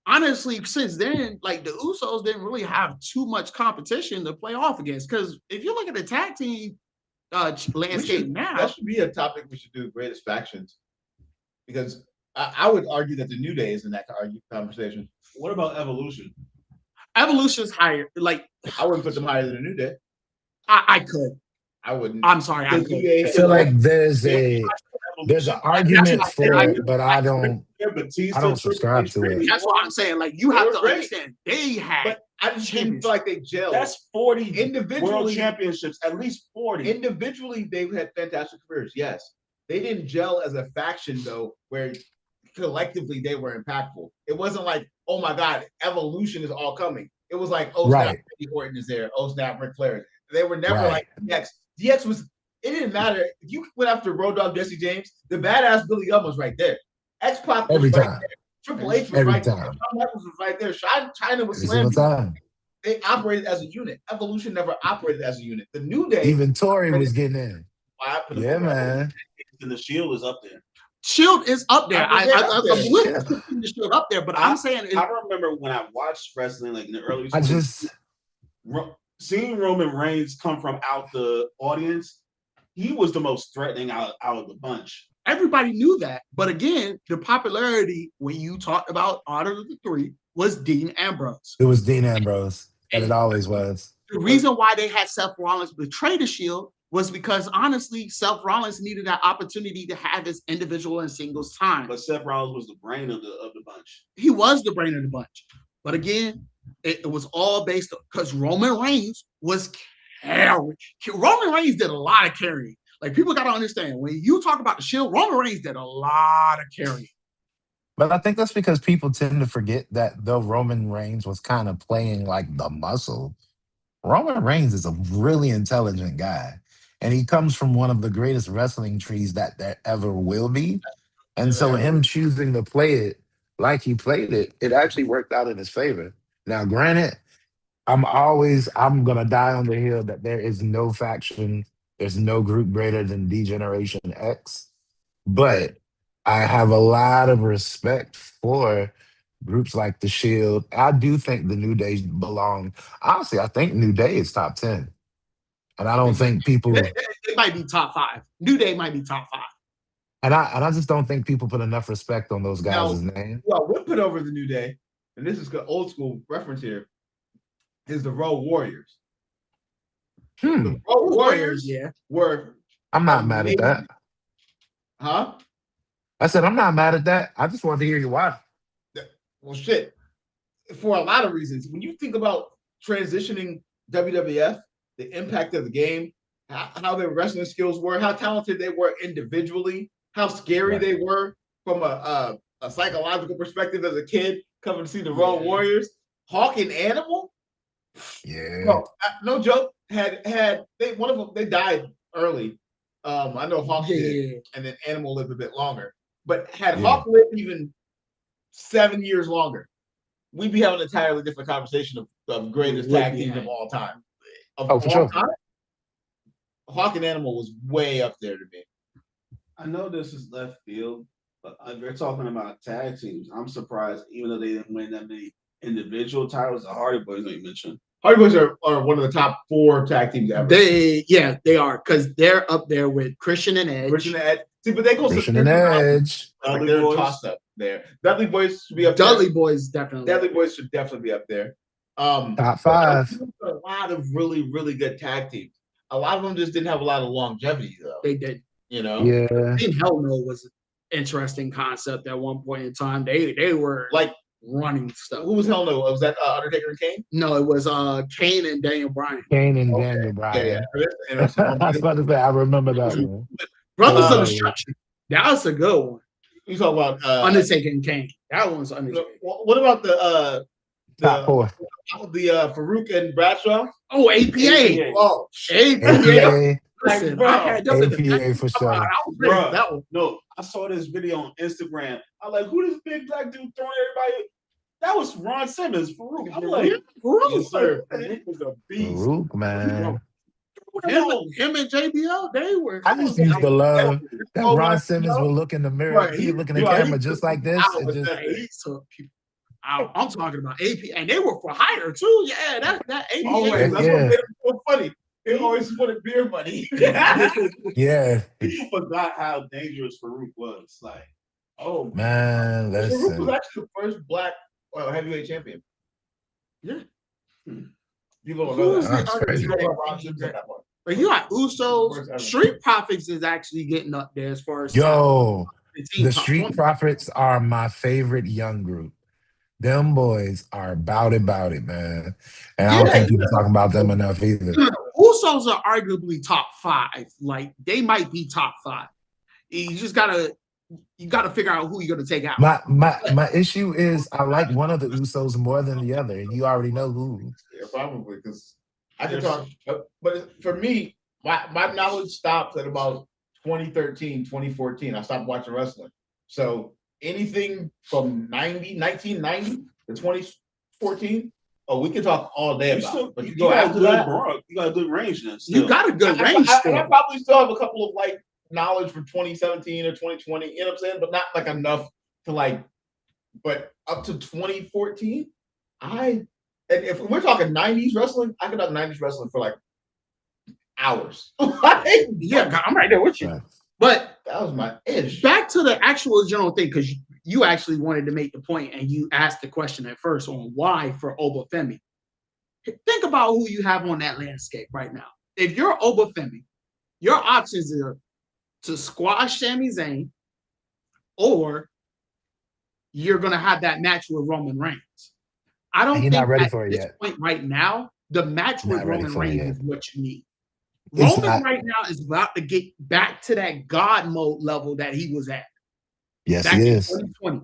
honestly, since then, like the Usos didn't really have too much competition to play off against. Because if you look at the tag team landscape now. That should be a topic we should do, greatest factions. Because I would argue that the New Day is in that conversation. What about Evolution? Evolution's higher. Like I wouldn't put them higher than the New Day. I could. I wouldn't. I'm sorry. I could. I feel like there's an argument for it, but I don't subscribe to it. That's what I'm saying. Like you have to understand, they had. But I just didn't feel like they gelled. That's 40 individually world championships, at least 40. Individually, they had fantastic careers. Yes, they didn't gel as a faction though, where collectively they were impactful. It wasn't like, oh my God, Evolution is all coming. It was like, oh snap, Randy Orton is there. Oh snap, Ric Flair. They were never like DX. DX was. It didn't matter if you went after Road Dogg Jesse James. The badass Billy Gunn was right there. X-Pac was right there. Triple H was right there. Shawn Michaels was right there. China was slamming. They operated as a unit. Evolution never operated as a unit. The New Day. Even Tori was getting in. Yeah, man. And the Shield is up there. Shield is up there. I'm with the Shield up there, but I'm saying. I remember when I watched wrestling, like in the early 20s, seeing Roman Reigns come from out the audience. He was the most threatening out of the bunch. Everybody knew that. But again, the popularity when you talked about Honor of the Three was Dean Ambrose. It was Dean Ambrose, and it always was. The reason why they had Seth Rollins betray the Shield was because, honestly, Seth Rollins needed that opportunity to have his individual and singles time. But Seth Rollins was the brain of the bunch. He was the brain of the bunch. But again, it was all based on because Roman Reigns was carrying. Roman Reigns did a lot of carrying. Like, people got to understand, when you talk about the Shield, Roman Reigns did a lot of carrying. But I think that's because people tend to forget that though Roman Reigns was kind of playing like the muscle, Roman Reigns is a really intelligent guy. And he comes from one of the greatest wrestling trees that there ever will be. And so him choosing to play it like he played it, it actually worked out in his favor. Now, granted, I'm going to die on the hill that there is no faction, there's no group greater than D-Generation X. But I have a lot of respect for groups like The Shield. I do think the New Day belong. Honestly, I think New Day is top 10. And I don't think people... It might be top 5. New Day might be top 5. And I just don't think people put enough respect on those guys' names. Well, we'll put over the New Day, and this is an old school reference here, is the Road Warriors. The Road Warriors were... I'm not mad at that. Huh? I said, I'm not mad at that. I just wanted to hear you why. Well, shit. For a lot of reasons. When you think about transitioning WWF, the impact of the game, how their wrestling skills were, how talented they were individually, how scary they were from a psychological perspective as a kid coming to see the Road Warriors. Hawk and Animal? Yeah. No joke. One of them, they died early. I know Hawk did, and then Animal lived a bit longer. But had Hawk lived even 7 years longer, we'd be having an entirely different conversation of greatest tag teams of all time. For sure. Hawk and Animal was way up there to me. I know this is left field, but they're talking about tag teams. I'm surprised, even though they didn't win that many individual titles, the Hardy Boys that you mentioned. Hardy Boys are one of the top 4 tag teams ever. They are, because they're up there with Christian and Edge. See, but they go Christian and Edge. Like they're tossed up there. Dudley Boys should be up there. Boys definitely. Dudley Boys should definitely be up there. Top 5. A lot of really, really good tag teams. A lot of them just didn't have a lot of longevity, though. They did. You know? Yeah. Team Hell No was an interesting concept at one point in time. They were like running stuff. Who was Hell No? Was that Undertaker and Kane? No, it was Kane and Daniel Bryan. Daniel Bryan. Yeah. I was about to say, I remember that one. Brothers of Destruction. That was a good one. You talk about Undertaker and Kane. That one's Undertaker. What about the top 4? The Farouk and Bradshaw? Oh, APA. Oh, APA. Listen, APA for sure. No, I saw this video on Instagram. I'm like, who this big black dude throwing everybody? That was Ron Simmons, Farouk. I'm like, Farouk, sir. He was a beast. Farouk, man. Him and JBL, they were. I just used to love that Ron Simmons would look in the mirror. He would look in the camera just like this. I'm talking about AP, and they were for hire too. Yeah, that AP. That's what made it so funny. They always wanted beer money. Yeah. People forgot how dangerous Farouk was. Like, Oh man, listen. was actually the first black heavyweight champion. Yeah. People don't know that. That's crazy. But you got Usos. Street Profits is actually getting up there as far as the Street Profits are my favorite young group. Them boys are about it, man. And I don't think people talk about them enough either. Usos are arguably top 5. Like they might be top 5. You just gotta figure out who you're gonna take out. My issue is I like one of the Usos more than the other, and you already know who. Yeah, probably because I can talk. But for me, my knowledge stops at about 2013, 2014. I stopped watching wrestling. So anything from 1990 to 2014. Oh, we can talk all day about it. But you go after that, you got a good range then. You got a good range. I probably still have a couple of like knowledge from 2017 or 2020, you know what I'm saying? But not like enough to like, but up to 2014, and if we're talking 90s wrestling, I could talk 90s wrestling for like hours. Yeah, I'm right there with you. But that was my ish. Back to the actual general thing, because you actually wanted to make the point and you asked the question at first on why for Obafemi. Think about who you have on that landscape right now. If you're Obafemi, your options are to squash Sami Zayn, or you're going to have that match with Roman Reigns. I don't think not ready at for it this yet. point right now, the match with Roman Reigns is what you need. It's Roman right now is about to get back to that God mode level that he was at. Yes, back he in is. 2020.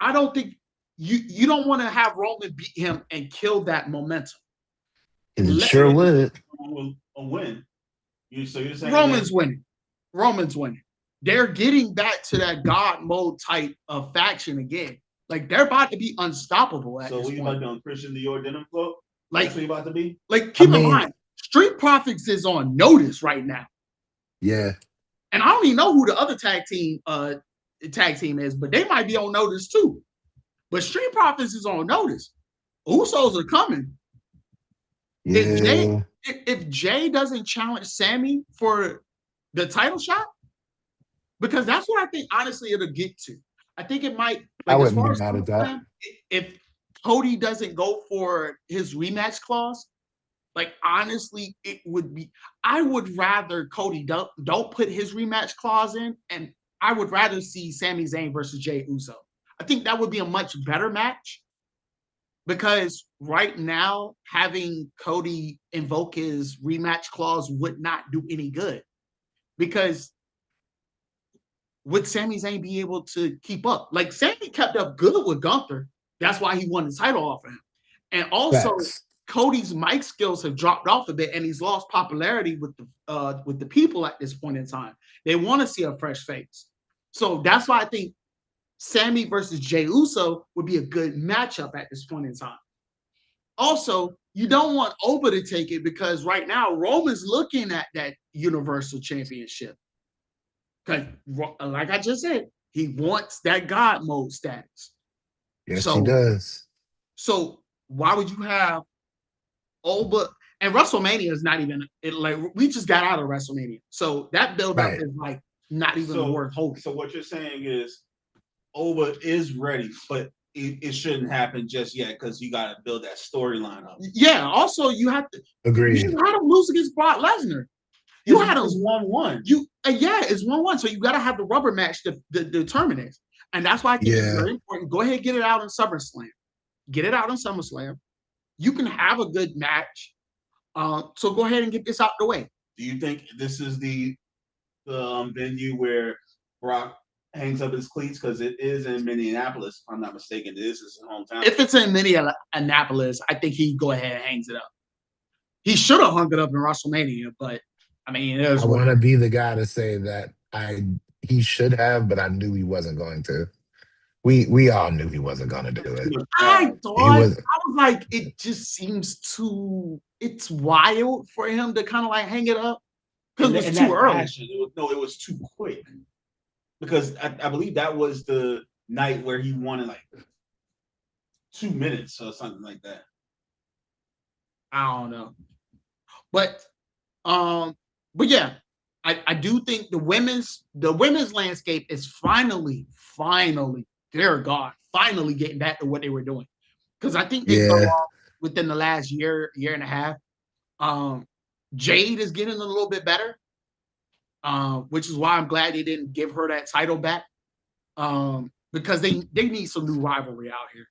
I don't think you don't want to have Roman beat him and kill that momentum. It sure would. A win. So you're saying Roman's winning. Roman's winning. They're getting back to that God mode type of faction again. Like they're about to be unstoppable at so this what you point. about to be on Christian Dior denim float? Like that's what you about to be? Like keep in mind, Street Profits is on notice right now. Yeah. And I don't even know who the other tag team is, but they might be on notice too. But Street Profits is on notice. Usos are coming. Yeah. If Jay doesn't challenge Sammy for the title shot, because that's what I think honestly it'll get to. I think it might, like, I as wouldn't far be as mad at that. If Cody doesn't go for his rematch clause, like honestly, it would be. I would rather Cody don't put his rematch clause in, and I would rather see Sami Zayn versus Jey Uso. I think that would be a much better match, because right now having Cody invoke his rematch clause would not do any good, because would Sami Zayn be able to keep up? Like Sami kept up good with Gunther. That's why he won the title off of him. And also Cody's mic skills have dropped off a bit, and he's lost popularity with the people at this point in time. They want to see a fresh face. So that's why I think Sammy versus Jey Uso would be a good matchup at this point in time. Also, you don't want Oba to take it, because right now Roman's looking at that Universal Championship. Because, like I just said, he wants that God mode status. Yes, he does. So why would you have Oba? And WrestleMania is not even like we just got out of WrestleMania, so that build up is like not even worth holding. So what you're saying is Oba is ready, but it shouldn't happen just yet because you got to build that storyline up. Yeah. Also, you have to agree. You had him lose against Brock Lesnar. You had him 1-1. It's 1-1. So you got to have the rubber match to determine it, and that's why I think it's very important. Go ahead and get it out in SummerSlam. Get it out in SummerSlam. You can have a good match. So go ahead and get this out the way. Do you think this is the venue where Brock hangs up his cleats? Because it is in Minneapolis, if I'm not mistaken. This is his hometown. If it's in Minneapolis, I think he'd go ahead and hangs it up. He should have hung it up in WrestleMania, but I mean, I want to be the guy to say that he should have, but I knew he wasn't going to. We all knew he wasn't going to do it. I was like, it just seems it's wild for him to kind of like hang it up, because it was too early. It was too quick, because I believe that was the night where he won in like 2 minutes or something like that. I don't know, but yeah, I do think the women's landscape is finally, dear God, finally getting back to what they were doing. Because I think they fell off within the last year and a half. Jade is getting a little bit better, which is why I'm glad they didn't give her that title back. Because they need some new rivalry out here.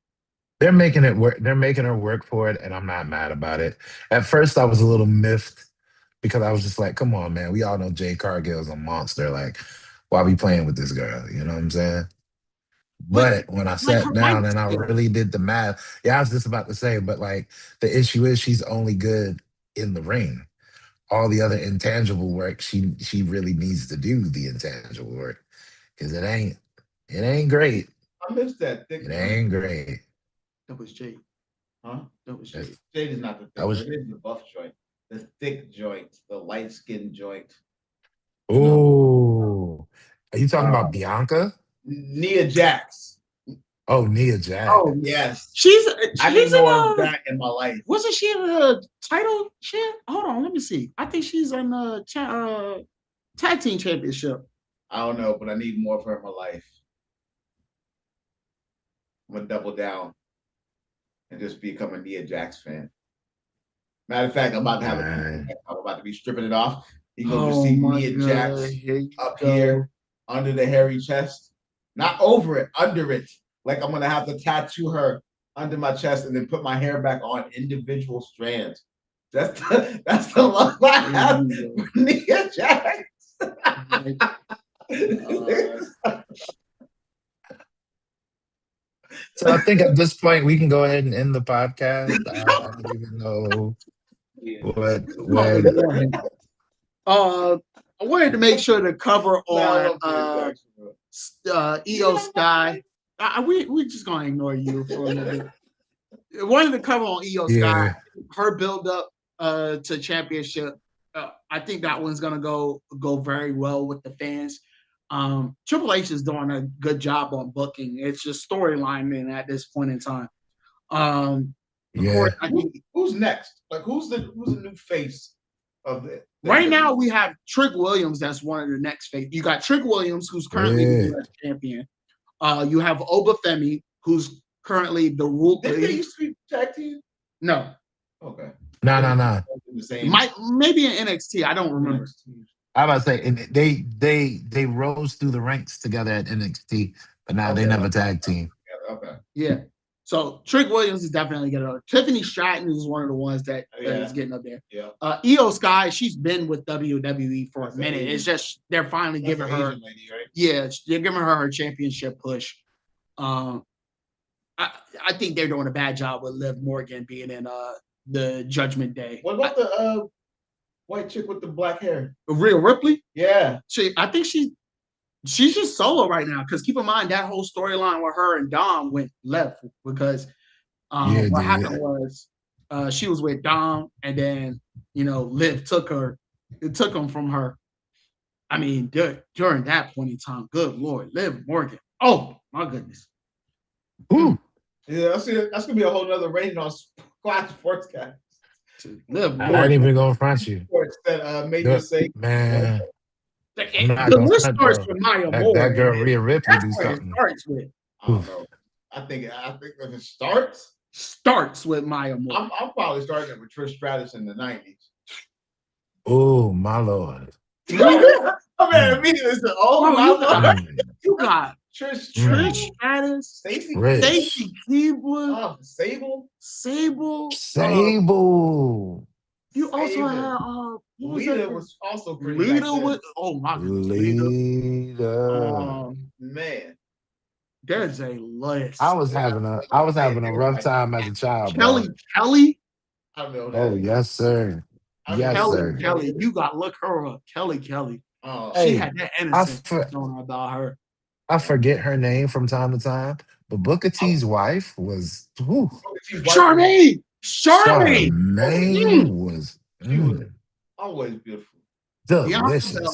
They're making it work. They're making her work for it, and I'm not mad about it. At first, I was a little miffed because I was just like, "Come on, man! We all know Jade Cargill's a monster. Like, why are we playing with this girl? You know what I'm saying?" But when I sat down and I really did the math, I was just about to say, but like the issue is she's only good in the ring. All the other intangible work, she really needs to do the intangible work because it ain't great. I missed that. It ain't great. That was Jade. Huh? That was Jade. Jade is not the thick. It is the buff joint. The thick joint. The light skin joint. Oh, are you talking about Bianca? Nia Jax. Oh, Nia Jax. Oh yes, I need more of that in my life. Wasn't she in the title shit? Hold on, let me see. I think she's in the tag team championship. I don't know, but I need more of her in my life. I'm gonna double down and just become a Nia Jax fan. Matter of fact, I'm about to have I'm about to be stripping it off. You gonna see Nia Jax up here under the hairy chest, not over it, under it. Like I'm gonna have to tattoo her under my chest and then put my hair back on individual strands. That's the love I have for Nia Jax. So I think at this point we can go ahead and end the podcast. I don't even know what. I wanted to make sure to cover on EO Sky. We just gonna ignore you for a minute. Wanted to cover on EO Sky, her build up to championship. I think that one's gonna go very well with the fans. Triple H is doing a good job on booking. It's just storylining at this point in time. Of course, I think, who's next? Like who's the new face of it? Right now we have Trick Williams. That's one of the next face. You got Trick Williams, who's currently the US champion. You have Oba Femi, who's currently the rule. Did they used to be tag team? No. Okay. No. Maybe in NXT. I don't remember. I was about to say, they rose through the ranks together at NXT, but now they never tag team. Okay. Yeah. So Trick Williams is definitely getting up. Tiffany Stratton is one of the ones that is getting up there. Yeah. EO Sky, she's been with WWE for a minute. It's just they're finally giving her. Lady, right? Yeah, they're giving her championship push. I think they're doing a bad job with Liv Morgan being in the Judgment Day. What about the white chick with the black hair? Rhea Ripley? Yeah. I think she's just solo right now, because keep in mind that whole storyline with her and Dom went left because what happened was she was with Dom and then Liv took him from her. I mean, during that point in time, good Lord, Liv Morgan. Oh my goodness. Ooh. Yeah, that's gonna be a whole nother rating on Squad Sportscast. I ain't even gonna front you. That made you say, man. The list starts with Maya Moore. That girl Rhea Ripley do It something. starts with. I don't know. I think if it starts with Maya Moore. I'm probably starting it with Trish Stratus in the 90s. Oh my Lord. I mean, immediately said, my Lord. You got Trish Stratus, Stacey Keebler, Sable. You also had Lita was also pretty. Lita was my goodness. Lita. Man. There's a list. I was having a rough time as a child. Kelly. I don't know that. Oh, yes, sir. Yes, sir. Kelly, you got to look her up. Kelly. She had that innocence about her. I forget her name from time to time, but Booker T's wife was Charmaine. Charmaine was always beautiful. Delicious.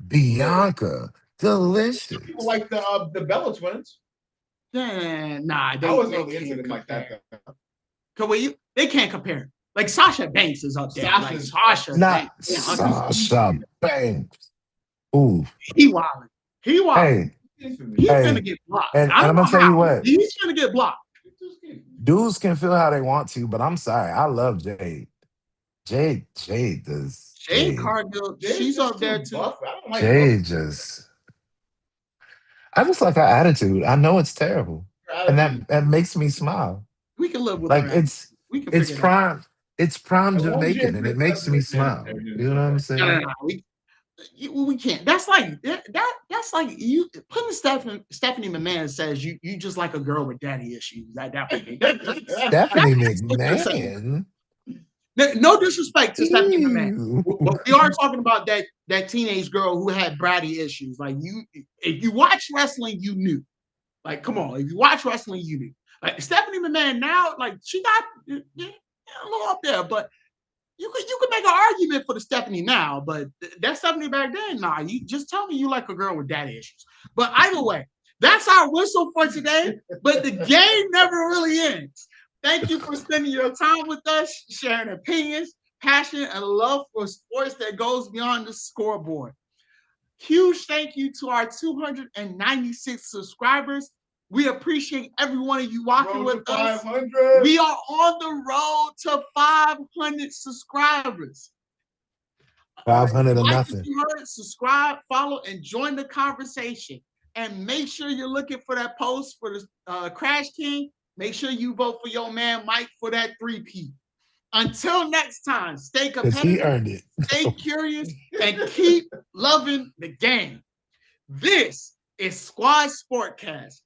Bianca. Delicious. People like the Bella twins. Yeah, nah. I wasn't really into them like that. They can't compare. Like Sasha Banks is up there. Like Sasha not Banks. Sasha Banks. Ooh, he wilding. He wilding. Hey, He's gonna get blocked. and I don't I'm know gonna tell you how. what, He's gonna get blocked. dudes can feel how they want to, but I'm sorry, I love Jade. Jade does. Jade Cargill, she's up there too. Jade just. I just like her attitude. I know it's terrible, and that makes me smile. We can live with like her. it's prime. It's prime Jamaican, and it makes me smile. You know what I'm saying? No. We can't. That's like That's like you putting Stephanie McMahon says you just like a girl with daddy issues. Stephanie McMahon. No disrespect to Stephanie McMahon, but we are talking about that teenage girl who had bratty issues. Like if you watch wrestling, you knew. Like, come on, if you watch wrestling, you knew. Like Stephanie McMahon now, like she got a little up there, but you could make an argument for the Stephanie now, but that Stephanie back then, nah. You just tell me you like a girl with daddy issues. But either way, that's our whistle for today. But the game never really ends. Thank you for spending your time with us, sharing opinions, passion, and love for sports that goes beyond the scoreboard. Huge thank you to our 296 subscribers. We appreciate every one of you walking with us. We are on the road to 500 subscribers. 500 or nothing. If you heard, subscribe, follow, and join the conversation. And make sure you're looking for that post for the Crash King. Make sure you vote for your man Mike for that 3P. Until next time, stay competitive, he earned it. Stay curious, and keep loving the game. This is Squad Sportcast.